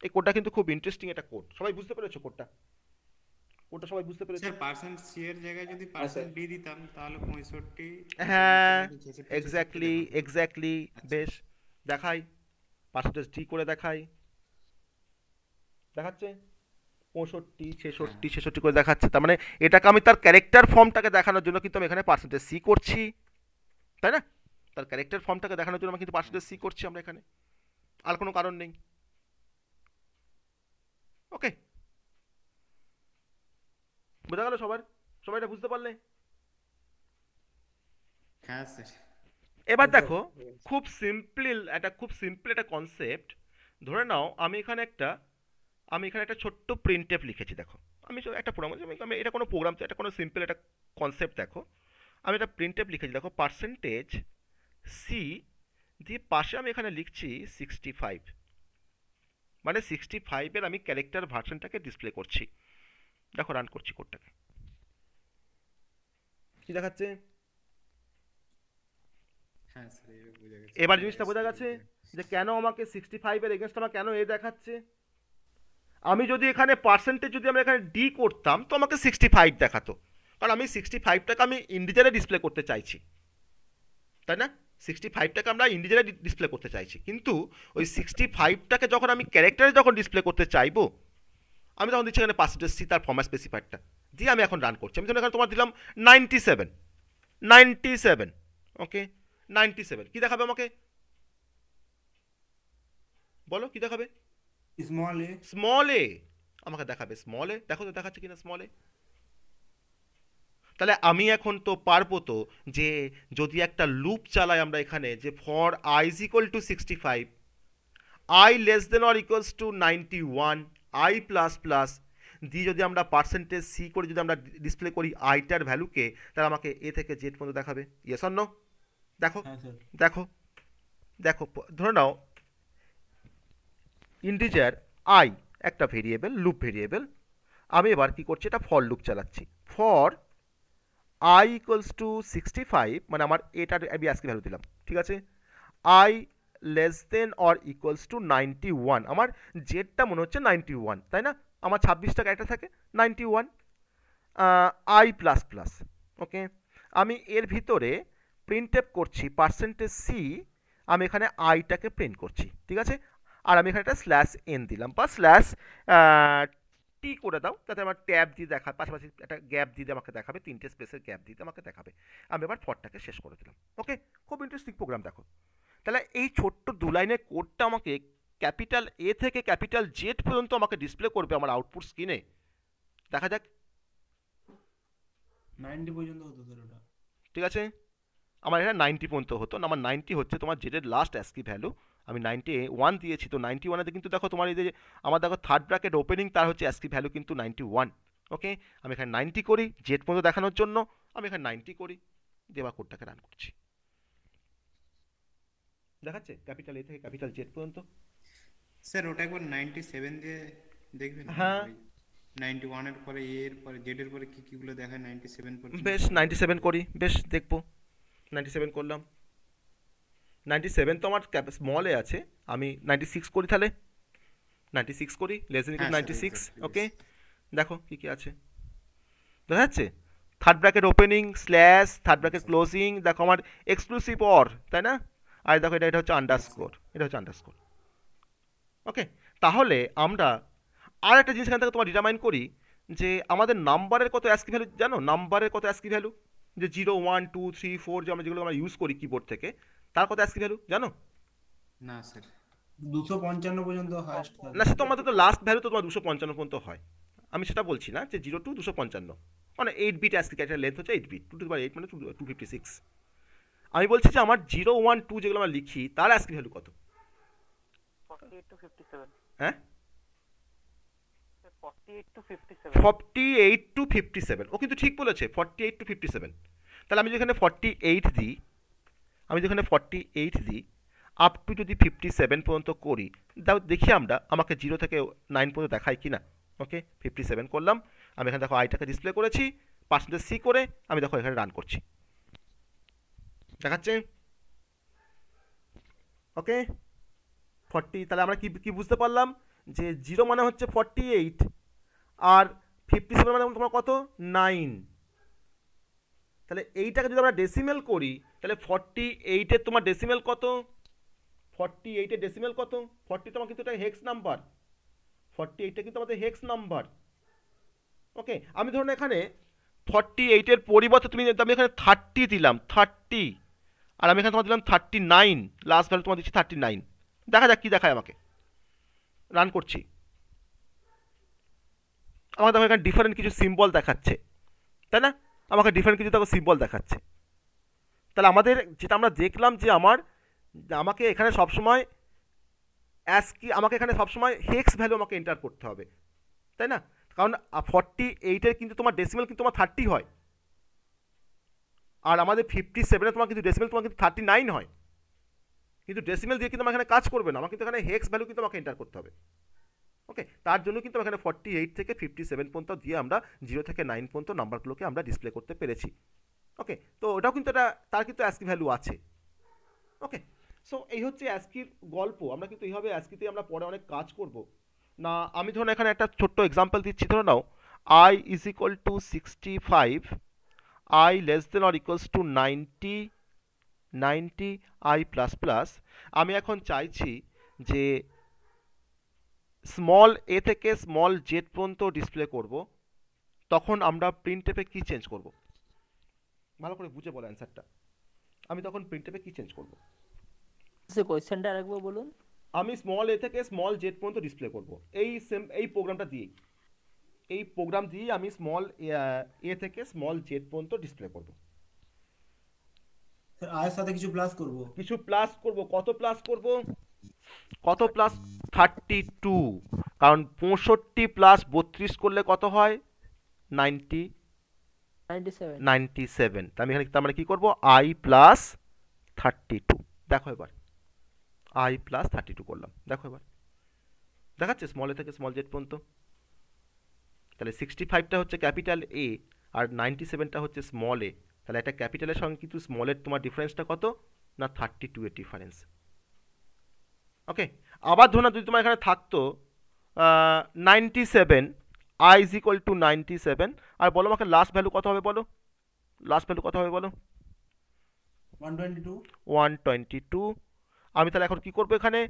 Speaker 1: এই কোডটা কিন্তু খুব ইন্টারেস্টিং একটা কোড, সবাই বুঝতে পেরেছো কোডটা? কোডটা সবাই বুঝতে পেরেছো?
Speaker 5: স্যার পার্সেন্ট সি এর জায়গায় যদি পার্সেন্ট ডি দিতাম তাহলে 65
Speaker 1: হ্যাঁ,
Speaker 5: 66
Speaker 1: এক্স্যাক্টলি এক্স্যাক্টলি, বেশ দেখাই, পার্সেন্টেজ ডি করে দেখাই, দেখাচ্ছে 65 66 66 করে দেখাচ্ছে। তার মানে এটাকে আমি তার ক্যারেক্টার ফর্মটাকে দেখানোর জন্য কিন্তু আমি এখানে পার্সেন্টেজ সি করছি, তাই না? তার ক্যারেক্টার ফর্মটাকে দেখানোর জন্য আমি কিন্তু পার্সেন্টেজ সি করছি আমরা এখানে, আর কোনো কারণ নেই। ওকে, বোঝা গেল সবার? সবাই এটা বুঝতে পারলে?
Speaker 5: হ্যাঁ স্যার।
Speaker 1: এবার দেখো, খুব সিম্পল একটা কনসেপ্ট। ধরে নাও আমি এখানে একটা ছোট্ট প্রিন্টএফ লিখেছি, দেখো আমি একটা প্রোগ্রাম, আমি এটা কোনো প্রোগ্রাম, এটা কোনো সিম্পল একটা কনসেপ্ট। দেখো আমি একটা প্রিন্টএফ লিখেছি, দেখো পার্সেন্টেজ সি দিয়ে পাশে আমি এখানে লিখছি 65, মানে 65-এর আমি ক্যারেক্টার ভার্সনটাকে ডিসপ্লে করছি। দেখো রান করছি কোডটাকে, কি দেখাচ্ছে?
Speaker 5: হ্যাঁ স্যার, এবার বোঝা গেছে।
Speaker 1: এবার জিনিসটা বোঝা গেছে যে কেন আমাকে 65-এর এগেনস্ট আমার কেন এ দেখাচ্ছে। আমি যদি এখানে পার্সেন্টেজ যদি আমরা এখানে ডি করতাম তো আমাকে 65 দেখাতো, কারণ আমি 65টাকে আমি ইন্ডিজারে ডিসপ্লে করতে চাইছি, তাই না? 65টাকে আমরা ইন্ডিজারে ডিসপ্লে করতে চাইছি, কিন্তু ওই 65টাকে যখন আমি ক্যারেক্টারে যখন ডিসপ্লে করতে চাইবো, আমি তখন দিচ্ছি এখানে পার্সেন্টেজ সি তার ফরম্যাট স্পেসিফায়ারটা দিয়ে আমি এখন রান করছি। আমি যখন এখানে তোমার দিলাম 97, ওকে 97, কি দেখাবে আমাকে? বলো কি দেখাবে? স্মল এ আমাকে দেখাবে, স্মল এ। দেখো তো দেখাচ্ছে কিনা স্মল এ। তাহলে আমি এখন তো পারবো তো যে যদি একটা লুপ চালাই আমরা এখানে, যে for I is equal two 65, I less than or equals two 91, I plus plus দিয়ে যদি আমরা পার্সেন্টেজ সি করে যদি আমরা ডিসপ্লে করি আইটার ভ্যালুকে, তাহলে আমাকে এ থেকে জেড পর্যন্ত দেখাবে। Yes or no? দেখো দেখো দেখো, ধরে নাও ইন্টিজার আই একটা ভেরিয়েবল, লুপ ভেরিয়েবল। আমি এবার কি করছি, এটা ফর লুপ চালাচ্ছি। ফর আই ইকুয়ালস টু 65, মানে আমার এটার আমি আজকে ভ্যালু দিলাম, ঠিক আছে? I less than or equals two 91, আমার জেডটা মনে হচ্ছে 91, তাই না? আমার 26টা ক্যারেক্টার থাকে, 91, আই প্লাস প্লাস। ওকে, আমি এর ভিতরে প্রিন্টএফ করছি পার্সেন্টেজ সি, আমি এখানে আইটাকে প্রিন্ট করছি, ঠিক আছে? আর আমি এখানে একটা স্ল্যাশ এন দিলাম বা স্ল্যাশ টি করে দাও, যাতে আমার ট্যাব দিয়ে দেখায়, পাশাপাশি একটা গ্যাপ দিয়ে আমাকে দেখাবে, 3টে স্পেসের গ্যাপ দিয়ে আমাকে দেখাবে। আমি এবার ফরটাকে শেষ করে দিলাম। ওকে, খুব ইন্টারেস্টিং প্রোগ্রাম। দেখো তাহলে এই ছোট্ট 2 লাইনের কোডটা আমাকে ক্যাপিটাল এ থেকে ক্যাপিটাল জেড পর্যন্ত আমাকে ডিসপ্লে করবে আমার আউটপুট স্ক্রিনে। দেখা যাক।
Speaker 5: 90 পর্যন্ত হতো স্যার ওটা,
Speaker 1: ঠিক আছে? আমার এটা 90 পর্যন্ত হতো না, আমার 90 হচ্ছে তোমার জেডের লাস্ট অ্যাস্কি ভ্যালু। আমি 91 দিয়েছি, তো 91-এতে কিন্তু দেখো তোমার এই যে আমার দেখো থার্ড ব্র্যাকেট ওপেনিং, তার হচ্ছে অ্যাস্কি ভ্যালু কিন্তু 91। ওকে, আমি এখানে 90 করি জেড পর্যন্ত দেখানোর জন্য, আমি এখানে 90 করি, দিয়ে এবার কোডটাকে রান করছি। দেখাচ্ছে ক্যাপিটাল এ থেকে ক্যাপিটাল জেড পর্যন্ত।
Speaker 5: স্যার ওটা একবার 97 দিয়ে দেখবেন।
Speaker 1: হ্যাঁ,
Speaker 5: 91 এর পরে এ এর পরে জেড এর পরে কি কি গুলো দেখায় 97 পর্যন্ত।
Speaker 1: বেশ 97 করি, বেশ দেখবো। 97 করলাম, 97 তো আমার স্মল এ আছে, আমি 96 করি তাহলে। 96 করি, লেস দেন ইকুয়াল
Speaker 7: হ্যাঁ স্যার
Speaker 1: 96।
Speaker 7: এক্স্যাক্টলি
Speaker 1: ওকে, দেখো কি কি আছে দেখা যাচ্ছে। Third bracket opening slash, third bracket closing, দেখো আমার এক্সক্লুসিভ অর, তাই না? আর দেখো এটা হচ্ছে আন্ডারস্কোর, এটা হচ্ছে আন্ডারস্কোর। ওকে, তাহলে আমরা আর একটা জিনিস এখান থেকে তোমার ডিটারমাইন করি যে আমাদের নাম্বারের কত অ্যাস্কি ভ্যালু জানো? নাম্বারের কত অ্যাস্কি ভ্যালু, যে 0 1 2 3 4 যে আমরা যেগুলো আমরা ইউজ করি কিবোর্ড থেকে, তার কত অ্যাস্কি ভ্যালু জানো?
Speaker 7: না স্যার
Speaker 5: 255 পর্যন্ত হাইস্ট
Speaker 1: না, সে তো আমাদের তো লাস্ট ভ্যালু তো তোমার 255 পর্যন্ত হয়। আমি সেটা বলছি না, যে 0 টু 255 মানে 8 বিট অ্যাস্কি ক্যারেক্টার লেন্থ হচ্ছে 8 বিট, 2 টু দি পাওয়ার 8 মানে 256। আমি বলছি যে আমার 0 1 2 যেগুলো আমরা লিখি তার অ্যাস্কি ভ্যালু কত?
Speaker 8: 48 to 57
Speaker 1: হ্যাঁ,
Speaker 8: 48 to 57
Speaker 1: 48 টু 57। ও কিন্তু ঠিক বলেছে, 48 টু 57। তাহলে আমি যেখানে 48 দিই, আমি যেখানে 48 দিই আপ টু যদি 57 পর্যন্ত করি, দাও দেখি আমরা আমাকে 0 থেকে 9 পর্যন্ত দেখায় কি না। ওকে, 57 করলাম, আমি এখানে দেখো আইটাকে ডিসপ্লে করেছি পার্সেন্টেজ সি করে, আমি দেখো এখানে রান করছি, দেখাচ্ছে। ওকে 40, তাহলে আমরা কি কি বুঝতে পারলাম যে 0 মানে হচ্ছে 48 আর 57 মানে তোমার কত 9। তাহলে এইটাকে যদি আমরা ডেসিমেল করি তাহলে 48 এর তোমার ডেসিমেল কত? 48 এর ডেসিমেল কত? 40 তোমার কিন্তু এটা হেক্স নাম্বার, 48টা কিন্তু আমাদের হেক্স নাম্বার। ওকে, আমি ধরুন এখানে 48 এর পরিবর্তে আমি এখানে 30 দিলাম, 30, আর আমি এখানে তোমার দিলাম 39, লাস্ট ভ্যালু তোমার দিচ্ছি 39। দেখা যাক কি দেখায় আমাকে, রান করছি। আমার দেখো এখানে ডিফারেন্ট কিছু সিম্বল দেখাচ্ছে, তাই না? আমাকে ডিফারেন্ট কিছু দেখো সিম্বল দেখাচ্ছে। তাহলে আমাদের যেটা আমরা দেখলাম যে আমাকে এখানে সবসময় অ্যাস্কি, আমাকে এখানে সবসময় হেক্স ভ্যালু আমাকে এন্টার করতে হবে, তাই না? কারণ 48-এর কিন্তু তোমার ডেসিমেল কিন্তু তোমার 30 হয়, আর আমাদের 57-এ তোমার কিন্তু ডেসিমেল তোমার কিন্তু 39 হয়, কিন্তু ডেসিমেল দিয়ে কিন্তু আমার এখানে কাজ করবে না, আমার কিন্তু এখানে হেক্স ভ্যালু কিন্তু আমাকে এন্টার করতে হবে। ওকে, তার জন্য কিন্তু এখানে 48 থেকে 57 পর্যন্ত দিয়ে আমরা 0 থেকে 9 পর্যন্ত নাম্বারগুলোকে আমরা ডিসপ্লে করতে পেরেছি। ওকে, তো ওটাও কিন্তু তার কিন্তু অ্যাস্কি ভ্যালু আছে। ওকে, সো এই হচ্ছে অ্যাস্কির গল্প। আমরা কিন্তু এইভাবে অ্যাস্কিতে আমরা পরে অনেক কাজ করব না। আমি ধরুন এখানে একটা ছোট্ট এক্সাম্পল দিচ্ছি, ধরে নাও i is equal two 65, i less than or equals two 90 i plus plus. আমি এখন চাইছি যে স্মল এ থেকে স্মল জেড পর্যন্ত ডিসপ্লে করব, তখন আমরা প্রিন্টএফে কি চেঞ্জ করব? ভালো করে বুঝে বলো অ্যান্সারটা। আমি তখন প্রিন্টএফে কি চেঞ্জ করব?
Speaker 4: সে কোশ্চেনটা আরেকবার বলুন।
Speaker 1: আমি স্মল এ থেকে স্মল জেড পর্যন্ত ডিসপ্লে করব এই প্রোগ্রামটা দিয়েই, এই প্রোগ্রাম দিয়ে আমি স্মল এ থেকে স্মল জেড পর্যন্ত ডিসপ্লে করব।
Speaker 5: স্যার আয়ের সাথে কিছু প্লাস করব।
Speaker 1: কিছু প্লাস করব, কত প্লাস করব? কত প্লাস? 32, কারণ 65 প্লাস 32 করলে কত হয়? 97। আমি এখানে তার মানে কি করব? i plus 32। দেখো এবার i প্লাস 32 করলাম, দেখো এবার দেখাচ্ছে স্মল এ থেকে স্মল জেড পর্যন্ত। তাহলে 65টা হচ্ছে ক্যাপিটাল এ আর 97টা হচ্ছে স্মল এ। তাহলে একটা ক্যাপিটালের সঙ্গে কিন্তু স্মলের তোমার ডিফারেন্সটা কত না 32 এর ডিফারেন্স। ওকে, আবার ধরুন যদি তোমার এখানে থাকতো 97, i ইজ ইকুয়াল টু 97, আর বলো আমাকে লাস্ট ভ্যালু কত হবে বলো, লাস্ট ভ্যালু কত হবে বলো? 122। আমি তাহলে এখন কি করব? এখানে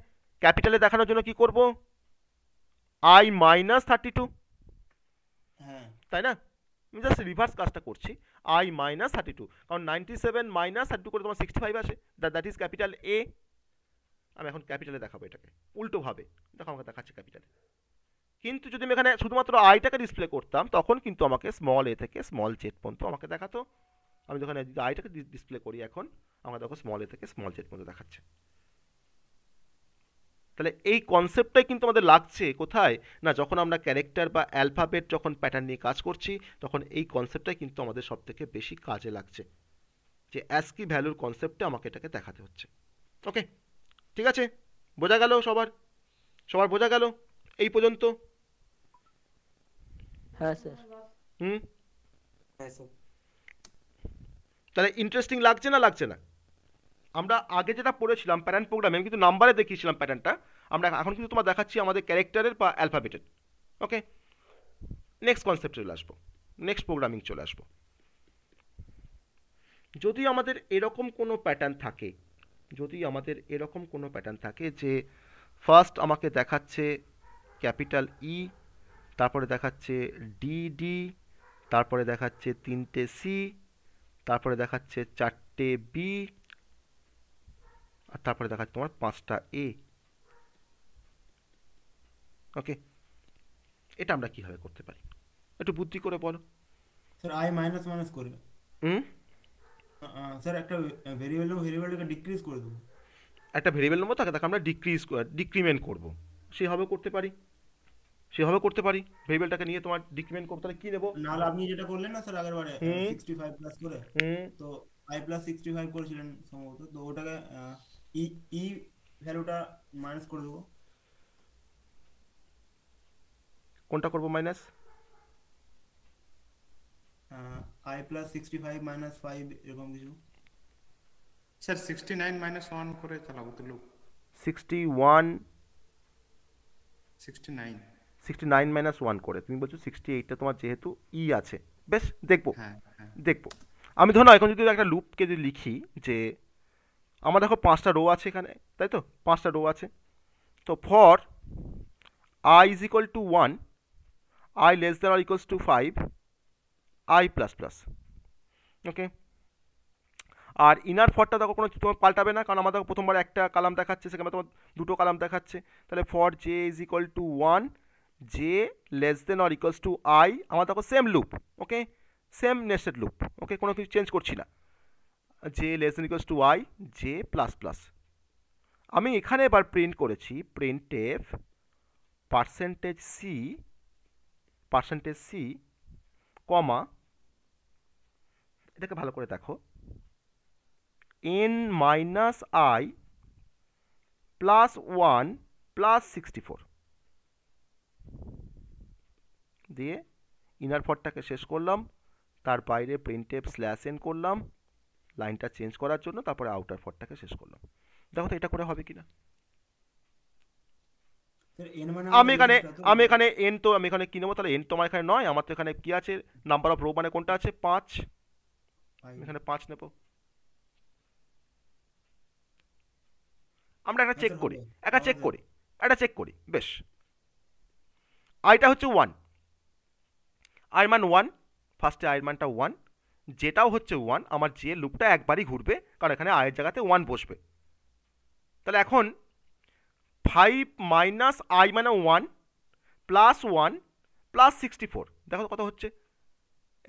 Speaker 1: ক্যাপিটালে দেখানোর জন্য কি করব? i মাইনাস 32,
Speaker 5: হ্যাঁ
Speaker 1: তাই না? আমি জাস্ট রিভার্স কাজটা করছি, i মাইনাস 32, কারণ 97 মাইনাস 32 করে তোমার 65 আসে, দ্যাট ইজ ক্যাপিটাল এ। আমি এখন ক্যাপিটালে দেখাবো এটাকে উল্টোভাবে, দেখো আমাকে দেখাচ্ছে ক্যাপিটালে। কিন্তু যদি আমি এখানে শুধুমাত্র আইটাকে ডিসপ্লে করতাম তখন কিন্তু আমাকে স্মল এ থেকে স্মল জেড পর্যন্ত আমাকে দেখাতো। আমি যখন আইটাকে ডিসপ্লে করি এখন আমাকে দেখো স্মল এ থেকে স্মল জেড পর্যন্ত দেখাচ্ছে। তাহলে এই কনসেপ্টটাই কিন্তু আমাদের লাগছে কোথায় না, যখন আমরা ক্যারেক্টার বা অ্যালফাবেট যখন প্যাটার্ন নিয়ে কাজ করছি তখন এই কনসেপ্টটাই কিন্তু আমাদের সব থেকে বেশি কাজে লাগছে, যে অ্যাস্কি ভ্যালুর কনসেপ্টে আমাকে এটাকে দেখাতে হচ্ছে। ওকে, ঠিক আছে, বোঝা গেল? সবার বোঝা গেল এই পর্যন্ত?
Speaker 4: হ্যাঁ স্যার।
Speaker 1: হুম,
Speaker 7: হ্যাঁ স্যার
Speaker 1: তাহলে ইন্টারেস্টিং লাগছে না? লাগছে না? আমরা আগে যেটা পড়েছিলাম প্যাটার্ন প্রোগ্রামে, আমি কিন্তু নাম্বারে দেখিয়েছিলাম প্যাটার্নটা, আমরা এখন কিন্তু তোমার দেখাচ্ছি আমাদের ক্যারেক্টারের বা অ্যালফাবেটের। ওকে, নেক্সট কনসেপ্ট চলে আসবো, নেক্সট প্রোগ্রামিং চলে আসবো। যদি আমাদের এরকম কোনো প্যাটার্ন থাকে, যদি আমাদের এরকম কোনো প্যাটার্ন থাকে যে ফার্স্ট আমাকে দেখাচ্ছে ক্যাপিটাল ই, তারপরে দেখাচ্ছে ডি, তারপরে দেখাচ্ছে 3টে সি, তারপরে দেখাচ্ছে 4টে বি, আর তারপরে দেখাচ্ছে তোমার 5টা এ। ওকে, এটা আমরা কিভাবে করতে পারি একটু বুদ্ধি করে বলো।
Speaker 5: স্যার আই মাইনাস মাইনাস করে
Speaker 1: হুম,
Speaker 5: স্যার একটা ভেরিয়েবলটাকে ডিক্রিজ করে দেবো।
Speaker 1: একটা ভেরিয়েবল নেবো, তাকে আমরা ডিক্রিমেন্ট করবো, সেভাবে করতে পারি, সেভাবে করতে পারি। ভেরিয়েবলটাকে নিয়ে তোমার ডিক্রিমেন্ট করবো, তাহলে কি নেবো?
Speaker 5: নাহলে আপনি যেটা করলেন না স্যার আগের বারে
Speaker 1: হুম
Speaker 5: 65 প্লাস করে,
Speaker 1: হুম
Speaker 5: তো আই প্লাস 65 করেছিলেন সম্ভবত, তো ওটাকে ই ই ভ্যালুটা মাইনাস করে দেবো।
Speaker 1: কোনটা করবো মাইনাস?
Speaker 5: আই প্লাস 65 মাইনাস 5 এরকম কিছু।
Speaker 7: স্যার 69 মাইনাস 1 করে চালাবো তো লুপ।
Speaker 1: 61
Speaker 7: 69।
Speaker 1: 69 মাইনাস 1 করে তুমি বলছো 68টা তোমার যেহেতু ই আছে। বেশ, দেখবো
Speaker 7: হ্যাঁ হ্যাঁ
Speaker 1: দেখবো। আমি ধরো এখন যদি একটা লুপকে যদি লিখি যে আমার দেখো 5টা রো আছে এখানে, তাই তো 5টা রো আছে। তো for I is equal to 1, I less than or equals to 5, I plus plus. Okay, আর ইনার ফরটা দেখো কোনো তোমার পাল্টাবে না, কারণ আমাদের প্রথমবার একটা কালাম দেখাচ্ছে, সেখানে তোমার দুটো কালাম দেখাচ্ছে। তাহলে for J is equal to 1, J less than or equals to I, আমার দেখো সেম লুপ। ওকে, সেম নেস্টেড লুপ। ওকে, কোনো কিছু চেঞ্জ করছি না। J less than equals to I, J plus plus. আমি এখানে এবার প্রিন্ট করেছি print F percentage c comma, এটাকে ভালো করে দেখো, n minus I plus 1 plus 64 দিয়ে ইনার ফরটাকে শেষ করলাম, তার বাইরে প্রিন্টএফ স্ল্যাশ এন করলাম লাইনটা চেঞ্জ করার জন্য, তারপরে আউটার ফরটাকে শেষ করলাম। দেখো তো এটা করে হবে কিনা।
Speaker 5: স্যার এন মানে
Speaker 1: আমি
Speaker 5: আমাদের
Speaker 1: এখানে
Speaker 5: লিস্টটা তো
Speaker 1: আমি এখানে এন, তো আমি এখানে কি নেবো তাহলে? এন তো আমার এখানে নয়, আমার তো এখানে কি আছে, নাম্বার অফ রো মানে কোনটা আছে 5,
Speaker 5: five।
Speaker 1: এখানে 5 নেব। আমরা একটা
Speaker 5: হ্যাঁ
Speaker 1: চেক
Speaker 5: স্যার
Speaker 1: করি,
Speaker 5: হবে,
Speaker 1: একটা
Speaker 5: হবে
Speaker 1: চেক
Speaker 5: স্যার।
Speaker 1: করি, একটা চেক করি। বেশ, আইটা হচ্ছে 1, আই মান 1, ফার্স্টে আয়ের মানটা 1, যেটাও হচ্ছে 1, আমার যে লুপটা একবারই ঘুরবে, কারণ এখানে আয়ের জায়গাতে 1 বসবে। তাহলে এখন 5 মাইনাস আই মানে 1 প্লাস 1 প্লাস 64, দেখো তো কত হচ্ছে।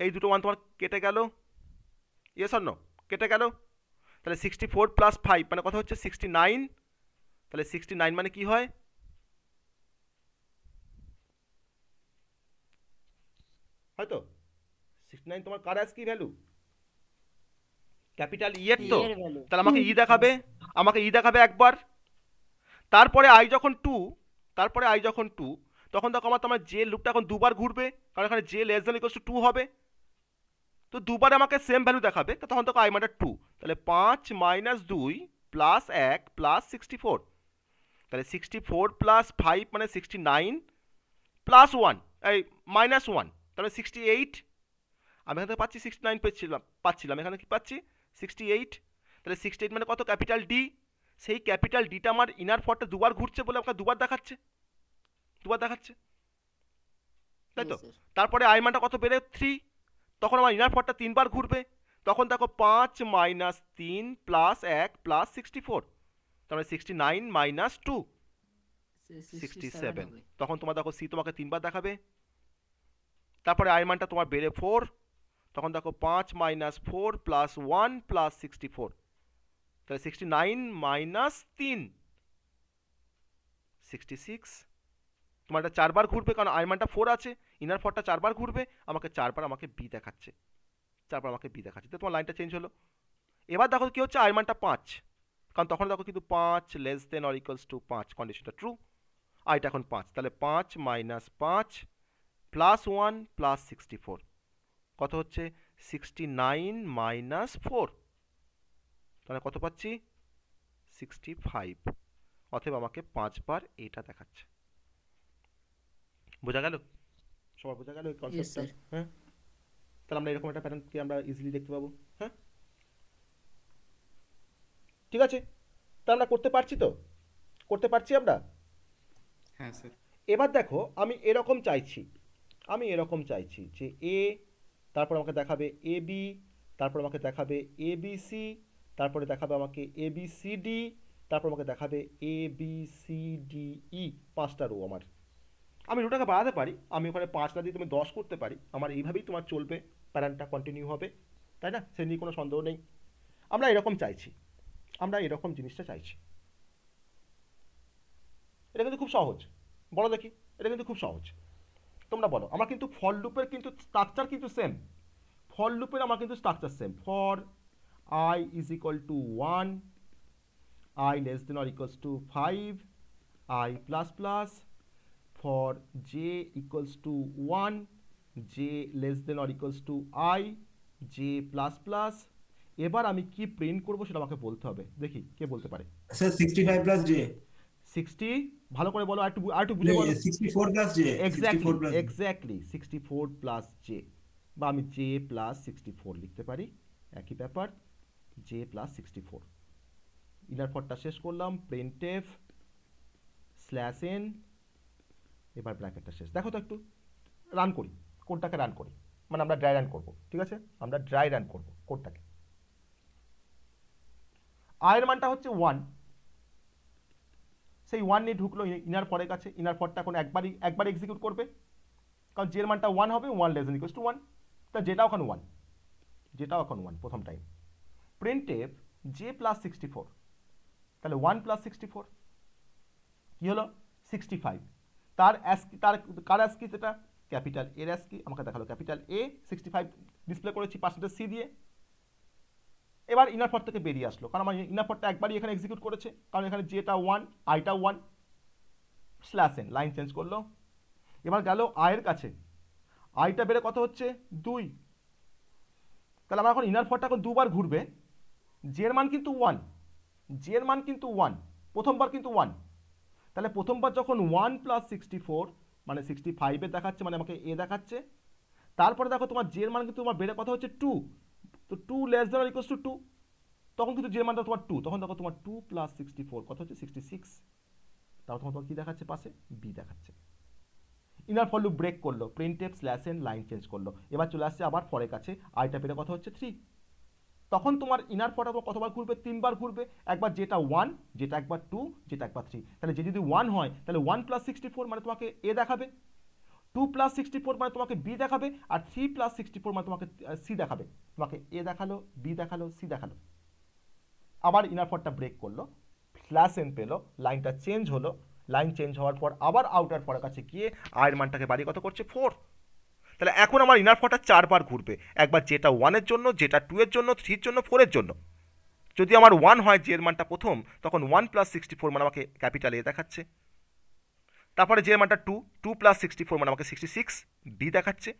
Speaker 1: এই দুটো 1 তোমার কেটে গেল, ইয়েস অর নো, কেটে গেল। তাহলে 64 প্লাস 5 মানে কত হচ্ছে 69। তাহলে 69 মানে কি হয়, হয়তো 69 তোমার কার কি ভ্যালু, ক্যাপিটাল ই এর তো।
Speaker 4: এর ভ্যালু।
Speaker 1: তাহলে আমাকে ই দেখাবে, আমাকে ই দেখাবে একবার। তারপরে আই যখন 2, তারপরে আই যখন 2, তখন দেখো তোমার যে লুপটা এখন দুবার ঘুরবে, কারণ এখানে J less than equals to 2 হবে। তো দুবারে আমাকে সেম ভ্যালু দেখাবে, তো তখন দেখো আই মানটা 2। তাহলে 5 মাইনাস 2 প্লাস 1 প্লাস 64। তাহলে 64 প্লাস 5 মানে 69 প্লাস 1 এই মাইনাস 1, তাহলে 68। আমি এখানে পাচ্ছি 69 পাচ্ছিলাম, এখানে কি পাচ্ছি 68। তাহলে 68 মানে কত, ক্যাপিটাল ডি। সেই ক্যাপিটাল ডিটা আমার ইনার ফরটা দুবার ঘুরছে বলে আমাকে দুবার দেখাচ্ছে, তাই তো।
Speaker 4: Yes, sir.
Speaker 1: তারপরে আই মানটা কত বেড়ে 3, তখন আমার ইনার ফরটা 3বার ঘুরবে, তখন দেখো 5 মাইনাস 3 প্লাস 1 প্লাস 64, তারপরে 69 মাইনাস 2 67।
Speaker 4: হবে।
Speaker 1: তখন তোমার দেখো সি তোমাকে 3বার দেখাবে। তারপরে আই মানটা তোমার বেড়ে 4, তখন দেখো 5 মাইনাস 4 প্লাস 1 প্লাস 64, তাহলে 69 মাইনাস 3 66। তোমার এটা 4বার ঘুরবে, কারণ আই মানটা 4 আছে, ইনার ফরটা 4বার ঘুরবে, আমাকে 4বার আমাকে বি দেখাচ্ছে, 4বার আমাকে বি দেখাচ্ছে। তো তোমার লাইনটা চেঞ্জ হলো। এবার দেখো কি হচ্ছে, আই মানটা 5, কারণ তখন দেখো কিন্তু 5 less than or equals to 5, কন্ডিশনটা ট্রু। আইটা এখন 5, তাহলে 5 মাইনাস 5 প্লাস 1 প্লাস 64 কত হচ্ছে 69 মাইনাস 4, তাহলে কত পাচ্ছি 65। অতএব আমাকে 5 বার এটা দেখাচ্ছে। বোঝা গেল? সবার বোঝা গেল এই
Speaker 4: ইয়েস
Speaker 1: কনসেপ্টটা?
Speaker 4: স্যার।
Speaker 1: হ্যাঁ, তাহলে আমরা এরকম একটা প্যাটার্নকে আমরা ইজিলি দেখতে পাবো। হ্যাঁ, ঠিক আছে, তা আমরা করতে পারছি তো? করতে পারছি আমরা?
Speaker 7: হ্যাঁ স্যার।
Speaker 1: এবার দেখো আমি এরকম চাইছি, যে এ, তারপর আমাকে দেখাবে এ বি, তারপর আমাকে দেখাবে এ বি সি, তারপরে দেখাবে আমাকে এ বি সি ডি, তারপর আমাকে দেখাবে A B C D E. 5টা রো আমার। আমি রোটাকে বাড়াতে পারি, আমি ওখানে 5 না দিয়ে তুমি 10 করতে পারি, আমার এইভাবেই তোমার চলবে, প্যাটার্নটা কন্টিনিউ হবে, তাই না? সে নিয়ে কোনো সন্দেহ নেই। আমরা এরকম চাইছি, আমরা এরকম জিনিসটা চাইছি। এটা কিন্তু খুব সহজ, বলো দেখি, এটা কিন্তু খুব সহজ। তোমরা বলো, আমার কিন্তু ফর লুপের কিন্তু স্ট্রাকচার কিন্তু সেম, ফর লুপের আমার কিন্তু structure same. For I is equal to 1, I less than or equals to 5, I plus plus, for j equals to 1, j less than or equals to I, j plus plus। এবার আমি কি প্রিন্ট করবো সেটা আমাকে বলতে হবে, দেখি কে বলতে পারে।
Speaker 5: Sir 65 plus J.
Speaker 1: 60, ভালো করে বলো, আর একটু বুঝে বলো।
Speaker 5: 64 plus J.
Speaker 1: Exactly
Speaker 5: 64 plus
Speaker 1: exactly 64 plus J, বা আমি জে প্লাস 64 লিখতে পারি, একই ব্যাপার, জে প্লাস 64। ইনার ফরটা শেষ করলাম, প্রিন্টএফ স্ল্যাশ এন, এবার ব্র্যাকেটটা শেষ। দেখো তো একটু রান করি, কোডটাকে রান করি, মানে আমরা ড্রাই রান করব, ঠিক আছে? আমরা ড্রাই রান করব কোডটাকে। আয়ের মানটা হচ্ছে 1, সেই 1 নিয়ে ঢুকলো ইনার ফরের কাছে। ইনার ফরটা এখন একবার এক্সিকিউট করবে, কারণ জের মানটা 1 হবে, 1 লেস দ্যান ইকুয়ালস টু 1, তা যেটাও এখন 1, প্রথম টাইম। প্রিন্টএফ জে প্লাস 64, তাহলে 1 প্লাস 64 কি হলো? 65। তার কার অ্যাসকি? সেটা ক্যাপিটাল এর অ্যাসকি, আমাকে দেখালো ক্যাপিটাল এ, 65 ডিসপ্লে করেছি পার্সেন্টেজ সি দিয়ে। এবার ইনার ফর থেকে বেরিয়ে আসলো, কারণ আমার ইনার ফরটা একবারই এখানে এক্সিকিউট করেছে, কারণ এখানে জেটা 1, আইটা 1, স্ল্যাশ এন, লাইন চেঞ্জ করলো। এবার গেল আয়ের কাছে, আইটা বেড়ে কত হচ্ছে? 2, তাহলে আমার এখন ইনার ফরটা এখন দুবার ঘুরবে, জের মান কিন্তু 1, প্রথমবার কিন্তু 1, তাহলে প্রথমবার যখন 1 প্লাস 64 মানে 65 এ দেখাচ্ছে, মানে আমাকে এ দেখাচ্ছে, তারপরে দেখো তোমার জের মান কিন্তু তোমার বেড়ে কথা হচ্ছে 2, তো 2 লেস দ্যান ইকুয়ালস টু 2, তখন কিন্তু জের মানটা তোমার 2, তখন দেখো তোমার 2 প্লাস 64 কত হচ্ছে? 66। তারপর তোমার কি দেখাচ্ছে পাশে? বি দেখাচ্ছে। ইনার ফর লুপ ব্রেক করলো, printf slash n, line change করলো। এবার চলে আসছে আবার ফরের কাছে, আইটা বেড়ে কথা হচ্ছে 3, তখন তোমার ইনার ফরটা তোমার কতবার ঘুরবে? 3বার ঘুরবে, একবার যেটা 1, যেটা একবার 2, যেটা একবার 3। তাহলে যে যদি 1 হয় তাহলে 1 প্লাস 64 মানে তোমাকে এ দেখাবে, 2 প্লাস 64 মানে তোমাকে বি দেখাবে, আর 3 প্লাস 64 মানে তোমাকে সি দেখাবে। তোমাকে এ দেখালো, বি দেখালো, সি দেখালো। আবার ইনার ফরটা ব্রেক করলো, স্ল্যাশ এন পেলো, লাইনটা চেঞ্জ হলো, লাইন চেঞ্জ হওয়ার পর আবার আউটার ফরের কাছে গিয়ে আয়ের মানটাকে বাড়ি কত করছে? 4। তাহলে এখন আমার ইনার ফরটা 4বার ঘুরবে, একবার যেটা 1 এর জন্য, যেটা 2 এর জন্য, 3 এর জন্য, 4 এর জন্য। যদি আমার 1 হয়, যে এর মানটা প্রথম, তখন 1 প্লাস 64 মানে আমাকে ক্যাপিটাল এ দেখাচ্ছে। তারপরে যে মানটা 2 প্লাস 64 মানে আমাকে 66 বি দেখাচ্ছে।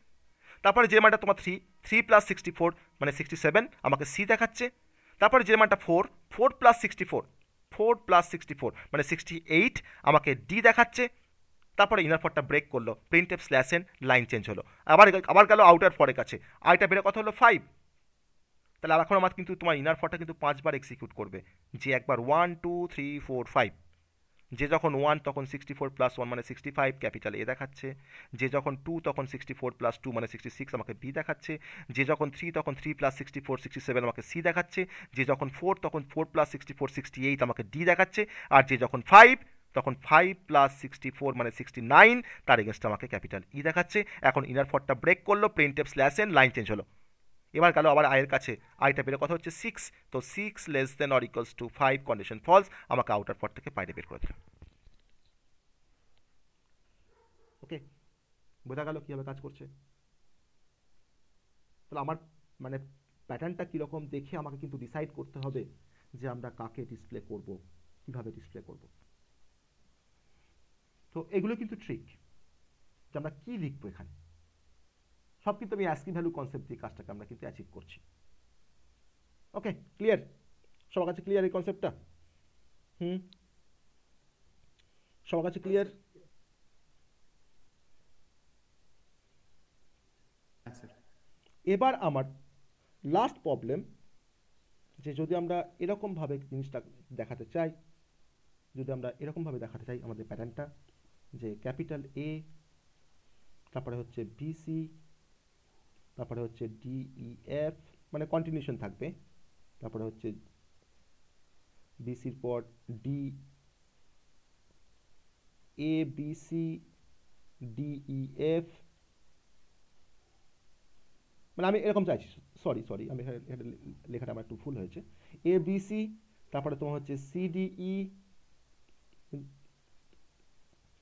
Speaker 1: তারপরে যে মানটা তোমার 3 প্লাস 64 মানে 67 আমাকে সি দেখাচ্ছে। তারপরে যে মানটা 4 প্লাস 64 মানে 68 আমাকে ডি দেখাচ্ছে। তারপরে ইনার ফরটা ব্রেক করলো, printf slash n, line change হলো, আবার গেল আউটার ফরের কাছে, আইটা বেড়ে কত হলো? 5। তাহলে এখন আমার কিন্তু তোমার ইনার ফরটা কিন্তু 5বার এক্সিকিউট করবে, যে একবার 1 2 3 4 5, যে যখন 1 তখন 64 প্লাস 1 মানে 65 ক্যাপিটাল এ দেখাচ্ছে, যে যখন 2 তখন 64 প্লাস 2 মানে 66 আমাকে বি দেখাচ্ছে, যে যখন 3 তখন 3 প্লাস 64 67 আমাকে সি দেখাচ্ছে, যে যখন 4 তখন 4 প্লাস 64 68 আমাকে ডি দেখাচ্ছে, আর যে যখন 5 তখন 5 প্লাস 64 মানে 69, তার এগেনস্ট আমাকে ক্যাপিটাল ই দেখাচ্ছে। এখন ইনার ফরটা ব্রেক করলো, printf slash n, line change হলো। এবার গেল আবার আয়ের কাছে, আইটা বের কথা হচ্ছে 6, তো 6 less than or equals to 5, condition false, আমাকে আউটার ফর থেকে বাইরে বের করে দিল। ওকে, বোঝা গেল কীভাবে কাজ করছে? তাহলে আমার মানে প্যাটার্নটা কীরকম দেখে আমাকে কিন্তু ডিসাইড করতে হবে যে আমরা কাকে ডিসপ্লে করব, কিভাবে ডিসপ্লে করব। তো এগুলো কিন্তু ট্রিক, যে আমরা কী লিখবো এখানে, সব কিন্তু আমি অ্যাস্কি ভ্যালু কনসেপ্ট দিয়ে কাজটাকে আমরা কিন্তু অ্যাচিভ করছি। ওকে, ক্লিয়ার? সবার কাছে ক্লিয়ার এই কনসেপ্টটা? সবার কাছে ক্লিয়ার?
Speaker 7: হ্যাঁ স্যার।
Speaker 1: এবার আমার লাস্ট প্রবলেম, যে যদি আমরা এরকমভাবে জিনিসটা দেখাতে চাই, যদি আমরা এরকমভাবে দেখাতে চাই আমাদের প্যাটার্নটা, যে ক্যাপিটাল এ, তারপরে হচ্ছে বিসি, তারপরে হচ্ছে ডিইএফ, মানে কন্টিনিউশন থাকবে, তারপরে হচ্ছে বিসির পর ডি, এ বিসি, ডিইএফ, মানে আমি এরকম চাইছি, সরি সরি আমি এটা লেখাটা আমার একটু ভুল হয়েছে, এ বিসি, তারপরে তোমার হচ্ছে সিডিই,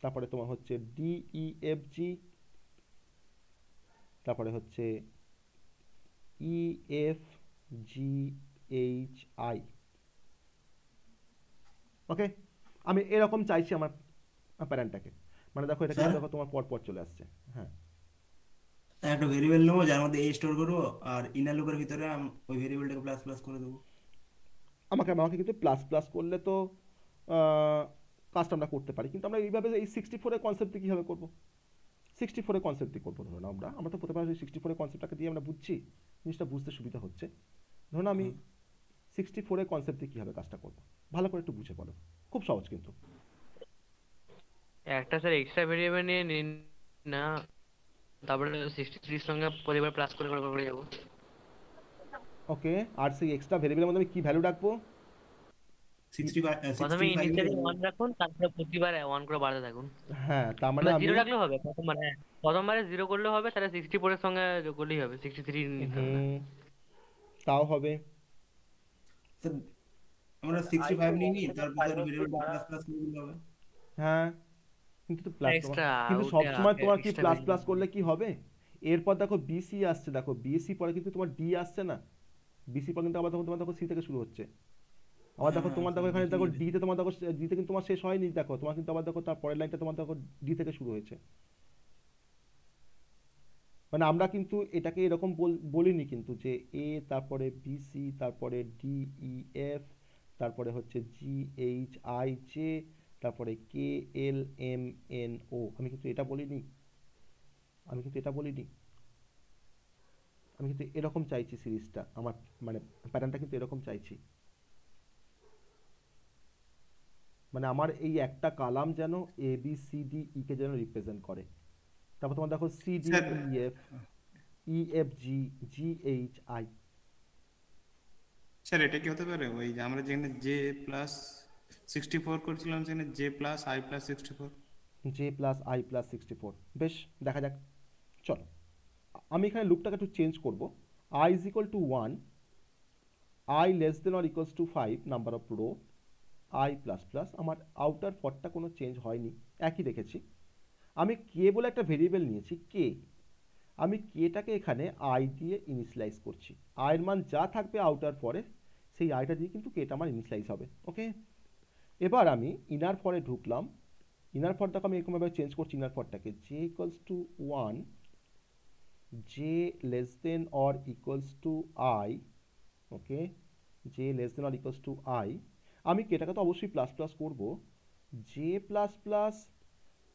Speaker 1: তারপরে তোমার হচ্ছে ডিইএফজি, তারপরে হচ্ছে ইএফজিএইচআই। ওকে, আমি এরকম চাইছি আমার প্যারেন্টটাকে, মানে দেখো এটা কিন্তু
Speaker 5: স্যার
Speaker 1: দেখো তোমার পর পর চলে আসছে। হ্যাঁ,
Speaker 5: একটা ভেরিয়েবল নেবো যার মধ্যে এ স্টোর করবো, আর ইনার লুপের ভিতরে ওই ভেরিয়েবলটাকে প্লাস প্লাস করে দেবো।
Speaker 1: আমাকে আমাকে কিন্তু প্লাস প্লাস করলে তো আহ, কাজটা আমরা করতে পারি, কিন্তু আমরা এইভাবে এই 64-এর কনসেপ্টে কীভাবে করবো? 64-এর কনসেপ্টই করবো। ধরুন আমরা তো প্রথমে 64-এর কনসেপ্টটাকে দিয়ে আমরা বুঝছি, জিনিসটা বুঝতে সুবিধা হচ্ছে। ধরুন আমি 64-এর কনসেপ্টে কীভাবে কাজটা করবো, ভালো করে একটু বুঝে বলো, খুব সহজ কিন্তু।
Speaker 9: একটা স্যার এক্সট্রা ভেরিয়েবল নিয়ে নিন না, তারপরে 63 সঙ্গে প্রতিবার প্লাস করে করে করে যাবো।
Speaker 1: ওকে, আর সেই এক্সট্রা ভেরিয়েবলের মধ্যে আমি কী ভ্যালু রাখবো?
Speaker 5: 65
Speaker 9: প্রথমে
Speaker 5: 65
Speaker 9: ইনিশিয়ালি 1 রাখুন, তারপরে প্রতিবার 1 করে বাড়াতে থাকুন।
Speaker 1: হ্যাঁ, তার মানে
Speaker 9: বা
Speaker 1: আমি
Speaker 9: 0 রাখলেও হবে প্রথমবার, হ্যাঁ প্রথমবারে 0 করলেও হবে, তাহলে 64 এর সঙ্গে যোগ করলেই হবে, 63 নিতে হবে না।
Speaker 1: তাও হবে।
Speaker 5: স্যার আমরা 65 নিয়ে নিই, তারপর স্যার ভেরিয়েবলটা প্লাস প্লাস করে দিলে হবে।
Speaker 1: হ্যাঁ, কিন্তু তো প্লাস,
Speaker 9: এক্সট্রা
Speaker 1: কিন্তু
Speaker 9: ওটা
Speaker 1: সবসময় তোমার কি
Speaker 9: এক্সট্রা
Speaker 1: প্লাস প্লাস
Speaker 9: ভেরিয়েবল।
Speaker 1: করলে কি হবে? এরপর দেখো বিসি আসছে, দেখো বিএসসি পরে কিন্তু তোমার ডি আসছে না, বিসি পর কিন্তু আবার দেখো তোমার দেখো সি থেকে শুরু হচ্ছে, আবার
Speaker 5: হ্যাঁ
Speaker 1: দেখো
Speaker 5: হ্যাঁ
Speaker 1: তোমার
Speaker 5: স্যার
Speaker 1: দেখো এখানে
Speaker 5: দেখে
Speaker 1: দেখো
Speaker 5: নিয়েছি।
Speaker 1: ডিতে তোমার দেখো, ডিতে কিন্তু তোমার শেষ হয়নি, দেখো তোমার কিন্তু আবার দেখো তার পরের লাইনটা তোমার দেখো ডি থেকে শুরু হয়েছে। মানে আমরা কিন্তু এটাকে এরকম বলিনি কিন্তু যে এ, তারপরে বিসি, তারপরে ডিইএফ, তারপরে হচ্ছে জিএইচআই জে, তারপরে KLMNO, আমি কিন্তু এটা বলিনি, আমি কিন্তু এটা বলিনি, আমি কিন্তু এরকম চাইছি সিরিজটা আমার, মানে প্যাটার্নটা কিন্তু এরকম চাইছি, মানে আমার এই একটা কালাম যেন ABCDE কে যেন রিপ্রেজেন্ট করে, তারপর তোমার দেখো
Speaker 7: স্যার
Speaker 1: CDEFEFGGHI।
Speaker 7: স্যার এটা কি হতে পারে ওই যে আমরা যেখানে জে প্লাস 64 করছিলাম সেখানে J plus I plus 64?
Speaker 1: J+I+64, বেশ, দেখা যাক। চলো, আমি এখানে লুপটাকে একটু চেঞ্জ করব, I is equal to 1, I less than or equals to 5 number of row, I plus plus, আমার আউটার ফরটা কোনো চেঞ্জ হয়নি, একই রেখেছি। আমি কে বলে একটা ভেরিয়েবল নিয়েছি, কে, আমি কেটাকে এখানে আই দিয়ে ইনিশিয়ালাইজ করছি, আয়ের মান যা থাকবে আউটার ফরে সেই আইটা দিয়ে কিন্তু কেটা আমার ইনিশিয়ালাইজ হবে। ওকে, এবার আমি ইনার ফরে ঢুকলাম, ইনার ফরটাকে আমি এরকমভাবে চেঞ্জ করছি, ইনার ফরটাকে J equals to 1, J less than or equals to I, okay, J less than or equals to I, আমি কেটাকে তো অবশ্যই প্লাস প্লাস করবো, জে প্লাস প্লাস,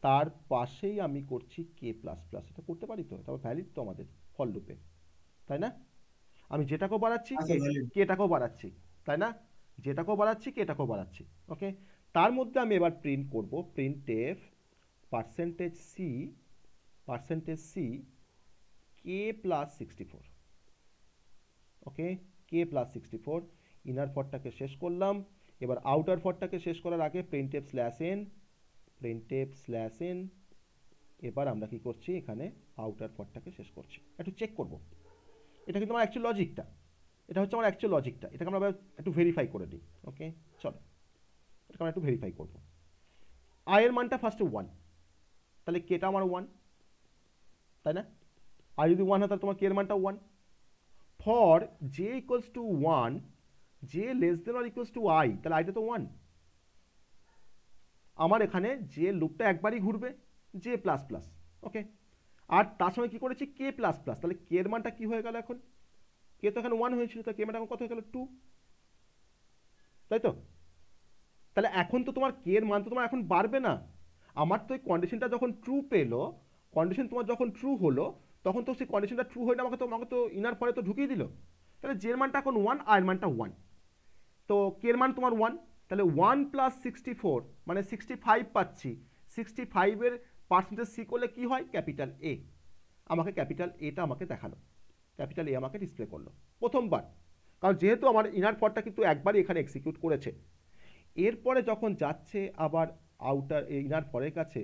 Speaker 1: তার পাশেই আমি করছি কে প্লাস প্লাস, এটা করতে পারি তো, তারপর ভ্যালিড তো আমাদের ফর লুপে, তাই না? আমি যেটাকেও বাড়াচ্ছি
Speaker 5: আচ্ছা ভ্যালিড।
Speaker 1: কেটাকেও বাড়াচ্ছি, তাই না? যেটাকেও বাড়াচ্ছি কেটাকেও বাড়াচ্ছি। ওকে, তার মধ্যে আমি এবার প্রিন্ট করব, প্রিন্টএফ %C কে প্লাস 64। ওকে, কে প্লাস 64, ইনার ফরটাকে শেষ করলাম, এবার আউটার ফরটাকে শেষ করার আগে প্রিন্টএফ/n, এবার আমরা কি করছি এখানে আউটার ফরটাকে শেষ করছি, একটু চেক করব, এটা কিন্তু আমার অ্যাকচুয়াল লজিকটা, এটা হচ্ছে আমার অ্যাকচুয়াল লজিকটা, এটাকে আমরা একটু ভেরিফাই করে নিই। ওকে, চলো এটাকে আমরা একটু ভেরিফাই করব। আয়ের মানটা ফার্স্টে 1, তাহলে কেটা আমার 1, তাই না? আর যদি 1 হয় তাহলে তোমার কে এর মানটা 1, for J equals to 1, J less than or equals to I, তাহলে আইটা তো 1, আমার এখানে যে লুপটা একবারই ঘুরবে, জে প্লাস প্লাস। ওকে, আর তার সঙ্গে কি করেছি কে প্লাস প্লাস, তাহলে কে এর মানটা কি হয়ে গেল এখন, কে তো এখানে 1 হয়েছিল, তাহলে কে মানটা এখন কত হয়ে গেল 2, তাই তো? তাহলে এখন তো তোমার কে এর মান তো তোমার এখন বাড়বে না, আমার তো এই কন্ডিশনটা যখন ট্রু পেলো, কন্ডিশন তোমার যখন ট্রু হলো, তখন তো সেই কন্ডিশনটা ট্রু হয়ে আমাকে তো ইনার ফরে তো ঢুকিয়ে দিল। তাহলে জের মানটা এখন 1, আয়ের মানটা 1, তো কের মান তোমার 1, তাহলে 1 প্লাস 64 মানে 65 পাচ্ছি। 65-এর পার্সেন্টেজ সি করলে কি হয়? Capital A. আমাকে ক্যাপিটাল এটা আমাকে দেখালো, ক্যাপিটাল এ আমাকে ডিসপ্লে করলো প্রথমবার, কারণ যেহেতু আমার ইনার ফরটা কিন্তু একবারই এখানে এক্সিকিউট করেছে। এরপরে যখন যাচ্ছে আবার আউটার ইনার ফরের কাছে,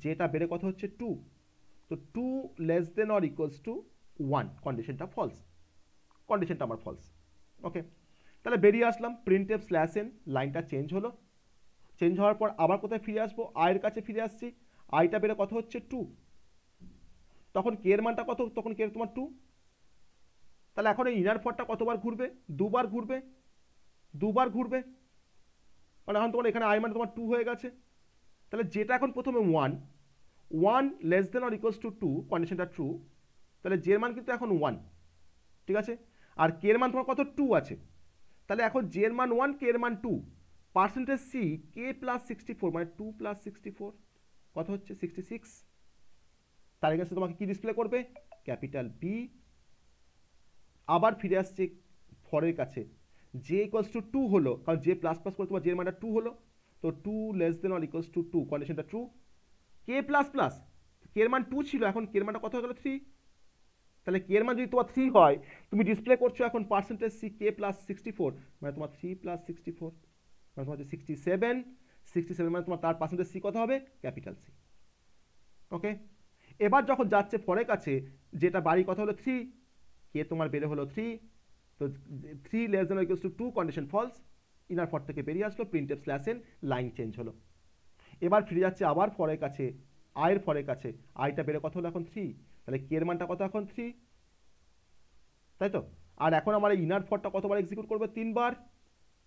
Speaker 1: যেটা বেড়ে কথা হচ্ছে 2, তো 2 less than or equals to 1, কন্ডিশনটা ফলস, কন্ডিশনটা আমার ফলস। ওকে, তাহলে বেরিয়ে আসলাম, প্রিন্ট এফ স্ল্যাশ এন, লাইনটা চেঞ্জ হলো। চেঞ্জ হওয়ার পর আবার কোথায় ফিরে আসবো? আয়ের কাছে ফিরে আসছি, আইটা বেড়ে কথা হচ্ছে 2, তখন কে এর মানটা কত? তখন কে তোমার 2। তাহলে এখন এই ইনার ফরটা কতবার ঘুরবে? দুবার ঘুরবে, দুবার ঘুরবে, মানে এখন তোমার এখানে আই মানে তোমার 2 হয়ে গেছে। তাহলে যেটা এখন প্রথমে 1 less than or equals to 2, কন্ডিশনটা ট্রু, তাহলে জের মান কিন্তু এখন 1, ঠিক আছে। আর কে এর মান তোমার কত? 2 আছে। তাহলে এখন জের মান 1, কে এর মান 2, পার্সেন্টেজ সি কে প্লাস 64 মানে 2 প্লাস 64 কত হচ্ছে? 66। তার কাছে তোমাকে কি ডিসপ্লে করবে? Capital B. আবার ফিরে আসছে ফরের কাছে, জে ইকুয়ালস টু 2 হলো, কারণ জে প্লাস প্লাস করে তোমার জের মানটা 2 হলো, তো 2 less than or equals to 2, কন্ডিশনটা ট্রু। কে প্লাস প্লাস, কে এর মান 2 ছিল, এখন কে এর মানটা কত হয়ে গেল? 3। তাহলে কে এর মান যদি তোমার 3 হয়, তুমি ডিসপ্লে করছো এখন পার্সেন্টেজ সি কে প্লাস 64 মানে তোমার 3 প্লাস 64 মানে তোমার হচ্ছে 67। 67 মানে তোমার তার পার্সেন্টেজ সি কত হবে? Capital C. ওকে, এবার যখন যাচ্ছে ফরের কাছে, যেটা বাড়ি কথা হলো 3, কে তোমার বেড়ে হলো 3, তো 3 less than equals to 2, condition false, inner for থেকে বেরিয়ে আসলো, print F slash n, line change হলো। এবার ফিরে যাচ্ছে আবার ফরের কাছে, আয়ের ফরের কাছে, আইটা বেড়ে কত হলো? এখন 3, তাহলে কে এর মানটা কত? এখন 3, তাই তো। আর এখন আমার এই ইনার ফরটা কতবার এক্সিকিউট করবে? 3বার,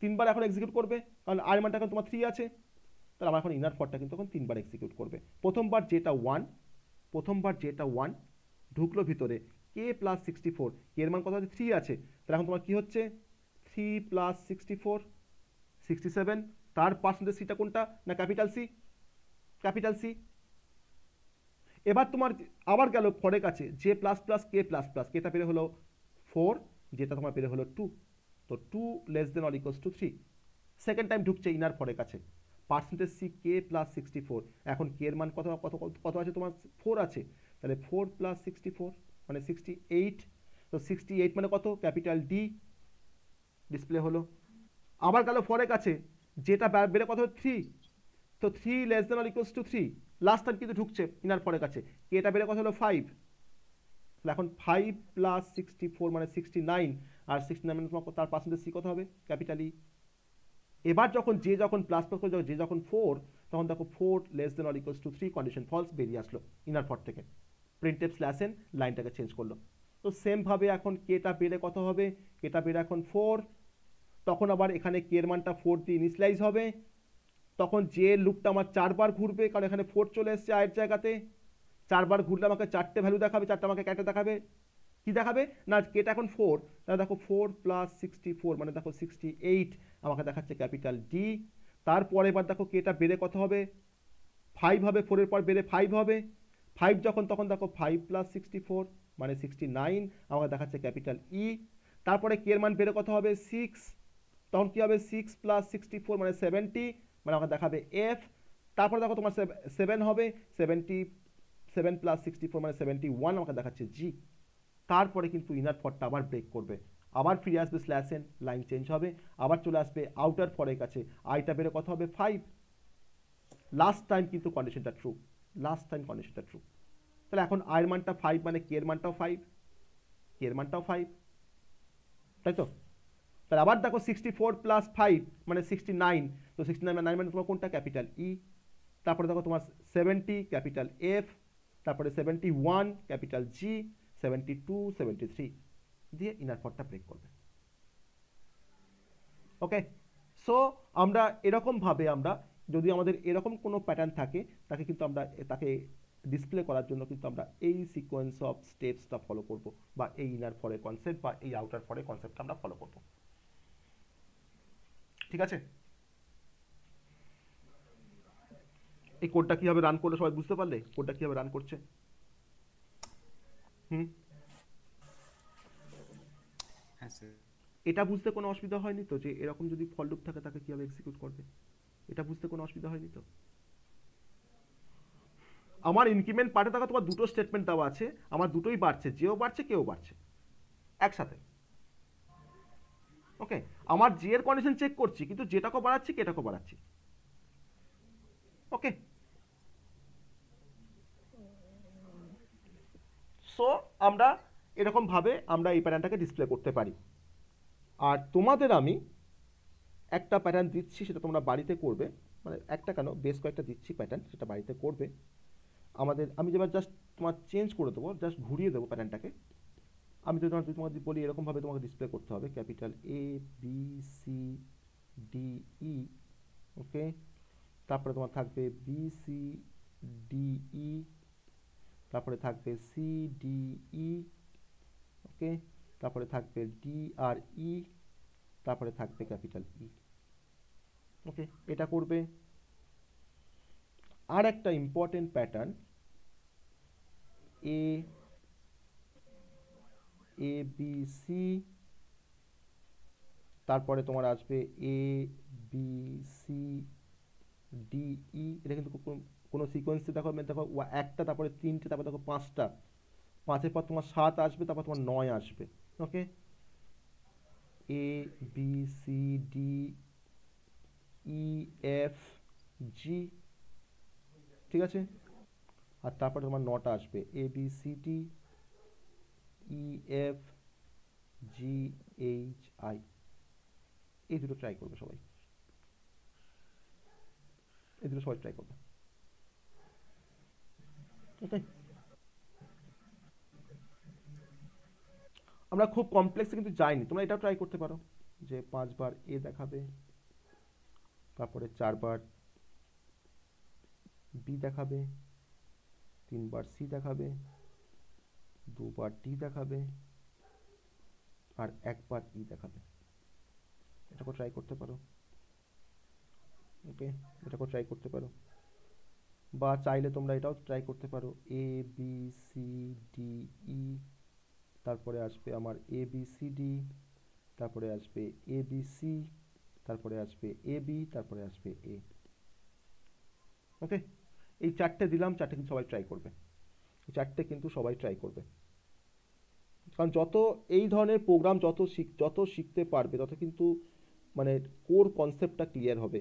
Speaker 1: 3বার এখন এক্সিকিউট করবে, কারণ আয়ের মানটা এখন তোমার 3 আছে। তাহলে আমার এখন ইনার ফরটা কিন্তু এখন 3বার এক্সিকিউট করবে। প্রথমবার যেটা 1 ঢুকলো ভিতরে, কে প্লাস 64, কে এর মান কত আছে? 3 আছে। তাহলে এখন তোমার কি হচ্ছে? 3 প্লাস 64 67, তার পার্সেন্টেজ সিটা কোনটা? না ক্যাপিটাল সি, ক্যাপিটাল সি। এবার তোমার আবার গেল ফরের কাছে, J plus plus k plus plus, কেটা বেড়ে হলো 4, যেটা তোমার বেড়ে হলো 2, তো 2 less than or equals to 3। Second time ঢুকছে ইনার ফরের কাছে, পার্সেন্টেজ সি কে প্লাস 64, এখন কে এর মান কত কত কত আছে? তোমার 4 আছে। তাহলে 4 প্লাস 64 মানে 68, তো 68 মানে কত? ক্যাপিটাল ডি, ডিসপ্লে হলো। আবার গেল ফরের কাছে, যেটা বেড়ে কত? 3, তো 3 less than or equals to 3, last time কিন্তু ঢুকছে ইনার ফরের কাছে, কে এটা বেড়ে কত হলো? 5, তাহলে এখন 5 প্লাস 64 মানে 69, আর 69 মানে তোমার তার পার্সেন্টেজ সি কত হবে? ক্যাপিটাল ই। এবার যখন যে যখন প্লাস প্লাস করে যে যখন 4, তখন দেখো 4 less than or equals to 3, condition false, বেরিয়ে আসলো ইনার ফর থেকে, প্রিন্ট এফ স্ল্যাশ এন, লাইনটাকে চেঞ্জ করলো। তো সেম ভাবে এখন কেটা বেড়ে কত হবে? কেটা বেড়ে এখন 4, তখন আবার এখানে কে এর মানটা 4 দিয়ে ইনিশিয়ালাইজ হবে, তখন যে লুপটা আমার 4বার ঘুরবে, কারণ এখানে 4 চলে এসছে আয়ের জায়গাতে, 4বার ঘুরলে আমাকে 4টে ভ্যালু দেখাবে, 4টা আমাকে ক্যাটে দেখাবে, কি দেখাবে? না কেটা এখন 4, তাহলে দেখো 4 প্লাস 64 মানে দেখো 68 আমাকে দেখাচ্ছে ক্যাপিটাল ডি। তারপরে এবার দেখো কেটা বেড়ে কত হবে? 5 হবে, 4-এর পর বেড়ে 5 হবে, 5 যখন, তখন দেখো 5 প্লাস 64 মানে 69 আমাকে দেখাচ্ছে ক্যাপিটাল ই। তারপরে কে এর মান বেড়ে কত হবে? 6, তখন কি হবে? 6 প্লাস 64 মানে 70 মানে আমাকে দেখাবে এফ। তারপরে দেখো তোমার 7 হবে, 77 প্লাস 64 মানে 71 আমাকে দেখাচ্ছে জি। তারপরে কিন্তু ইনার ফরটা আবার ব্রেক করবে, আবার ফিরে আসবে স্ল্যাশ এন, লাইন চেঞ্জ হবে, আবার চলে আসবে আউটার ফরের কাছে, আইটা বেড়ে কত হবে? 5, লাস্ট টাইম কিন্তু কন্ডিশনটা ট্রু, লাস্ট টাইম কন্ডিশনটা ট্রু। তাহলে এখন আয়ের মানটা 5 মানে কে এর মানটাও 5, কে এর মানটাও 5, তাই তো। তাহলে আবার দেখো 64 প্লাস 5 মানে 69, তো 69 মানে 9 মানে তোমার কোনটা? ক্যাপিটাল ই। তারপরে দেখো তোমার 70 ক্যাপিটাল এফ, তারপরে 71 ক্যাপিটাল জি, 72 73 দিয়ে ইনার ফরটা ব্রেক করবে। ওকে, সো আমরা এরকম ভাবে আমরা যদি আমাদের এরকম কোনো প্যাটার্ন থাকে, তাকে কিন্তু আমরা তাকে ডিসপ্লে করার জন্য কিন্তু আমরা এই সিকোয়েন্স অফ স্টেপসটা ফলো করব, বা এই ইনার ফরের কনসেপ্ট বা এই আউটার ফরের কনসেপ্টটা আমরা ফলো করব। ঠিক আছে, এই কোডটা কীভাবে রান করলে সবাই বুঝতে পারলে কোডটা কীভাবে রান করছে? হুম,
Speaker 7: হ্যাঁ স্যার।
Speaker 1: এটা বুঝতে কোনো অসুবিধা হয়নি তো, যে এরকম যদি ফল লুপ থাকে তাকে কীভাবে এক্সিকিউট করবে? এটা বুঝতে কোনো অসুবিধা হয়নি তো? আমার ইনক্রিমেন্ট পার্টে থাকা তোমার দুটো স্টেটমেন্ট দেওয়া আছে, আমার দুটোই বাড়ছে, যেও বাড়ছে কেউ বাড়ছে একসাথে। ওকে, আমার জি এর কন্ডিশন চেক করছি, কিন্তু যেটাকে বাড়াচ্ছি কেটাকে বাড়াচ্ছি। ওকে, সো আমরা এরকমভাবে আমরা এই প্যাটার্নটাকে ডিসপ্লে করতে পারি। আর তোমাদের আমি একটা প্যাটার্ন দিচ্ছি, সেটা তোমরা বাড়িতে করবে, মানে একটা কেন বেশ কয়েকটা দিচ্ছি প্যাটার্ন, সেটা বাড়িতে করবে। আমি যেবার জাস্ট তোমার চেঞ্জ করে দেবো, জাস্ট ঘুরিয়ে দেবো প্যাটার্নটাকে। আমি তো তোমাকে বলি এরকমভাবে তোমাকে ডিসপ্লে করতে হবে, capital A B C D E, ওকে, তারপরে তোমার থাকবে B C D E, তারপরে থাকবে C D E, ওকে, তারপরে থাকবে D আর E, তারপরে থাকবে ক্যাপিটাল E, ওকে, এটা করবে। আর একটা important pattern A B C, তারপরে তোমার আসবে A B C D E। এটা কিন্তু কোনো সিকোয়েন্সে দেখো, দেখো একটা, তারপরে তিনটে, তারপরে দেখো পাঁচটা, পাঁচের পর তোমার 7 আসবে, তারপর তোমার 9 আসবে। ওকে, A B C D E F G, ঠিক আছে। আর তারপরে তোমার 9টা আসবে A B C D E F G H I। এই দুটো ট্রাই করবে সবাই, এই দুটো সবাই ট্রাই করবে। ওকে, আমরা খুব কমপ্লেক্সে কিন্তু যাইনি, তোমরা এটাও ট্রাই করতে পারো, যে 5 বার A দেখাবে, তারপরে 4 বার B দেখাবে, 3 বার C দেখাবে, 2 বার D দেখাবে, আর 1 বার E দেখাবে। এটাকে ট্রাই করতে পারো। ওকে, এটাকে ট্রাই করতে পারো, বা চাইলে তোমরা এটাও ট্রাই করতে পারো, A B C D E, তারপরে আসবে আমার A B C D, তারপরে আসবে A B C, তারপরে আসবে A B, তারপরে আসবে A। ওকে, এই চারটে দিলাম, চারটে কিন্তু সবাই ট্রাই করবে, এই চারটে কিন্তু সবাই ট্রাই করবে। কারণ যত এই ধরনের প্রোগ্রাম যত শিখতে পারবে, তত কিন্তু মানে কোর কনসেপ্টটা ক্লিয়ার হবে,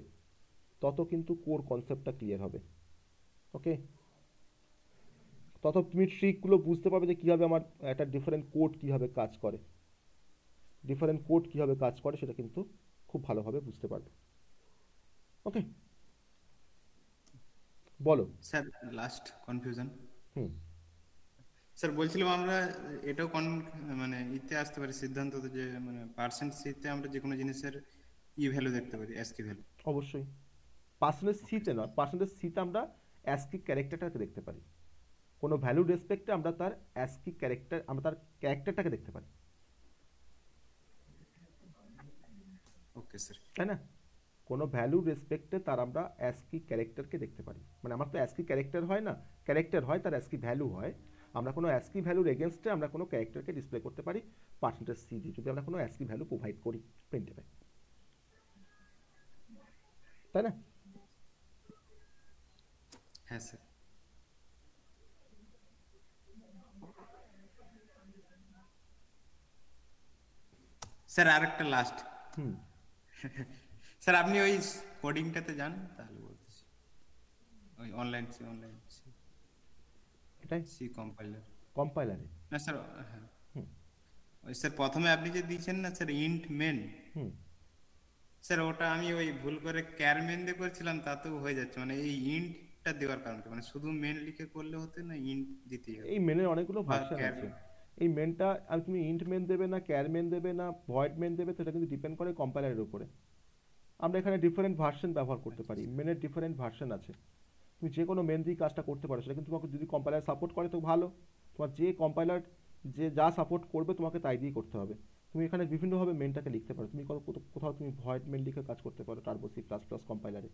Speaker 1: তত কিন্তু কোর কনসেপ্টটা ক্লিয়ার হবে। ওকে, তত তুমি ট্রিকগুলো বুঝতে পারবে যে কীভাবে আমার একটা ডিফারেন্ট কোড কীভাবে কাজ করে, ডিফারেন্ট কোড কীভাবে কাজ করে, সেটা কিন্তু খুব ভালোভাবে বুঝতে পারবে। ওকে, বলো
Speaker 7: স্যার লাস্ট কনফিউশন।
Speaker 1: হুম,
Speaker 7: স্যার বলছিলাম আমরা এটাও মানে ইতে আসতে পারি সিদ্ধান্ত, যে মানে পার্সেন্ট সিতে আমরা যে কোনো জিনিসের ই ভ্যালু দেখতে পারি, অ্যাসকি ভ্যালু।
Speaker 1: অবশ্যই পার্সেন্টেজ সিতে নয়, পার্সেন্টেজ সিতে আমরা অ্যাসকি ক্যারেক্টারটাকে দেখতে পারি, কোনো ভ্যালু রেসপেক্টে আমরা তার অ্যাসকি ক্যারেক্টার, আমরা তার ক্যারেক্টারটাকে দেখতে পারি,
Speaker 7: ওকে স্যার।
Speaker 1: তাই না? কোনো ভ্যালু রেসপেক্টে তার আমরা অ্যাসকি ক্যারেক্টারকে দেখতে পারি, মানে আমার তো অ্যাসকি ক্যারেক্টার হয় না, ক্যারেক্টার হয়, তার অ্যাসকি ভ্যালু হয়। আমরা কোনো অ্যাসকি ভ্যালুর এগেনস্টে আমরা কোনো ক্যারেক্টারকে ডিসপ্লে করতে পারি পার্সেন্টেজ সি দিয়ে, যদি আমরা কোনো অ্যাসকি ভ্যালু প্রোভাইড করি প্রিন্টে, তাই না?
Speaker 7: হ্যাঁ স্যার। স্যার আরেকটা লাস্ট।
Speaker 1: হুম,
Speaker 7: স্যার আপনি ওই কোডিংটাতে যান, তাহলে বলতেছি ওই অনলাইন
Speaker 1: এটাই
Speaker 7: সি কম্পাইলার।
Speaker 1: কম্পাইলারে।
Speaker 7: না স্যার, হ্যাঁ
Speaker 1: হুম
Speaker 7: ওই স্যার প্রথমে আপনি যে দিয়েছেন না স্যার ইন্ট মেন,
Speaker 1: হুম,
Speaker 7: স্যার ওটা আমি ওই ভুল করে ক্যার মেন দিয়ে করেছিলাম, তাতেও হয়ে যাচ্ছে। মানে এই ইন্টটা দেওয়ার কারণ কি? মানে শুধু মেন লিখে করলে হতে, না ইন্ট দিতেই হবে?
Speaker 1: এই মেনের অনেকগুলো
Speaker 7: বা
Speaker 1: ভার্সন
Speaker 7: ক্যার।
Speaker 1: আছে। এই মেনটা আর তুমি ইন্ট মেন দেবে না ক্যার মেন দেবে না ভয়েড মেন দেবে, সেটা কিন্তু ডিপেন্ড করে কম্পাইলারের উপরে। আমরা এখানে ডিফারেন্ট ভার্সন ব্যবহার করতে পারি, মেনের ডিফারেন্ট ভার্সন আছে। তুমি যে কোনো মেন দিয়ে কাজটা করতে পারো, সেটা কিন্তু তোমাকে যদি কম্পাইলার সাপোর্ট করে তো ভালো, তোমার যে কম্পাইলার যে যা সাপোর্ট করবে তোমাকে তাই দিয়ে করতে হবে। তুমি এখানে বিভিন্নভাবে মেনটাকে লিখতে পারো, তুমি কোথাও তুমি ভয়েড মেন লিখে কাজ করতে পারো টার্বো C++ কম্পাইলারে,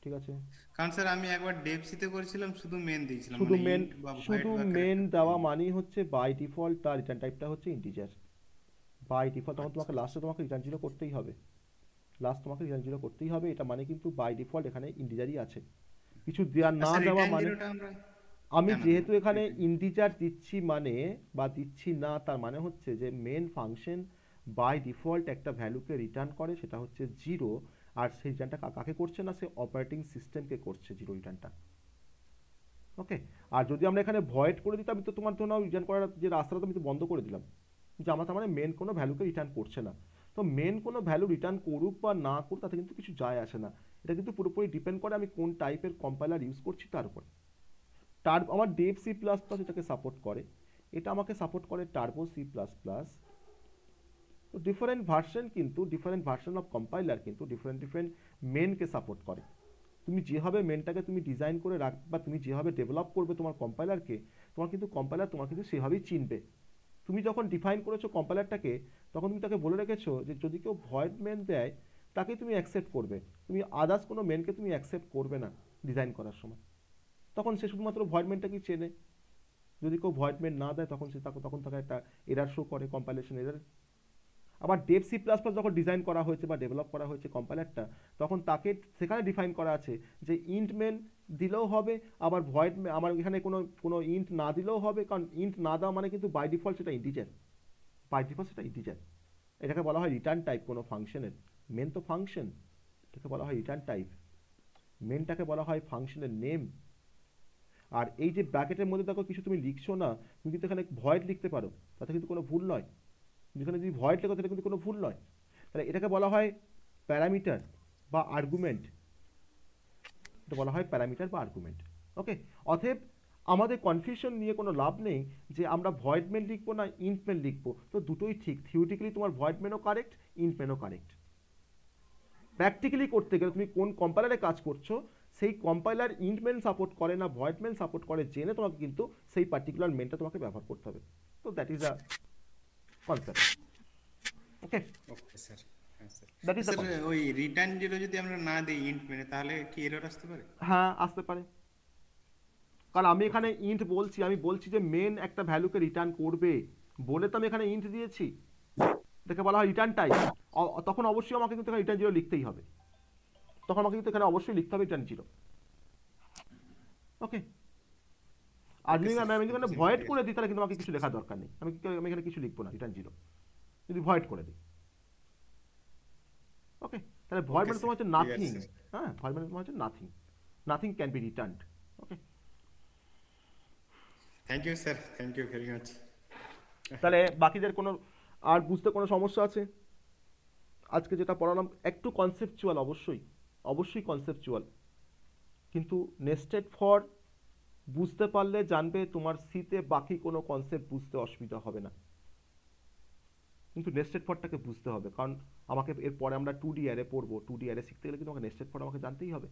Speaker 1: ঠিক আছে?
Speaker 7: কারণ স্যার আমি একবার ডেপসিতে করেছিলাম, শুধু মেন দিয়েছিলাম,
Speaker 1: শুধু
Speaker 7: মানে
Speaker 1: মেন,
Speaker 7: ইন্ট বা ভয়েড
Speaker 1: শুধু
Speaker 7: বা
Speaker 1: মেন
Speaker 7: ক্যারেক্টার
Speaker 1: দেওয়া
Speaker 7: দিইনি।
Speaker 1: মানেই হচ্ছে বাই ডিফল্ট তার রিটার্ন টাইপটা হচ্ছে ইন্টিজার। বাই ডিফল্ট তখন
Speaker 7: আচ্ছা
Speaker 1: তোমাকে লাস্টে
Speaker 7: আচ্ছা
Speaker 1: তোমাকে রিটার্ন জিরো করতেই হবে, লাস্ট তোমাকে রিটার্ন জিরো করতেই হবে। এটা মানে কিন্তু বাই ডিফল্ট এখানে ইন্টিজারই আছে, কিছু দেওয়া
Speaker 7: আর
Speaker 1: না
Speaker 7: স্যার
Speaker 1: দেওয়া
Speaker 7: রিটার্ন
Speaker 1: মানে।
Speaker 7: জিরোটা আমরা
Speaker 1: আমি
Speaker 7: কেন দেবো
Speaker 1: যেহেতু এখানে
Speaker 7: রিটার্ন?
Speaker 1: ইন্টিজার দিচ্ছি মানে বা দিচ্ছি না, তার মানে হচ্ছে যে মেন ফাংশন বাই ডিফল্ট একটা ভ্যালুকে রিটার্ন করে, সেটা হচ্ছে জিরো। আর সেই রিটার্নটা কাকে করছে না, সে অপারেটিং সিস্টেমকে করছে জিরো রিটার্নটা। ওকে। আর যদি আমরা এখানে ভয়েড করে দিতাম, তো তোমার জন্য রিটার্ন করার যে রাস্তাটা তো আমি তো বন্ধ করে দিলাম, যে আমার তার মানে মেন কোনো ভ্যালুকে রিটার্ন করছে না। তো মেন কোনো ভ্যালু রিটার্ন করুক বা না করুক তাতে কিন্তু কিছু যায় আসে না, এটা কিন্তু পুরোপুরি ডিপেন্ড করে আমি কোন টাইপের কম্পাইলার ইউজ করছি তার উপর। আমার ডেভ সি প্লাস প্লাস এটাকে সাপোর্ট করে, এটা আমাকে সাপোর্ট করে টার্বো সি প্লাস প্লাস। তো ডিফারেন্ট ভার্সন, কিন্তু ডিফারেন্ট ভার্সন অফ কম্পাইলার কিন্তু ডিফারেন্ট ডিফারেন্ট মেনকে সাপোর্ট করে। তুমি যেভাবে মেনটাকে তুমি ডিজাইন করে রাখবে বা তুমি যেভাবে ডেভেলপ করবে তোমার কম্পাইলারকে, তোমার কিন্তু কম্পাইলার তোমার কিন্তু সেভাবেই চিনবে। তুমি যখন ডিফাইন করেছো কম্পাইলারটাকে, তখন তুমি তাকে বলে রেখেছো যে যদি কেউ ভয়েড মেন দেয় তাকে তুমি অ্যাকসেপ্ট করবে, তুমি আদার্স কোনো মেনকে তুমি অ্যাকসেপ্ট করবে না ডিজাইন করার সময়। তখন সে শুধুমাত্র ভয়েড মেনটাকেই চেনে। যদি কেউ ভয়েড মেন না দেয় তখন তখন তাকে একটা এরার শো করে, কম্পাইলেশন এরার। আবার ডেভ সি প্লাস প্লাস যখন ডিজাইন করা হয়েছে বা ডেভেলপ করা হয়েছে কম্পাইলারটা, তখন তাকে সেখানে ডিফাইন করা আছে যে ইন্ট মেন দিলেও হবে, আবার ভয়েড আমার এখানে কোনো কোনো ইন্ট না দিলেও হবে, কারণ ইন্ট না দেওয়া মানে কিন্তু বাই ডিফল্ট সেটা ইন্টিজার, বাই ডিফল্ট সেটা ইন্টিজার। এটাকে বলা হয় রিটার্ন টাইপ কোনো ফাংশনের। মেন তো ফাংশন, এটাকে বলা হয় রিটার্ন টাইপ। মেনটাকে বলা হয় ফাংশনের নেম। আর এই যে ব্র্যাকেটের মধ্যে দেখো কিছু তুমি লিখছো না, তুমি কিন্তু এখানে ভয়েড লিখতে পারো, তাতে কিন্তু কোনো ভুল নয়। যেখানে যদি ভয়েড লেখো তাহলে কিন্তু কোনো ভুল নয়। তাহলে এটাকে বলা হয় প্যারামিটার বা আর্গুমেন্ট, এটা বলা হয় প্যারামিটার বা আর্গুমেন্ট। ওকে। অতএব আমাদের কনফিউশন নিয়ে কোনো লাভ নেই যে আমরা ভয়েড মেন লিখবো না ইন্ট মেন লিখবো, তো দুটোই ঠিক। থিওরিটিক্যালি তোমার ভয়েড মেনও কারেক্ট, ইন্ট মেনও কারেক্ট। প্র্যাকটিক্যালি করতে গেলে তুমি কোন কম্পাইলারে কাজ করছো, সেই কম্পাইলার ইন্ট মেন সাপোর্ট করে না ভয়েড মেন সাপোর্ট করে জেনে তোমাকে কিন্তু সেই পার্টিকুলার মেনটা তোমাকে ব্যবহার করতে হবে। তো that is a concept. Okay,
Speaker 7: okay sir. হ্যাঁ sir.
Speaker 1: That is the
Speaker 7: sir
Speaker 1: concept.
Speaker 7: ওই রিটার্ন জিরো যদি আমরা না দিই ইন্ট মেনে, তাহলে কি এরর আসতে পারে?
Speaker 1: হ্যাঁ, আসতে পারে। কারণ আমি এখানে
Speaker 7: ওকে
Speaker 1: ইন্ট বলছি, আমি বলছি যে মেন একটা ভ্যালুকে রিটার্ন করবে বলে তো আমি এখানে ইন্ট দিয়েছি, এটাকে বলা হয় রিটার্ন টাইপ। তখন অবশ্যই আমাকে কিন্তু এখানে রিটার্ন জিরো লিখতেই হবে, তখন আমাকে কিন্তু এখানে অবশ্যই লিখতে হবে রিটার্ন জিরো। ওকে। আর
Speaker 7: ওকে
Speaker 1: যদি
Speaker 7: স্যার,
Speaker 1: আমি এখানে
Speaker 7: বুঝে
Speaker 1: ভয়েড
Speaker 7: পেয়ে
Speaker 1: করে
Speaker 7: গেছি।
Speaker 1: দিই তাহলে কিন্তু আমাকে কিছু লেখার দরকার নেই, আমি এখানে কিছু লিখবো না, রিটার্ন জিরো যদি ভয়েড করে দিই। ওকে। তাহলে ভয়েড
Speaker 7: ওকে
Speaker 1: মানে
Speaker 7: স্যার,
Speaker 1: তোমার হচ্ছে
Speaker 7: ঠিক আছে
Speaker 1: নাথিং।
Speaker 7: স্যার।
Speaker 1: হ্যাঁ, ভয়েড মানে তোমার হচ্ছে nothing, nothing can be returned. Okay.
Speaker 7: Thank you sir, thank you very much.
Speaker 1: তাহলে বাকিদের কোনো আর বুঝতে কোনো সমস্যা আছে? আজকে যেটা পড়ালাম একটু কনসেপচুয়াল, অবশ্যই অবশ্যই কনসেপচুয়াল, কিন্তু নেস্টেড ফর বুঝতে পারলে জানবে তোমার সিতে বাকি কোনো কনসেপ্ট বুঝতে অসুবিধা হবে না। কিন্তু নেস্টেড ফরটাকে বুঝতে হবে, কারণ আমাকে এরপরে আমরা 2D অ্যারে পড়বো, 2D অ্যারে শিখতে গেলে কিন্তু আমাকে নেস্টেড ফর আমাকে জানতেই হবে।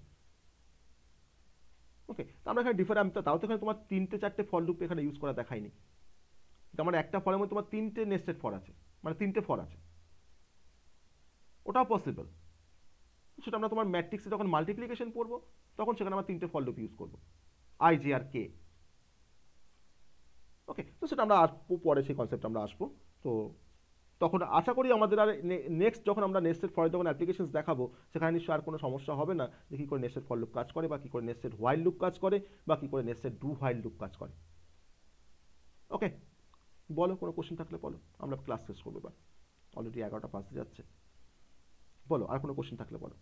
Speaker 1: ওকে। তো আমরা এখানে ডিফারেন্ট, তাও তো এখানে তোমার 3-4টে ফর লুপ এখানে ইউজ করা দেখায়নি। কিন্তু আমার একটা ফরের মধ্যে তোমার 3টে নেস্টেড ফর আছে, মানে 3টে ফর আছে, ওটাও পসিবল। সেটা আমরা তোমার ম্যাট্রিক্সে যখন মাল্টিপ্লিকেশন পড়বো তখন সেখানে আমরা 3টে ফর লুপ ইউজ করবো, আই জে আর কে। ওকে। তো সেটা আমরা আসবো পরে, সেই কনসেপ্ট আমরা আসবো। তো তখন আশা করি আমাদের আর নেক্সট যখন আমরা নেস্টেড ফরের যখন অ্যাপ্লিকেশনস দেখাবো সেখানে নিশ্চয়ই আর কোনো সমস্যা হবে না যে কী করে নেস্টেড ফর লুপ কাজ করে, বা কী করে নেস্টেড হোয়াইল লুপ কাজ করে, বা কী করে নেস্টেড ডু হোয়াইল লুপ কাজ করে। ওকে। বলো, কোনো কোশ্চেন থাকলে বলো, আমরা ক্লাস শেষ করবো এবার, অলরেডি 11টা বাজতে যাচ্ছে। বলো, আর কোনো কোশ্চেন থাকলে বলো।